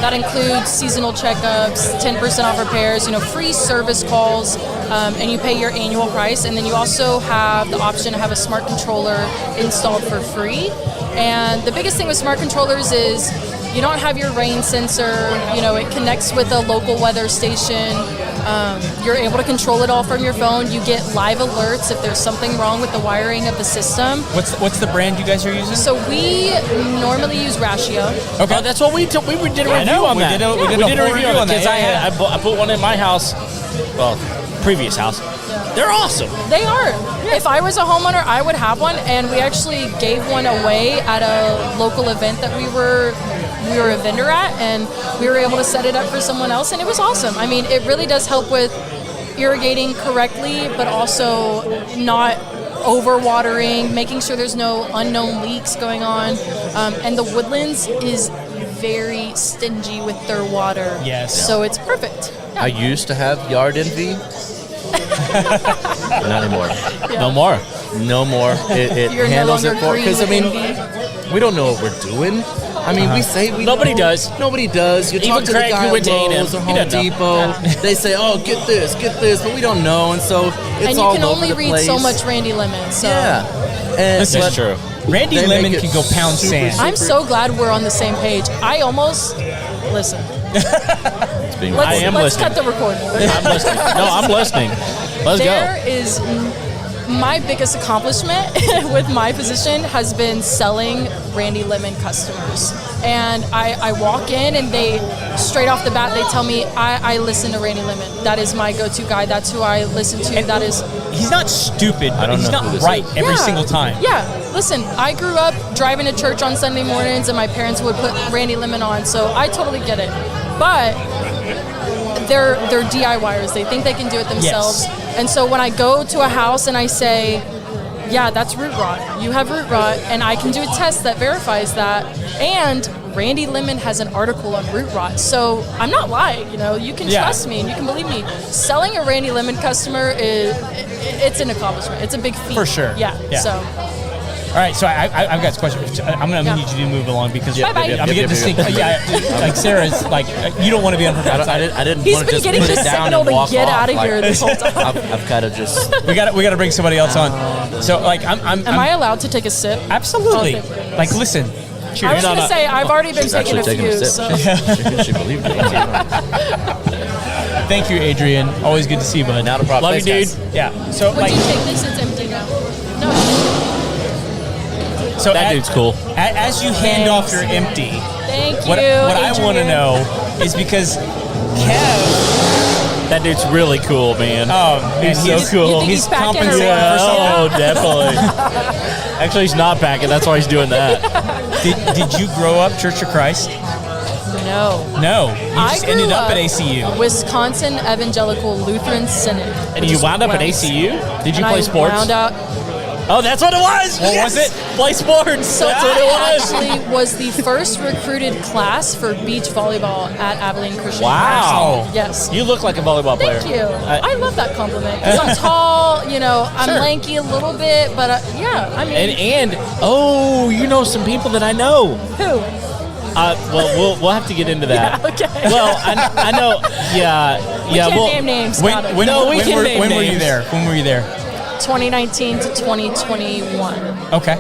that includes seasonal checkups, 10% off repairs, free service calls, and you pay your annual price. And then you also have the option to have a smart controller installed for free. And the biggest thing with smart controllers is you don't have your rain sensor, it connects with a local weather station. You're able to control it all from your phone. You get live alerts if there's something wrong with the wiring of the system. What's the brand you guys are using? So we normally use Ratio. Okay, that's what we did a review on that. We did a review on that because I put one in my house. Well, previous house. They're awesome. They are. If I was a homeowner, I would have one, and we actually gave one away at a local event that we were a vendor at, and we were able to set it up for someone else, and it was awesome. I mean, it really does help with irrigating correctly, but also not overwatering, making sure there's no unknown leaks going on. And the Woodlands is very stingy with their water. Yes. So it's perfect. I used to have yard envy. Not anymore. No more. No more. It You're no handles longer it for green because with I mean envy. we don't know what we're doing. I mean, we say we Nobody know. does. Nobody does. You Even talk to Craig, the guy who went to at A&M, Lowe's or he Home doesn't know. Depot. They say, "Oh, get this," but we don't know, and so it's And you all can over only the read place. so much Randy Lemon. So Yeah, and This is but true. Randy they Lemon make can it go pound super, sand. super- I'm so glad we're on the same page. I almost listen. it's being Let's, I am let's listening. cut the recording. I'm listening. No, I'm listening. Let's There go. is my biggest accomplishment with my position has been selling Randy Lemon customers. And I walk in and they, straight off the bat, they tell me, I listen to Randy Lemon. That is my go-to guy. That's who I listen to. That is... He's not stupid, but don't he's know not who this right is. every Yeah. single time. Yeah, listen, I grew up driving to church on Sunday mornings and my parents would put Randy Lemon on, so I totally get it. But they're DIYers. They think they can do it themselves. Yes. And so when I go to a house and I say, yeah, that's root rot. You have root rot, and I can do a test that verifies that. And Randy Lemon has an article on root rot, so I'm not lying. You can trust me and you can believe me. Selling a Randy Lemon customer it's an accomplishment. It's a big feat. For sure. Yeah. Yeah. So. All right, so I've got a question. I'm going to need you to move along because Bye-bye. I'm getting this thing. Like Sarah's like, you don't want to be on her bad side. I didn't He's want to been just getting put the it down signal and to walk get off. out of Like, here this whole time. I've got to just. We got to bring somebody else on. So like Am I allowed to take a sip? Absolutely. Okay. Like listen. I was Cheers. going to say, I've already been She's taking actually a taking few. a So. sip. She believed it. Thank you, Adrian. Always good to see you, bud. Not a problem. Love you, Thanks, dude. guys. Yeah. So Would like, you take this? It's empty now. No. so That dude's cool. As you hand off your empty, Thank you. What I want to Adrian. know is because Kev, That dude's really cool, man. oh, man, He's so cool. You think he's packing or compensating what? for something. Oh, definitely. Actually, he's not packing. That's why he's doing that. Did you grow up Church of Christ? No. No, you I just grew ended up at ACU. Wisconsin Evangelical Lutheran Synod. And which you is wound up where at I was- ACU? Did you and play I sports? wound up. Oh, that's what it was. What was it? Play sports. So That's what it I was. actually was the first recruited class for beach volleyball at Abilene Christian Wow. University. Yes. You look like a volleyball player. Thank you. I love that compliment because I'm tall. I'm Sure. lanky a little bit, but yeah, I mean, And oh, you know some people that I know. who? Well, we'll have to get into that. Yeah, okay. Well, I know. Yeah. We can't name names. When, got it. when, No, we when, can were, name when were you names. there? When were you there? 2019 to 2021. Okay.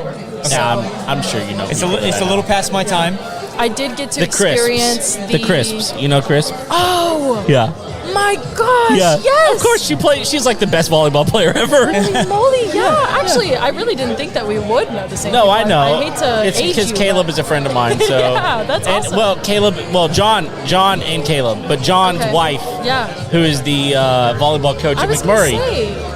Yeah, I'm sure you know. It's people it's that a little past my time. I did get to the experience crisps. The crisps. You know crisp? Oh Yeah. my gosh! Yeah. Yes. Of course, she's like the best volleyball player ever. Holy moly! Yeah. Actually, I really didn't think that we would know the same. No, people. I know. I hate to It's age because you, Caleb but- is a friend of mine. So Yeah, that's awesome. John and Caleb, but John's Okay. wife, Yeah. who is the volleyball coach I at was gonna McMurray. say,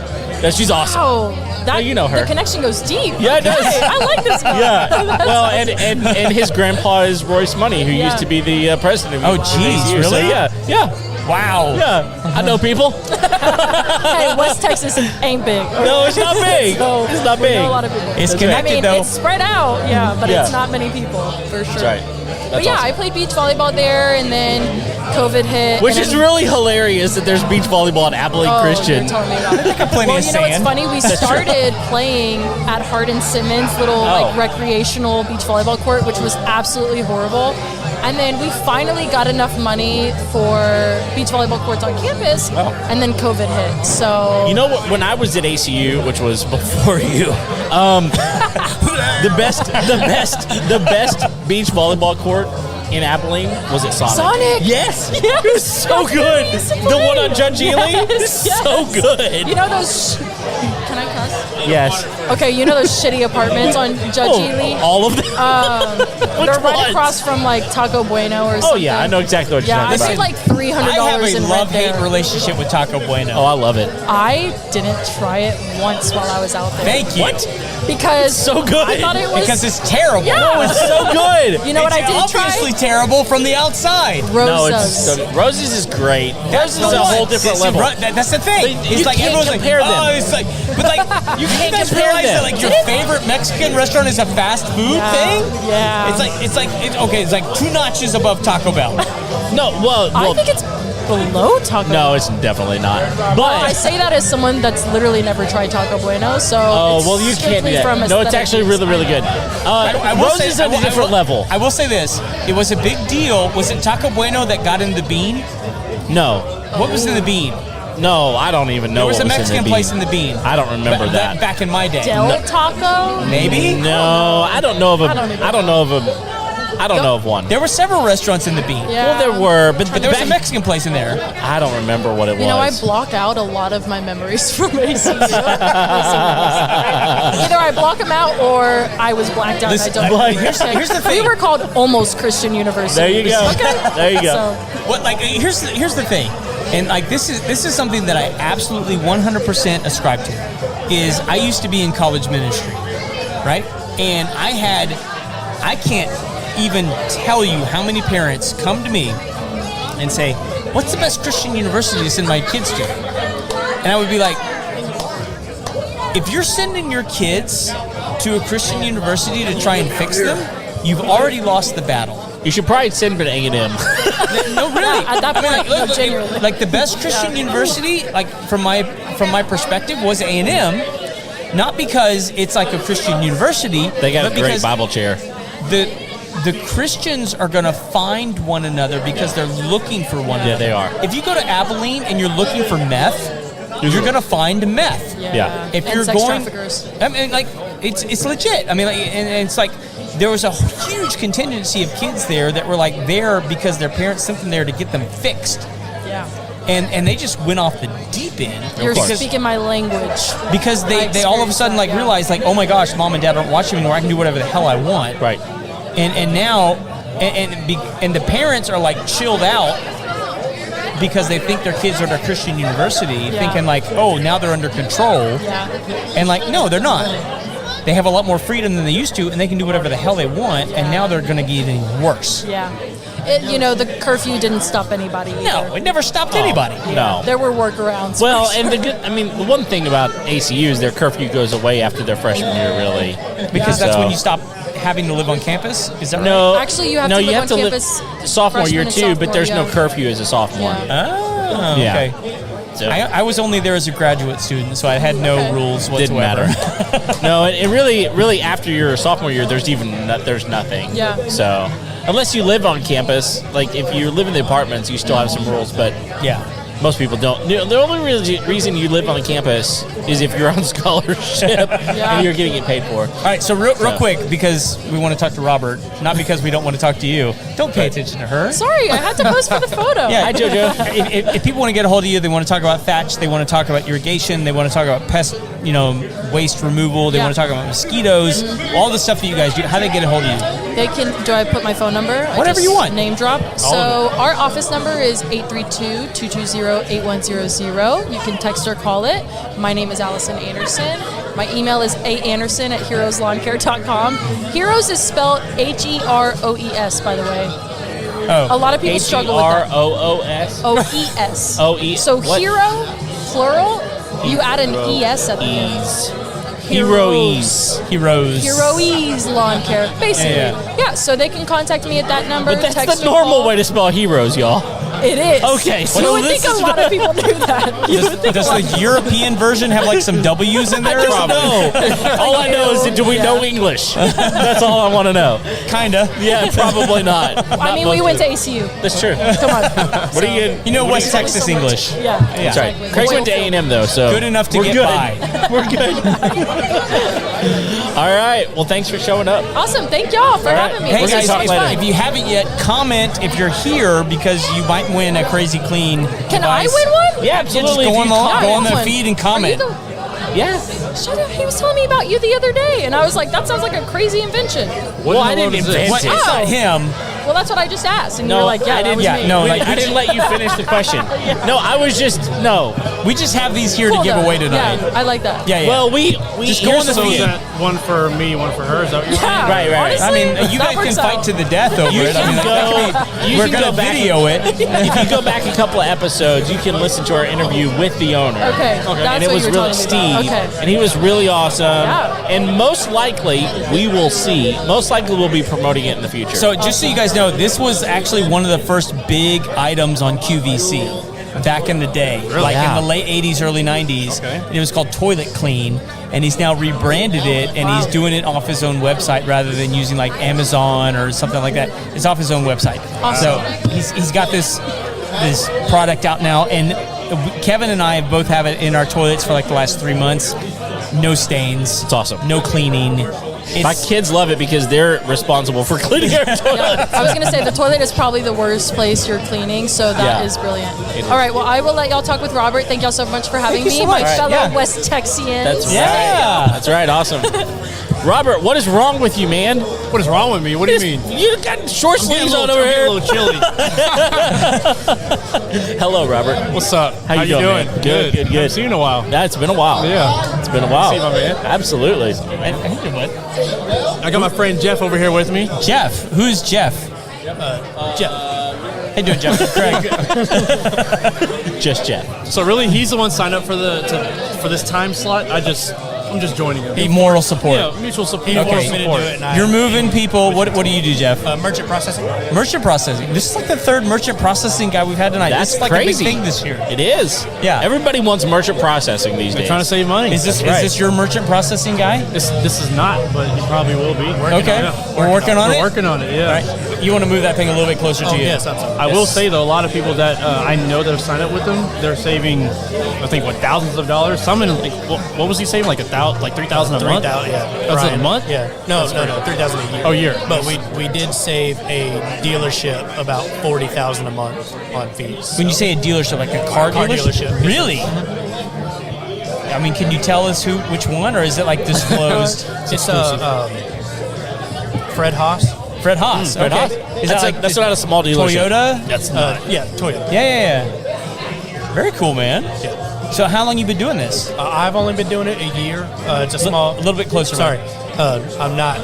Yeah, she's awesome. wow, that you know her. The connection goes deep. Yeah, it does. Okay, I like this guy. Yeah. That's Well, awesome. and his grandpa is Royce Money, who Yeah. used to be the president. Oh, of geez, ACU. So, really? yeah. Wow. Yeah. I know people. Hey, West Texas ain't big. No, it's not big. So It's not we big. know a lot of people. It's That's connected, I mean, though. it's spread out, yeah, but Yeah. it's not many people for sure. That's right. But That's yeah, awesome. I played beach volleyball there, and then COVID hit. Which and is then- really hilarious that there's beach volleyball at Abilene Oh, Christian. you're telling me about it. Plenty Well, of you know what's sand. funny? We started playing at Hardin Simmons' little Oh. recreational beach volleyball court, which was absolutely horrible. And then we finally got enough money for beach volleyball courts on campus, Oh. and then COVID hit. So You know what? When I was at ACU, which was before you, the best beach volleyball court in Abilene was at Sonic. Sonic? Yes. Yes. It was so That's good. what I used to The one play. on Judge Ely? Yes, yes. So good. You know those? Can I cuss? Yes. Okay, you know those shitty apartments on Judge Ely? All of them. They're right ones? across from like Taco Bueno or something. Oh yeah, I know exactly what you're Yeah, I talking paid about. like $300 I have a in rent love-hate there. relationship with Taco Bueno. Oh, I love it. I didn't try it once while I was out there. Thank you. Because So good. I thought it was Because it's terrible. Yeah. Oh, it's so good. You know what I It's did obviously try? terrible from the outside. No, it's Rosas. so good. Roses is great. Roses is the a one. whole different See, level. that's the thing. But you It's like can't everyone's compare like, them. oh, it's like, but like you can't guys compare realize them. that like your favorite Mexican restaurant is a fast food thing. Yeah. It's like 2 notches above Taco Bell. No, I think it's below Taco no, Bell. it's definitely not. I But say that as someone that's literally never tried Taco Bueno, so oh it's well, you can't strictly do from that. No, it's aesthetic actually really, really good. I will Roses is say- at a different level. I will say this: it was a big deal. Was it Taco Bueno that got in the bean? No, What was in the bean? no, I don't even know. There was what a Mexican in the place bean. in the bean. I don't remember that. Back in my day. Del Taco. Maybe. No, I don't know of a. I don't even I don't know of a. I don't know of one. There were several restaurants in the bean. Yeah. Well, there were, but But there was a back- Mexican place in there. I don't remember what it was. You know, I block out a lot of my memories from ACU. Either I block them out or I was blacked out. Listen, and I don't. here's the thing. We were called Almost Christian University. There you go. Okay. There you go. So, What like here's the thing, and like this is something that I absolutely 100% ascribe to. Is I used to be in college ministry, right? And I can't even tell you how many parents come to me and say, "What's the best Christian university to send my kids to?" And I would be like, if you're sending your kids to a Christian university to try and fix them, you've already lost the battle. You should probably send him to A&M. No, really. Yeah, at that point, no, genuinely. Like the best Christian university, like from my perspective, was A&M. Not because it's like a Christian university, They got but a great because Bible chair. the Christians are going to find one another because they're looking for one another. Yeah, they are. If you go to Abilene and you're looking for meth, you're going to find meth. Yeah. If and you're sex going, traffickers. I mean, like it's legit. I mean, like, and it's like there was a huge contingency of kids there that were like there because their parents sent them there to get them fixed, Yeah. and they just went off the deep end. You're because, speaking my language. because they all of a sudden like realized like, oh my gosh, mom and dad aren't watching anymore. I can do whatever the hell I want. Right. And now and the parents are like chilled out because they think their kids are at a Christian university, thinking like, oh, now they're under control. Yeah. And like, no, they're not. They have a lot more freedom than they used to, and they can do whatever the hell they want, and now they're going to get even worse. Yeah. The curfew didn't stop anybody either. No, it never stopped anybody. No. There were workarounds. Well, and the one thing about ACU is their curfew goes away after their freshman year, really. Because that's when you stop having to live on campus? Is that right? No. Actually, you have to live on campus sophomore year freshman and too, but there's no sophomore, curfew as a sophomore. Oh, Yeah. okay. So I was only there as a graduate student, so I had no rules didn't whatsoever. matter. No, it really after your sophomore year, there's nothing. Yeah. So unless you live on campus, like if you live in the apartments, you still have some rules, but Yeah. most people don't. The only reason you live on campus is if you're on scholarship and you're getting it paid for. All right, so real quick, because we want to talk to Robert, not because we don't want to talk to you. Don't pay attention to her. Sorry, I had to pose for the photo. Yeah, Hi, JoJo. If people want to get a hold of you, they want to talk about thatch, they want to talk about irrigation, they want to talk about pest, waste removal, they want to talk about mosquitoes, all the stuff that you guys do. How do they get a hold of you? They can. Do I put my phone number? Whatever you want. Name drop. So our office number is 832-220-8100. You can text or call it. My name is Allison Anderson. My email is aanderson@heroeslawncare.com. Heroes is spelled Heroes, by the way. Oh. A lot of people struggle with that. Heroes. OES. O-E. So What? hero, plural, you add an ES at the end. Heroes. Heroes Lawn Care, basically. Yeah, so they can contact me at that number. But that's text the or normal call. way to spell heroes, y'all. It is. Okay, so you would this think a is lot of people knew that. Does the European version have like some W's in there? I don't know. All I know is that do we know English? That's all I want to know. Kinda. Yeah, probably not. I mean, we went to ACU. That's true. Come on. What are you? You know West Texas English. Yeah. That's right. Craig went to A&M though, so Good enough to we're get good. by. We're good. All right. Well, thanks for showing up. Awesome. Thank y'all for having me. Hey This guys, is so much fun. if you haven't yet, comment if you're here because you might win a Crazy Clean Can I device. win one? Yeah, Just absolutely. go If on you the, comment- go on the one. feed and Are comment. you the- Yeah. Shut up. He was telling me about you the other day, and I was like, that sounds like a crazy invention. Well, I didn't invent What? it. It's not him. Well, that's what I just asked, and you No, were like, yeah, I that didn't. was me. no, Wait, like, I didn't let you finish the question. No, I was just no. We just have these here Cool, to give though. away tonight. Yeah, I like that. Yeah. Well, we Just go here's on the the feed. thing. one for me, one for her. Is that what you're saying? Yeah, Right. honestly, I mean, you that guys can works fight out. to the death over it. I mean, You we're can going to go back video it. If you go back a couple of episodes, you can listen to our interview with the owner. Okay, And that's it what was you were really talking about. Steve, Okay. and he was really awesome. Yeah. And most likely, we will see. Most likely, we'll be promoting it in the future. So just so you guys know, this was actually one of the first big items on QVC back in the day, like Yeah. in the late 80s, early 90s. Okay. And it was called Toilet Clean, and he's now rebranded it, and he's doing it off his own website rather than using like Amazon or something like that. It's off his own website. Awesome. So he's got this product out now, and Kevin and I both have it in our toilets for like the last 3 months. No stains. It's awesome. No cleaning. My It's, kids love it because they're responsible for cleaning our toilet. I was going to say the toilet is probably the worst place you're cleaning, so that is Yeah. brilliant. It is. All right, well, I will let y'all talk with Robert. Thank y'all so much for having Thank you me, so my much. fellow Yeah. West Texians. That's Yeah. right. That's right. Awesome. Robert, what is wrong with you, man? What is wrong with me? What do you mean? You got short I'm getting sleeves a on little, over I'm here. getting a little chilly. Hello, Robert. What's up? How you doing, man? Good. Haven't seen you in a while. Yeah, it's been a while. Yeah. It's been a while. See my man. Absolutely. I got my friend Jeff over here with me. Jeff. Who's Jeff? Jeff. How you doing, Jeff? Craig. Just Jeff. So really, he's the one signed up for for this time slot. I'm just joining him. A moral support. Yeah, mutual support. Okay. You're moving people. What do you do, Jeff? Merchant processing. Merchant processing. This is like the third merchant processing guy we've had tonight. That's this is like crazy. a big thing this year. It is. Yeah. Everybody wants merchant processing these They're days. trying to save money. Is this right. is this your merchant processing guy? This is not, but he probably will be. Okay. We're working on it. We're working on it. Yeah. All right. You want to move that thing a little bit closer to you? Yes, absolutely. I will say though, a lot of people that I know that have signed up with them, they're saving, I think, thousands of dollars. Some in like, what was he saving? Like $3,000 a month. 3,000, yeah. That's Brian. a month. Yeah. No, 3,000 a year. Oh, year. But we did save a dealership about 40,000 a month on fees. When you say a dealership, like a car dealership? Really? I mean, can you tell us which one, or is it like disclosed? It's Fred Haas. Fred Haas. Fred Okay. Haas. That's not a small dealership. Toyota? That's not. Yeah, Toyota. Yeah. Very cool, man. Yeah. So how long you been doing this? I've only been doing it a year. It's a A little bit closer. Sorry, I'm not.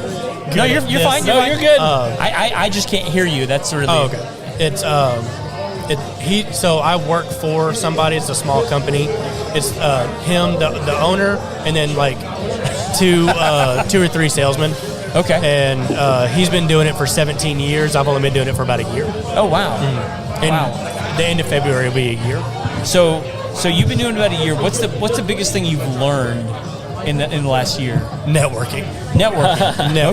No, you're fine. No, you're good. I just can't hear you. That's sort of the... Oh, okay. It's So I work for somebody. It's a small company. It's him, the owner, and then like two or three salesmen. Okay. And he's been doing it for 17 years. I've only been doing it for about a year. Oh, wow. And the end of February will be a year. So you've been doing it about a year. What's the biggest thing you've learned in the last year? Networking.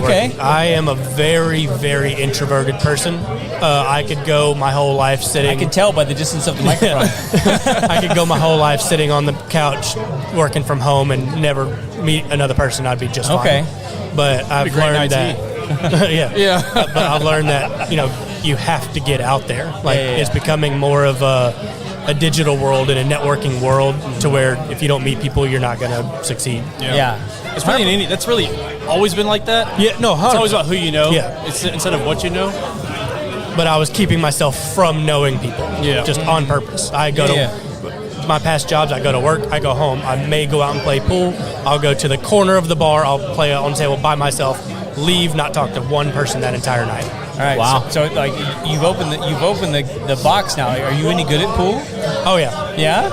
Okay. I am a very, very introverted person. I could go my whole life sitting. I can tell by the distance of the microphone. I could go my whole life sitting on the couch working from home and never meet another person. I'd be just fine. Okay. But I've learned that. yeah. But I've learned that you have to get out there. It's becoming more of a digital world and a networking world to where if you don't meet people, you're not going to succeed. Yeah. It's really that's really always been like that. Yeah, no, 100%. It's always about who you know. Yeah. It's instead of what you know. But I was keeping myself from knowing people. Yeah. Just on purpose. I go to my past jobs, I go to work, I go home. I may go out and play pool. I'll go to the corner of the bar, I'll play on the table by myself, leave, not talk to one person that entire night. All right. Wow. So like you've opened the box now. Are you any good at pool? Oh yeah. Yeah?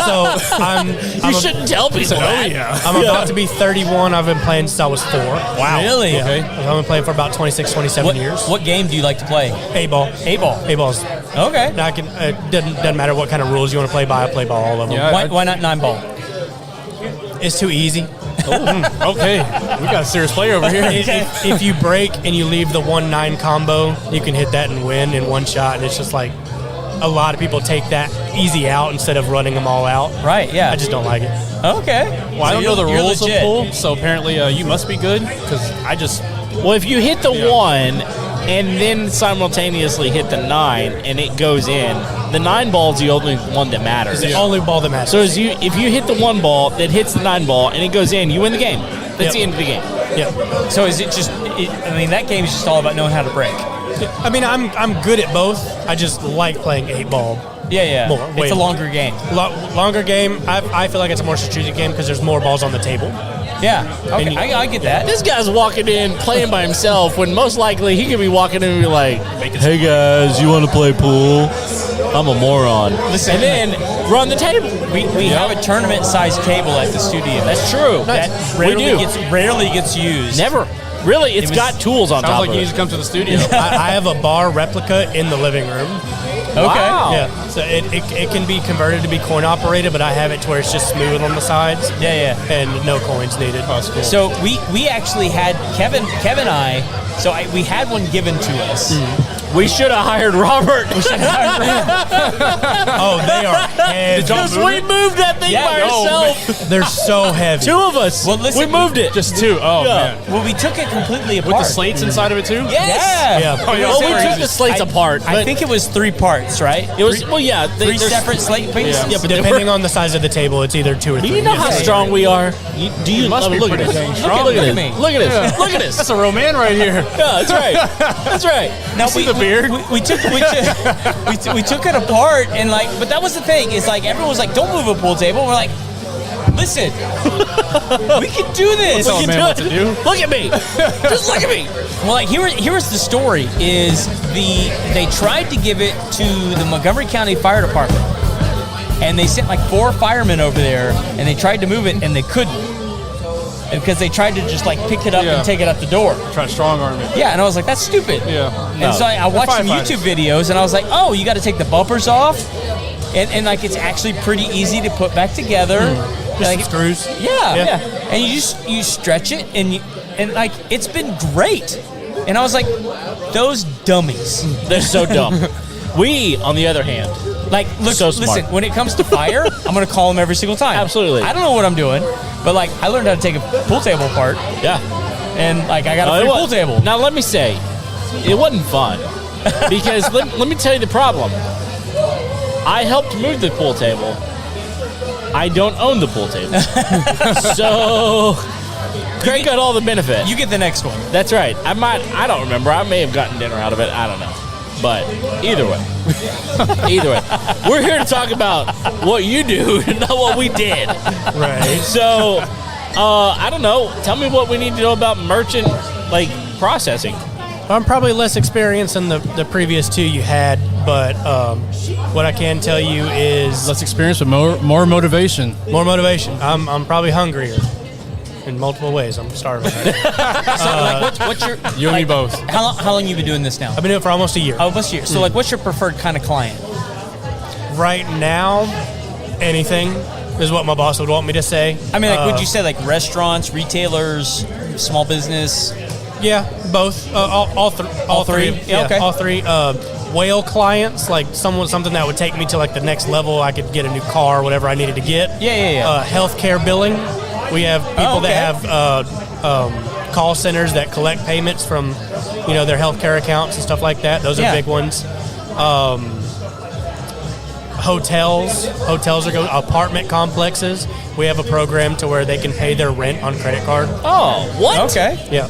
So I'm shouldn't tell people that. I'm about to be 31. I've been playing since I was 4. Wow. Really? Yeah. Okay. I've been playing for about 26, 27 years. What game do you like to play? A-ball. A-ball's okay. I can. Doesn't matter what kind of rules you want to play by. I play by all of them. Yeah, why not 9-ball? It's too easy. Okay, we got a serious player over here. If you break and you leave the 1-9 combo, you can hit that and win in one shot. And it's just like a lot of people take that easy out instead of running them all out. Right, yeah. I just don't like it. Okay. Well, I don't know the rules of pool, so apparently you must be good because I just... Well, if you hit the 1 and then simultaneously hit the 9 and it goes in, the 9 ball is the only one that matters. It's the only ball that matters. So if you hit the 1 ball that hits the 9 ball and it goes in, you win the game. That's the end of the game. Yeah. So is it just? That game is just all about knowing how to break. I mean, I'm good at both. I just like playing 8-ball. Yeah. More. It's a longer game. Longer game. I feel like it's a more strategic game because there's more balls on the table. Yeah. Okay. I get that. This guy's walking in playing by himself when most likely he could be walking in and be like, "Hey guys, you want to play pool?" I'm a moron. Listen, and then run the table. We have a tournament-sized table at the studio. That's true. That rarely gets used. Never. Really, it's got tools on top Sounds like of you it. need to come to the studio. I have a bar replica in the living room. Okay. Wow. Yeah. So it can be converted to be coin operated, but I have it to where it's just smooth on the sides. Yeah. And no coins needed. Oh, that's cool. So we actually had Kevin and I. So we had one given to us. We should have hired Robert. Oh, they are heavy. Because we moved that thing by ourselves. They're so heavy. 2 of us. Well, listen, we moved it. Just 2. Oh, man. Well, we took it completely apart. With the slates inside of it, too? Yes. Yeah. Oh, yeah. Well, we took the slates apart. I think it was 3 parts, right? It was, three separate slate pieces. Yeah, but Depending on the size of the table, it's either 2 or 3. Do you know how strong we are? Do you must be look at pretty this? dang Look strong. at Look at me. this. Look at this. Look at this. That's a real man right here. Yeah, that's right. That's right. Now See the beard? We took it apart and but that was the thing. Is everyone was like, "Don't move a pool table." We're like, "Listen, we can do this. Tell a man what to do. Look at me. Just look at me." Well, here's the story: is they tried to give it to the Montgomery County Fire Department, and they sent 4 firemen over there, and they tried to move it, and they couldn't. Because they tried to just pick it up and take it out the door. Try to strong arm it. Yeah, and I was like, that's stupid. Yeah. And so I watched some YouTube videos, and I was like, oh, you got to take the bumpers off, and it's actually pretty easy to put back together. Just screws. Yeah. And you stretch it, and it's been great. And I was like, those dummies. They're so dumb. We, on the other hand, so smart. Listen, when it comes to fire, I'm going to call them every single time. Absolutely. I don't know what I'm doing, but I learned how to take a pool table apart. Yeah. And I got a free pool table. Now let me say, it wasn't fun because let me tell you the problem. I helped move the pool table. I don't own the pool table, so Craig got all the benefit. You get the next one. That's right. I don't remember. I may have gotten dinner out of it. I don't know. But either way, we're here to talk about what you do, not what we did. Right. So, I don't know. Tell me what we need to know about merchant processing. I'm probably less experienced than the previous two you had, but what I can tell you is Less experience, but more motivation. more motivation. I'm probably hungrier in multiple ways. I'm starving. What's your You and me both. How long you been doing this now? I've been doing it for almost a year. Almost a year. So what's your preferred kind of client? Right now, anything is what my boss would want me to say. I mean, would you say restaurants, retailers, small business? Yeah, both. All three. Yeah, okay. All three. Whale clients, something that would take me to the next level. I could get a new car, whatever I needed to get. Yeah. Healthcare billing. We have people that have call centers that collect payments from, their healthcare accounts and stuff like that. Those are big ones. Hotels are good. Apartment complexes. We have a program to where they can pay their rent on credit card. Oh, what? Okay. Yeah.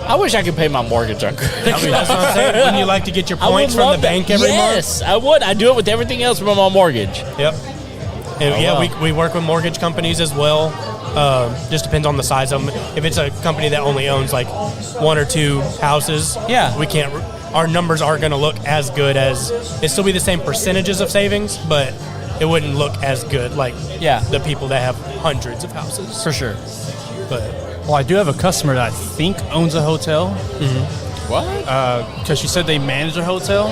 I wish I could pay my mortgage on credit. That's what I'm saying. Wouldn't you like to get your points from the bank every month? Yes, I would. I do it with everything else from my mortgage. Yep. And we work with mortgage companies as well. Just depends on the size of them. If it's a company that only owns one or two houses, we can't. Our numbers aren't going to look as good as. It'd still be the same percentages of savings, but it wouldn't look as good the people that have hundreds of houses. For sure. Well, I do have a customer that I think owns a hotel. Mm-hmm. What? Because she said they manage a hotel,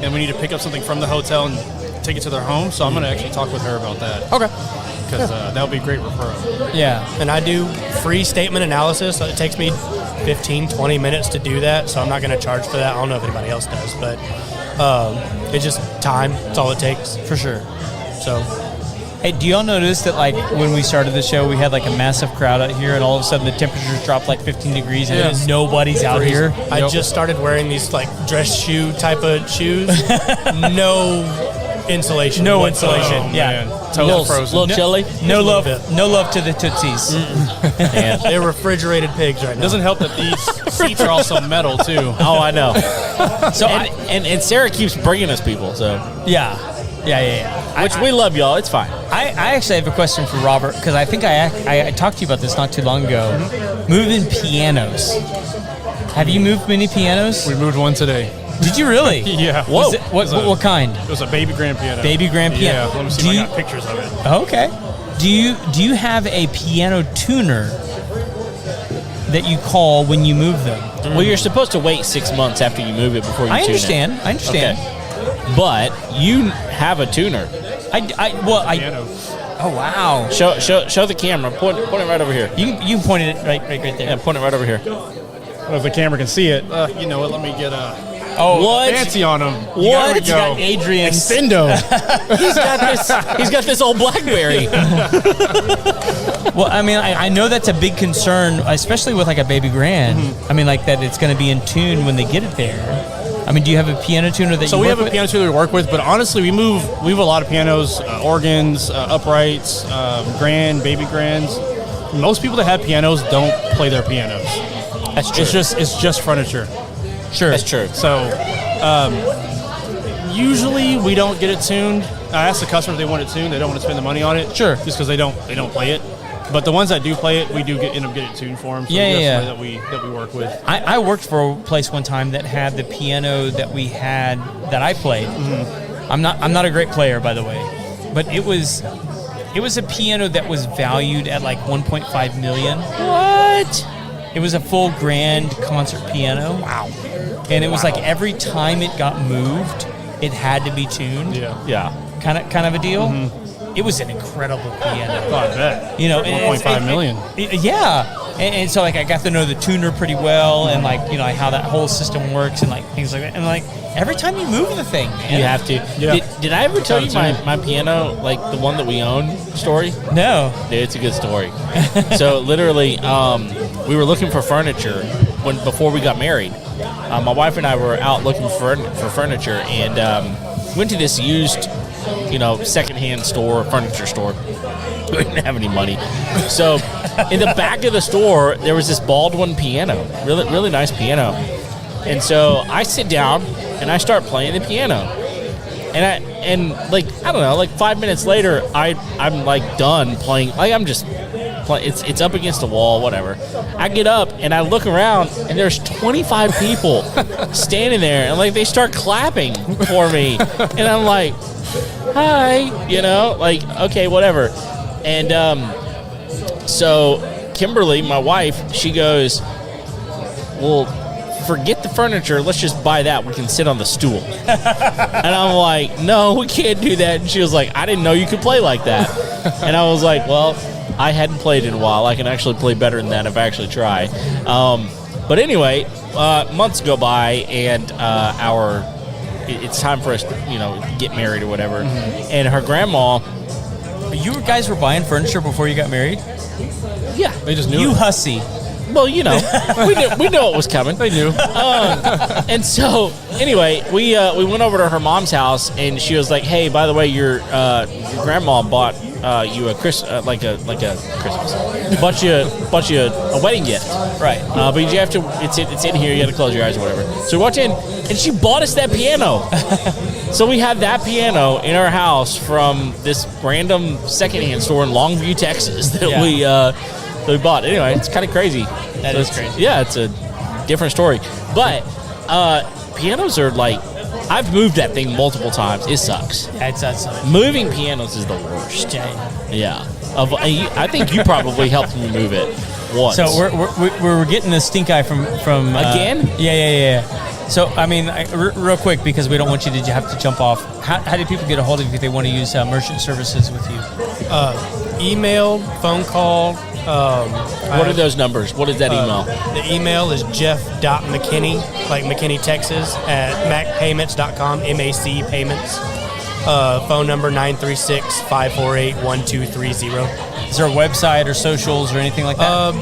and we need to pick up something from the hotel and take it to their home. So I'm going to actually talk with her about that. Okay. Because that would be a great referral. Yeah. And I do free statement analysis. So it takes me 15, 20 minutes to do that. So I'm not going to charge for that. I don't know if anybody else does, but it's just time. That's all it takes. For sure. So. Hey, do y'all notice that when we started the show, we had a massive crowd out here, and all of a sudden the temperatures dropped 15 degrees, and nobody's out here? I just started wearing these dress shoe type of shoes. No insulation. No whatsoever. insulation. Yeah. Little chilly. No love to the Tootsies. They're refrigerated pigs right now. It doesn't help that these seats are also metal too. Oh, I know. So and Sarah keeps bringing us people. So yeah. Which we love, y'all. It's fine. I actually have a question for Robert, because I think I talked to you about this not too long ago. Mm-hmm. Moving pianos. Have you moved many pianos? We moved one today. Did you really? Yeah. Whoa. What kind? It was a baby grand piano. Baby grand piano. Yeah. Let me see if I got pictures of it. Okay. Do you have a piano tuner that you call when you move them? Well, you're supposed to wait 6 months after you move it before you tune it. I understand. Okay. But you have a tuner. Piano. Oh wow! Show the camera. Point it right over here. You can point it right there. Yeah, point it right over here. Well, if the camera can see it, you know what? Let me get what? fancy on them. What? There we go. Adrian Extendo. He's got this old BlackBerry. Well, I mean, I know that's a big concern, especially with a baby grand. Mm-hmm. I mean, that it's going to be in tune when they get it there. I mean, do you have a piano tuner that So you we work have a with? piano tuner we work with, but honestly, we move a lot of pianos, organs, uprights, grand, baby grands. Most people that have pianos don't play their pianos. That's true. It's just furniture. Sure. That's true. So usually we don't get it tuned. I ask the customer if they want it tuned. They don't want to spend the money on it. Sure. Just because they don't play it. But the ones that do play it, we do end up getting it tuned for them. So Yeah. That we work with. I worked for a place one time that had the piano that we had that I played. Mm-hmm. I'm not a great player, by the way, but it was a piano that was valued at 1.5 million. What? It was a full grand concert piano. Wow. And it was every time it got moved, it had to be tuned. Yeah. Kind of a deal. Mm-hmm. It was an incredible piano. Oh, I bet. 1.5 million. Yeah. And so I got to know the tuner pretty well, and how that whole system works, and things like that. And every time you move the thing, man. You have to. Yeah. Did I ever tell you my piano, the one that we own, story? No. Dude, it's a good story. So literally, we were looking for furniture before we got married. My wife and I were out looking for furniture, and went to this used, secondhand store, furniture store. We didn't have any money, so in the back of the store, there was this Baldwin piano, really nice piano. And so I sit down and I start playing the piano. And like, I don't know, like 5 minutes later, I'm like done playing. Like I'm just playing. It's up against the wall, whatever. I get up and I look around and there's 25 people standing there, and like they start clapping for me. And I'm like, hi, you know, like, okay, whatever. And so Kimberly, my wife, she goes, well, forget the furniture. Let's just buy that. We can sit on the stool. And I'm like, no, we can't do that. And she was like, I didn't know you could play like that. And I was like, well, I hadn't played in a while. I can actually play better than that if I actually try. But anyway, months go by, and it's time for us to, you know, get married or whatever. Mm-hmm. And her grandma. You guys were buying furniture before you got married? Yeah. They just knew You it. hussy. Well, you know, we knew it was coming. They knew. And so, anyway, we went over to her mom's house, and she was like, "Hey, by the way, your grandma bought you a Christmas, bought you a wedding gift, right? But you have to. It's in here. You got to close your eyes or whatever." So we walked in, and she bought us that piano. So we have that piano in our house from this random secondhand store in Longview, Texas that we bought. Anyway, it's kind of crazy. That is crazy. Yeah, it's a different story. But pianos are like, I've moved that thing multiple times. It sucks. Yeah, it sucks. Moving pianos is the worst. Yeah. I think you probably helped me move it once. So we're getting the stink eye from again? Yeah. So, I mean, real quick, because we don't want you to have to jump off, how do people get a hold of you if they want to use merchant services with you? Email, phone call. What are those numbers? What is that email? The email is jeff.mckinney, like McKinney, Texas, at macpayments.com, M-A-C payments. Phone number 936-548-1230. Is there a website or socials or anything like that?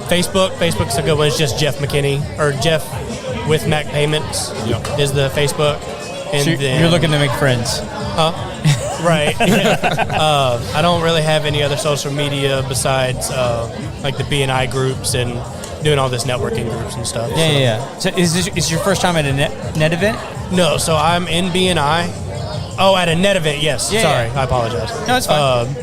Facebook's a good one. It's just Jeff McKinney, or Jeff with Mac Payments is the Facebook. And so then, you're looking to make friends. Right. I don't really have any other social media besides like the BNI groups and doing all this networking groups and stuff. Yeah. So is this your first time at a net event? No, so I'm in BNI. Oh, at a net event, yes. Sorry, I apologize. No, it's fine.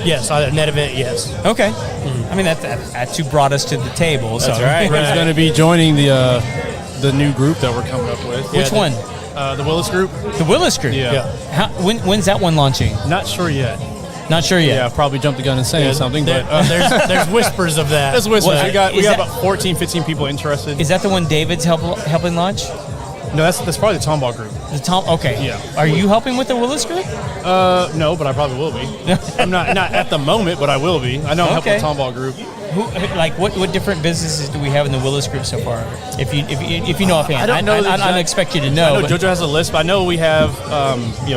Yes, at a net event, yes. Okay. Mm-hmm. I mean, that's who brought us to the table. That's so. right. He's going to be joining the new group that we're coming up with. Which one? The Willis Group. The Willis Group? Yeah. When's that one launching? Not sure yet. Not sure yet. Yeah, probably jumped the gun and saying something, but there's whispers of that. There's whispers. We got about 14, 15 people interested. Is that the one David's helping launch? No, that's probably the Tomball Group. The Tom. Okay. Yeah. Are you helping with the Willis Group? No, but I probably will be. I'm not at the moment, but I will be. I know I'm helping the Tomball Group. What different businesses do we have in the Willis Group so far? If you know offhand, I don't expect you to know. I know JoJo has a list, but I know we have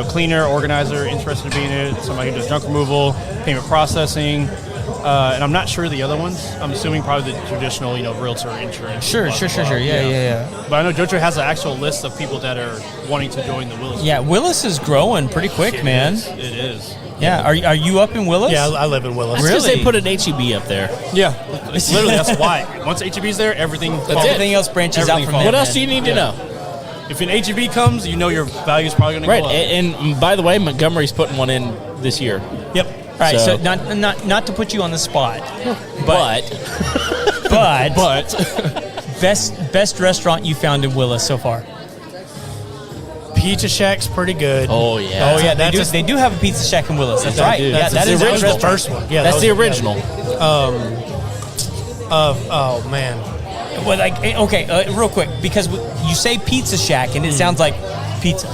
cleaner, organizer interested in being in it. Somebody who does junk removal, payment processing. And I'm not sure the other ones. I'm assuming probably the traditional, realtor insurance. Sure. Yeah. But I know JoJo has an actual list of people that are wanting to join the Willis. Yeah, Willis is growing pretty quick, man. It is. Yeah. Are you up in Willis? Yeah, I live in Willis. That's because they put an HEB up there. Yeah. Literally, that's why. Once HEB's there, everything else branches out from there. What else do you need to know? If an HEB comes, your value's probably going to go up. And by the way, Montgomery's putting one in this year. Yep. All right, so not to put you on the spot, but best restaurant you found in Willis so far? Pizza Shack's pretty good. Oh yeah. They do have a Pizza Shack in Willis. That's right. Yeah, that is the first one. Yeah, that's the original. Oh man. Well, real quick, because you say Pizza Shack and it sounds like pizza.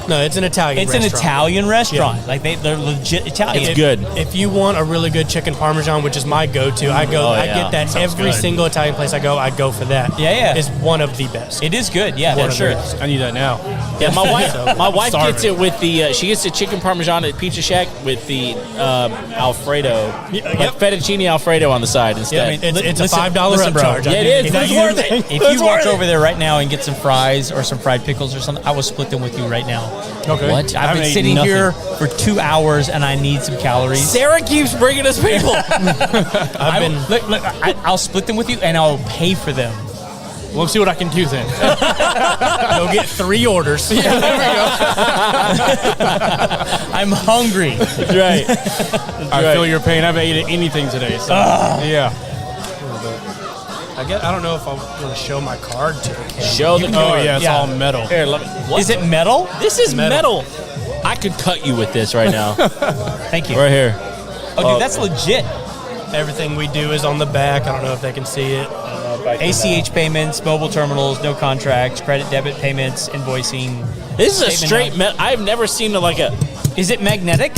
No, it's an Italian restaurant. It's an Italian restaurant. Yeah. Like they're legit Italian. It's good. If you want a really good chicken parmesan, which is my go-to, I get that every single Italian place I go for that. Yeah. It's one of the best. It is good. Yeah, for sure. I need that now. Yeah, my wife gets it with she gets the chicken parmesan at Pizza Shack with the Alfredo, fettuccine Alfredo on the side instead. Yeah, it's a $5 upcharge. Yeah, it is. If you walk over there right now and get some fries or some fried pickles or something, I will split them with you right now. Okay. What? I've been sitting here for 2 hours and I need some calories. Sarah keeps bringing us people. I'll split them with you and I'll pay for them. We'll see what I can do then. Go get 3 orders. Yeah, there we go. I'm hungry. That's right. I feel your pain. I haven't eaten anything today. So. Yeah. I don't know if I want to show my card to the camera. Show the card. Oh, yeah, it's all metal. Here, let me. What? Is it metal? This is metal. I could cut you with this right now. Thank you. Right here. Oh, dude, that's legit. Everything we do is on the back. I don't know if they can see it. ACH payments, mobile terminals, no contracts, credit debit payments, invoicing. This is a straight metal. I've never seen like a. Is it magnetic?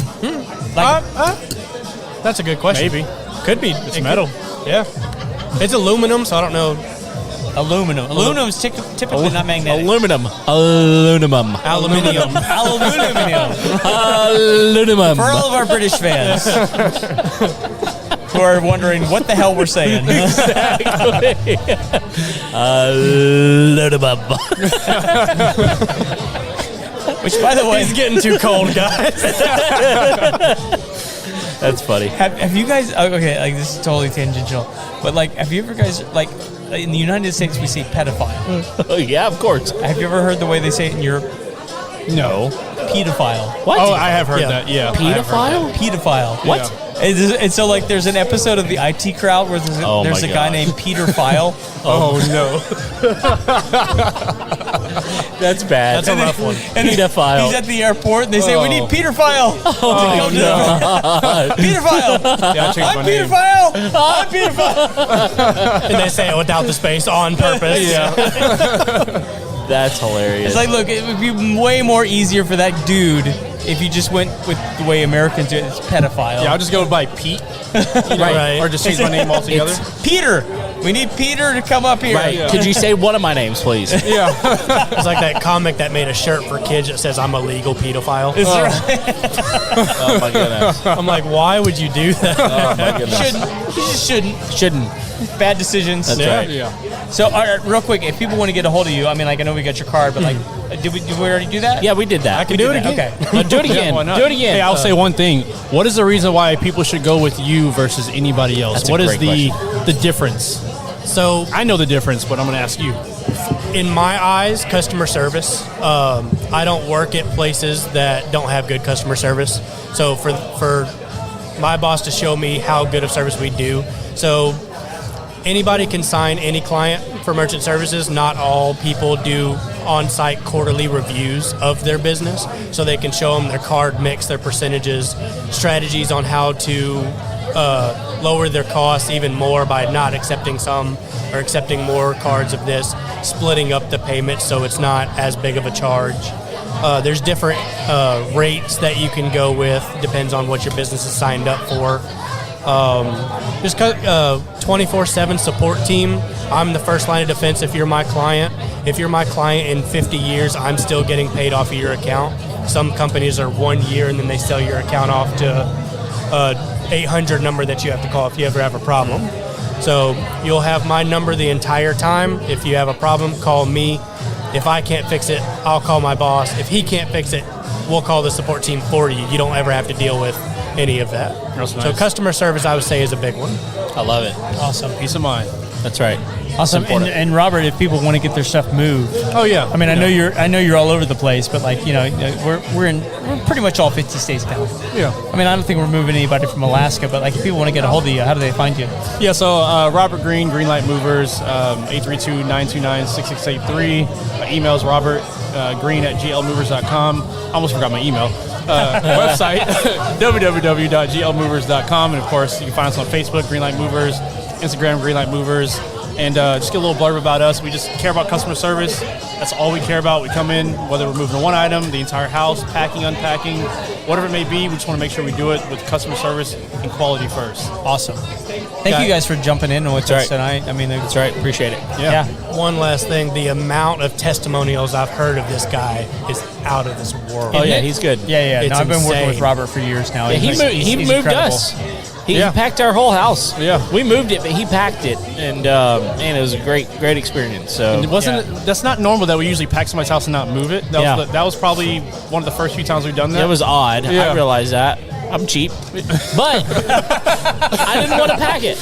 That's a good question. Maybe. Could be. It's metal. Yeah. It's aluminum, so I don't know. Aluminum. Aluminum is typically not magnetic. Aluminum. Aluminium. Aluminum. Aluminum. For all of our British fans who are wondering what the hell we're saying. Exactly. Aluminum. Which, by the way, It's getting too cold, guys. That's funny. Have you guys? Okay, like this is totally tangential, but like, have you ever guys like in the United States we say pedophile? Oh yeah, of course. Have you ever heard the way they say it in Europe? No. Pedophile. What? Oh, I have heard that. Yeah. Pedophile? Pedophile. What? Yeah. And so, like, there's an episode of the IT Crowd where there's a guy named Peter File. Oh, no. That's bad. That's a rough one. And Pedophile. He's at the airport, and they say, "We need Peter File." Oh, no. Peter File. Yeah, I changed my I'm Peter name. File. I'm Peter File. And they say it without the space on purpose. Yeah. That's hilarious. It's like, look, it would be way more easier for that dude if you just went with the way Americans do it. It's pedophile. Yeah, I'll just go by Pete. Right. Or just change my name altogether. It's Peter. We need Peter to come up here. Right. Yeah. Could you say one of my names, please? Yeah. It's like that comic that made a shirt for kids that says, "I'm a legal pedophile." Is right? Oh my goodness. I'm like, why would you do that? Oh my goodness. Shouldn't. You just shouldn't. Shouldn't. Bad decisions. That's right. Yeah. So, all right, real quick, if people want to get a hold of you, I mean, like, I know we got your card, but like, did we already do that? Yeah, we did that. I can do it again. Okay. No, do it again. Why not? Do it again. Hey, I'll say one thing. What is the reason why people should go with you versus anybody else? That's a What is great the difference? So, I know the difference, but I'm going to ask you. in my eyes, customer service. I don't work at places that don't have good customer service. So for my boss to show me how good of service we do. So anybody can sign any client for merchant services. Not all people do on-site quarterly reviews of their business, so they can show them their card mix, their percentages, strategies on how to lower their costs even more by not accepting some or accepting more cards of this, splitting up the payment so it's not as big of a charge. There's different rates that you can go with, depends on what your business is signed up for. Just 24/7 support team. I'm the first line of defense if you're my client. If you're my client in 50 years, I'm still getting paid off of your account. Some companies are 1 year and then they sell your account off to 800 number that you have to call if you ever have a problem. So you'll have my number the entire time. If you have a problem, call me. If I can't fix it, I'll call my boss. If he can't fix it, we'll call the support team for you. You don't ever have to deal with any of that. That's So nice. customer service, I would say, is a big one. I love it. Awesome. Peace of mind. That's right. Awesome. And Robert, if people want to get their stuff moved, Oh, yeah. I mean, I know you're all over the place, but like, we're pretty much all 50 states now. Yeah. I mean, I don't think we're moving anybody from Alaska, but like, if people want to get a hold of you, how do they find you? Yeah, so Robert Green, Greenlight Movers, 832-929-6683. My email is robertgreen@glmovers.com. I almost forgot my email. Website, www.glmovers.com. And, of course, you can find us on Facebook, Greenlight Movers, Instagram, Greenlight Movers. And just get a little blurb about us. We just care about customer service. That's all we care about. We come in, whether we're moving one item, the entire house, packing, unpacking, whatever it may be, we just want to make sure we do it with customer service and quality first. Awesome. Thank you guys for jumping in with us tonight. I mean, That's right. Appreciate it. Yeah. One last thing, the amount of testimonials I've heard of this guy is out of this world. Oh yeah, he's good. Yeah. It's No, I've been working with insane. Robert for years now. Yeah, he He's moved incredible. us. He packed our whole house. Yeah. We moved it, but he packed it, and man, it was a great experience. So And that's not normal that we usually pack somebody's house and not move it. That was probably one of the first few times we've done that. it was odd. Yeah. I realized that. I'm cheap, but I didn't want to pack it.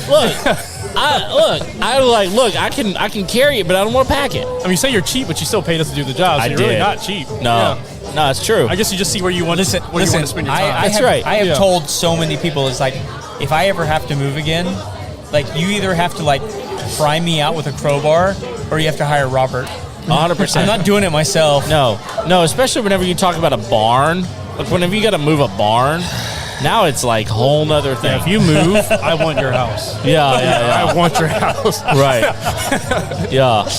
I can carry it, but I don't want to pack it. I mean, you say you're cheap, but you still paid us to do the job. So I you're really did. not cheap. No, it's true. I guess you just see where you want to spend your time. I have told so many people, it's like, if I ever have to move again, like, you either have to, like, pry me out with a crowbar or you have to hire Robert. 100%. I'm not doing it myself. No, especially whenever you talk about a barn. Like, whenever you got to move a barn, now it's like a whole nother thing. Yeah, if you move, I want your house. Yeah. I want your house. Right. Yeah.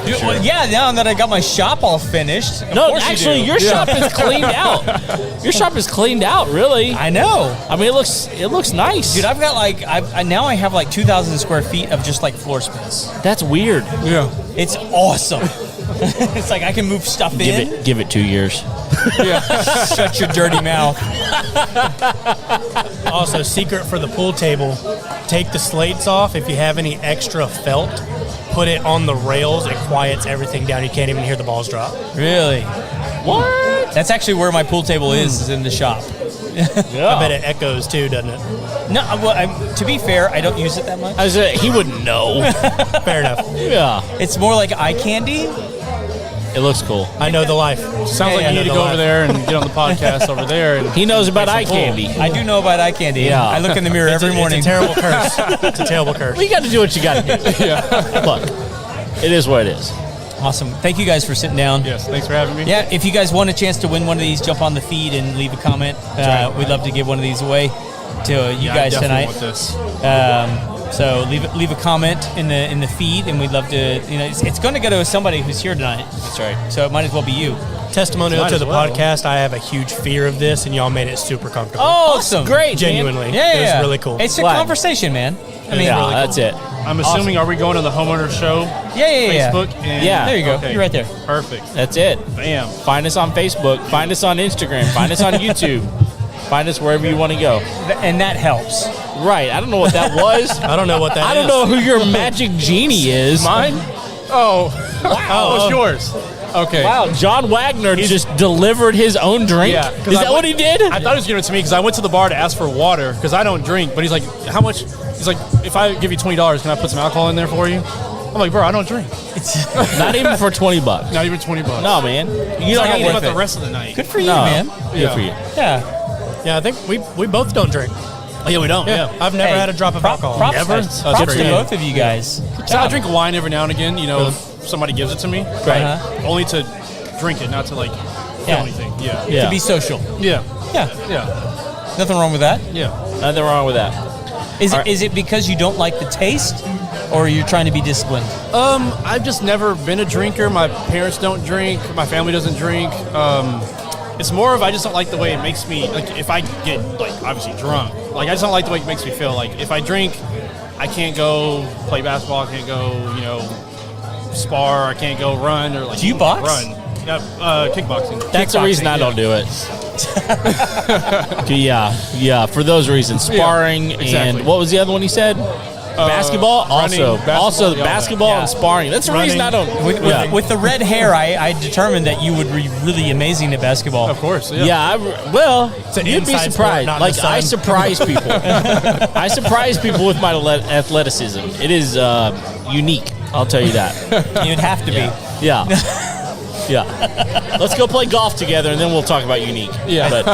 Dude, well, yeah, now that I got my shop all finished. No, actually, your shop is cleaned out. Your shop is cleaned out, really. I know. I mean, it looks nice. Dude, I've got like, now I have like 2,000 square feet of just like floor space. That's weird. Yeah. It's awesome. It's like I can move stuff in. Give it 2 years. Shut your dirty mouth. Also, secret for the pool table, take the slates off. If you have any extra felt, put it on the rails. It quiets everything down. You can't even hear the balls drop. Really? What? That's actually where my pool table is in the shop. I bet it echoes too, doesn't it? No, well, to be fair, I don't use it that much. He wouldn't know. Fair enough. Yeah. It's more like eye candy. It looks cool. I know the life. Sounds like you need to go over there and get on the podcast over there. And he knows about eye candy. I do know about eye candy. Yeah. I look in the mirror every morning. It's a terrible curse. It's a terrible curse. Well, you got to do what you got to do. Yeah. Look, it is what it is. Awesome. Thank you guys for sitting down. Yes, thanks for having me. Yeah, if you guys want a chance to win one of these, jump on the feed and leave a comment. We'd love to give one of these away to you guys tonight. Want this. So leave a comment in the feed, and we'd love to. It's going to go to somebody who's here tonight. That's right. So it might as well be you. Testimonial Might to as the well. podcast. I have a huge fear of this, and y'all made it super comfortable. Oh, awesome! Great, Genuinely, man. Yeah, it was really cool. It's a Glad. conversation, man. I mean, Yeah, really that's it. I'm assuming, are we going to the Homeowner Show? Yeah. Facebook? And, Yeah. There you go. Okay. You're right there. Perfect. That's it. Bam. Find us on Facebook. Find us on Instagram. Find us on YouTube. Find us wherever you want to go. And that helps. Right. I don't know what that was. I don't know what that is. I don't know who your magic genie is. Mine? Oh. Wow. What's yours? Okay. Wow, John Wagner just delivered his own drink. Yeah. Is that what he did? I thought he was giving it to me because I went to the bar to ask for water because I don't drink. But he's like, how much? He's like, if I give you $20, can I put some alcohol in there for you? I'm like, bro, I don't drink. Not even for $20. Not even $20. No, man. You So I don't got to need think about it. the rest of the night. Good for you, No. man. Good for you. Yeah. Yeah, I think we both don't drink. Oh, yeah, we don't. Yeah. I've never Hey, had a drop of alcohol. Props, Never. props to both of you guys. So I drink wine every now and again, if somebody gives it to me. Right. Only to drink it, not to feel Yeah. anything. Yeah. Yeah. To be social. Yeah. Yeah. Yeah. Nothing wrong with that. Yeah. Nothing wrong with that. Is it because you don't like the taste, or you're trying to be disciplined? I've just never been a drinker. My parents don't drink. My family doesn't drink. It's more of I just don't like the way it makes me, like, if I get, like, obviously drunk. Like, I just don't like the way it makes me feel. Like, if I drink, I can't go play basketball. I can't go, spar. I can't go run or, like, Do you box? Run. Kickboxing. That's the reason I don't do it. Yeah. For those reasons, sparring exactly. and what was the other one you said? Basketball. running, Also basketball, yeah, basketball yeah. and sparring. That's the reason I don't. With the red hair, I determined that you would be really amazing at basketball. Of course. Yeah. Yeah, an you'd be inside sport, surprised. not in Like the sun. I surprise people. I surprise people with my athleticism. It is unique. I'll tell you that. You'd have to be. Yeah. Yeah. Let's go play golf together, and then we'll talk about unique. Yeah. But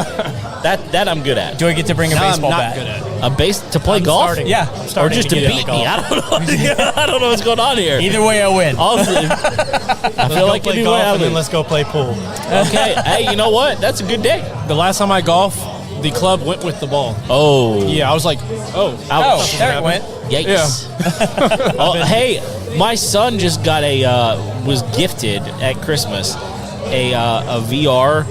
that I'm good at. Do I get to bring a No, I'm baseball not bat? good at it. A base to play golf? Starting. Yeah. Or just to get beat into me? golf. I don't know. I don't know what's going on here. Either way, I win. I Let's feel go like play either golf way I and then lose. let's go play pool. Okay. Hey, you know what? That's a good day. The last time I golfed, the club went with the ball. Oh. Yeah, I was like, Oh, Ouch. there it went. Yikes. Hey, my son just got was gifted at Christmas a VR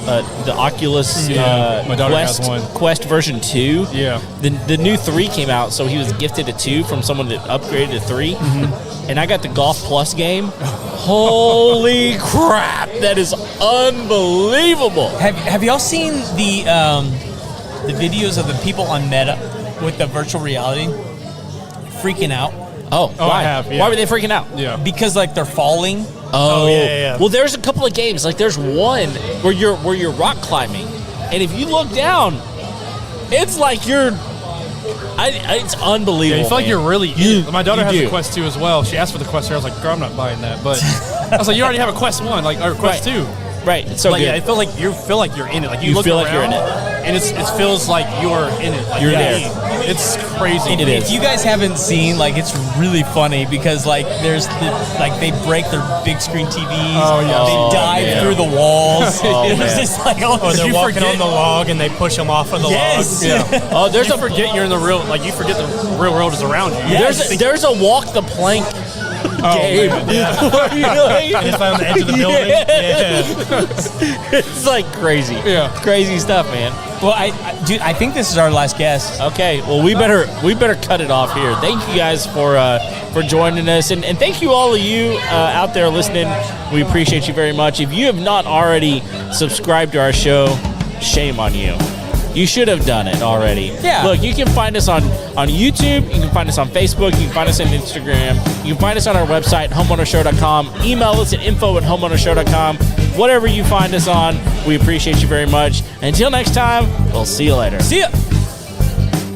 the Oculus my daughter has one. Quest version 2. Yeah. The new 3 came out, so he was gifted a 2 from someone that upgraded to 3. And I got the Golf Plus game. Holy crap! That is unbelievable. Have y'all seen the videos of the people on Meta with the virtual reality freaking out? Oh, why? I have, yeah. Why were they freaking out? Yeah. Because like they're falling. Oh, yeah. Well, there's a couple of games. Like there's one where you're rock climbing, and if you look down, it's like you're. It's unbelievable. Yeah, you feel like man. you're really. My daughter has a Quest 2 as well. She asked for the Quest 2. I was like, girl, I'm not buying that. But I was like, you already have a Quest 1, or Quest 2. Right. It's so like, good. yeah, it feel like you're in it. Like you look feel around, like you're in it, and it feels like you're in it. Like, You're there. It's crazy. It is. If you guys haven't seen, like, it's really funny because like they break their big screen TVs. Oh, yeah. They dive through the walls. Oh, It's just like, Or they're walking on the log and they push them off of the Yes. log. Yeah. Oh, there's you a forget you're in the real. Like you forget the real world is around you. Yes. there's a walk the plank game. Where you're like- Just on the edge of the building. Yeah. It's like crazy. Yeah. Crazy stuff, man. Well, dude, I think this is our last guest. Okay, well we better cut it off here. Thank you guys for joining us, and thank you all of you out there listening. We appreciate you very much. If you have not already subscribed to our show, shame on you. You should have done it already. Yeah. Look, you can find us on YouTube. You can find us on Facebook. You can find us on Instagram. You can find us on our website, homeownershow.com. Email us at info@homeownershow.com. Whatever you find us on, we appreciate you very much. Until next time, we'll see you later. See ya.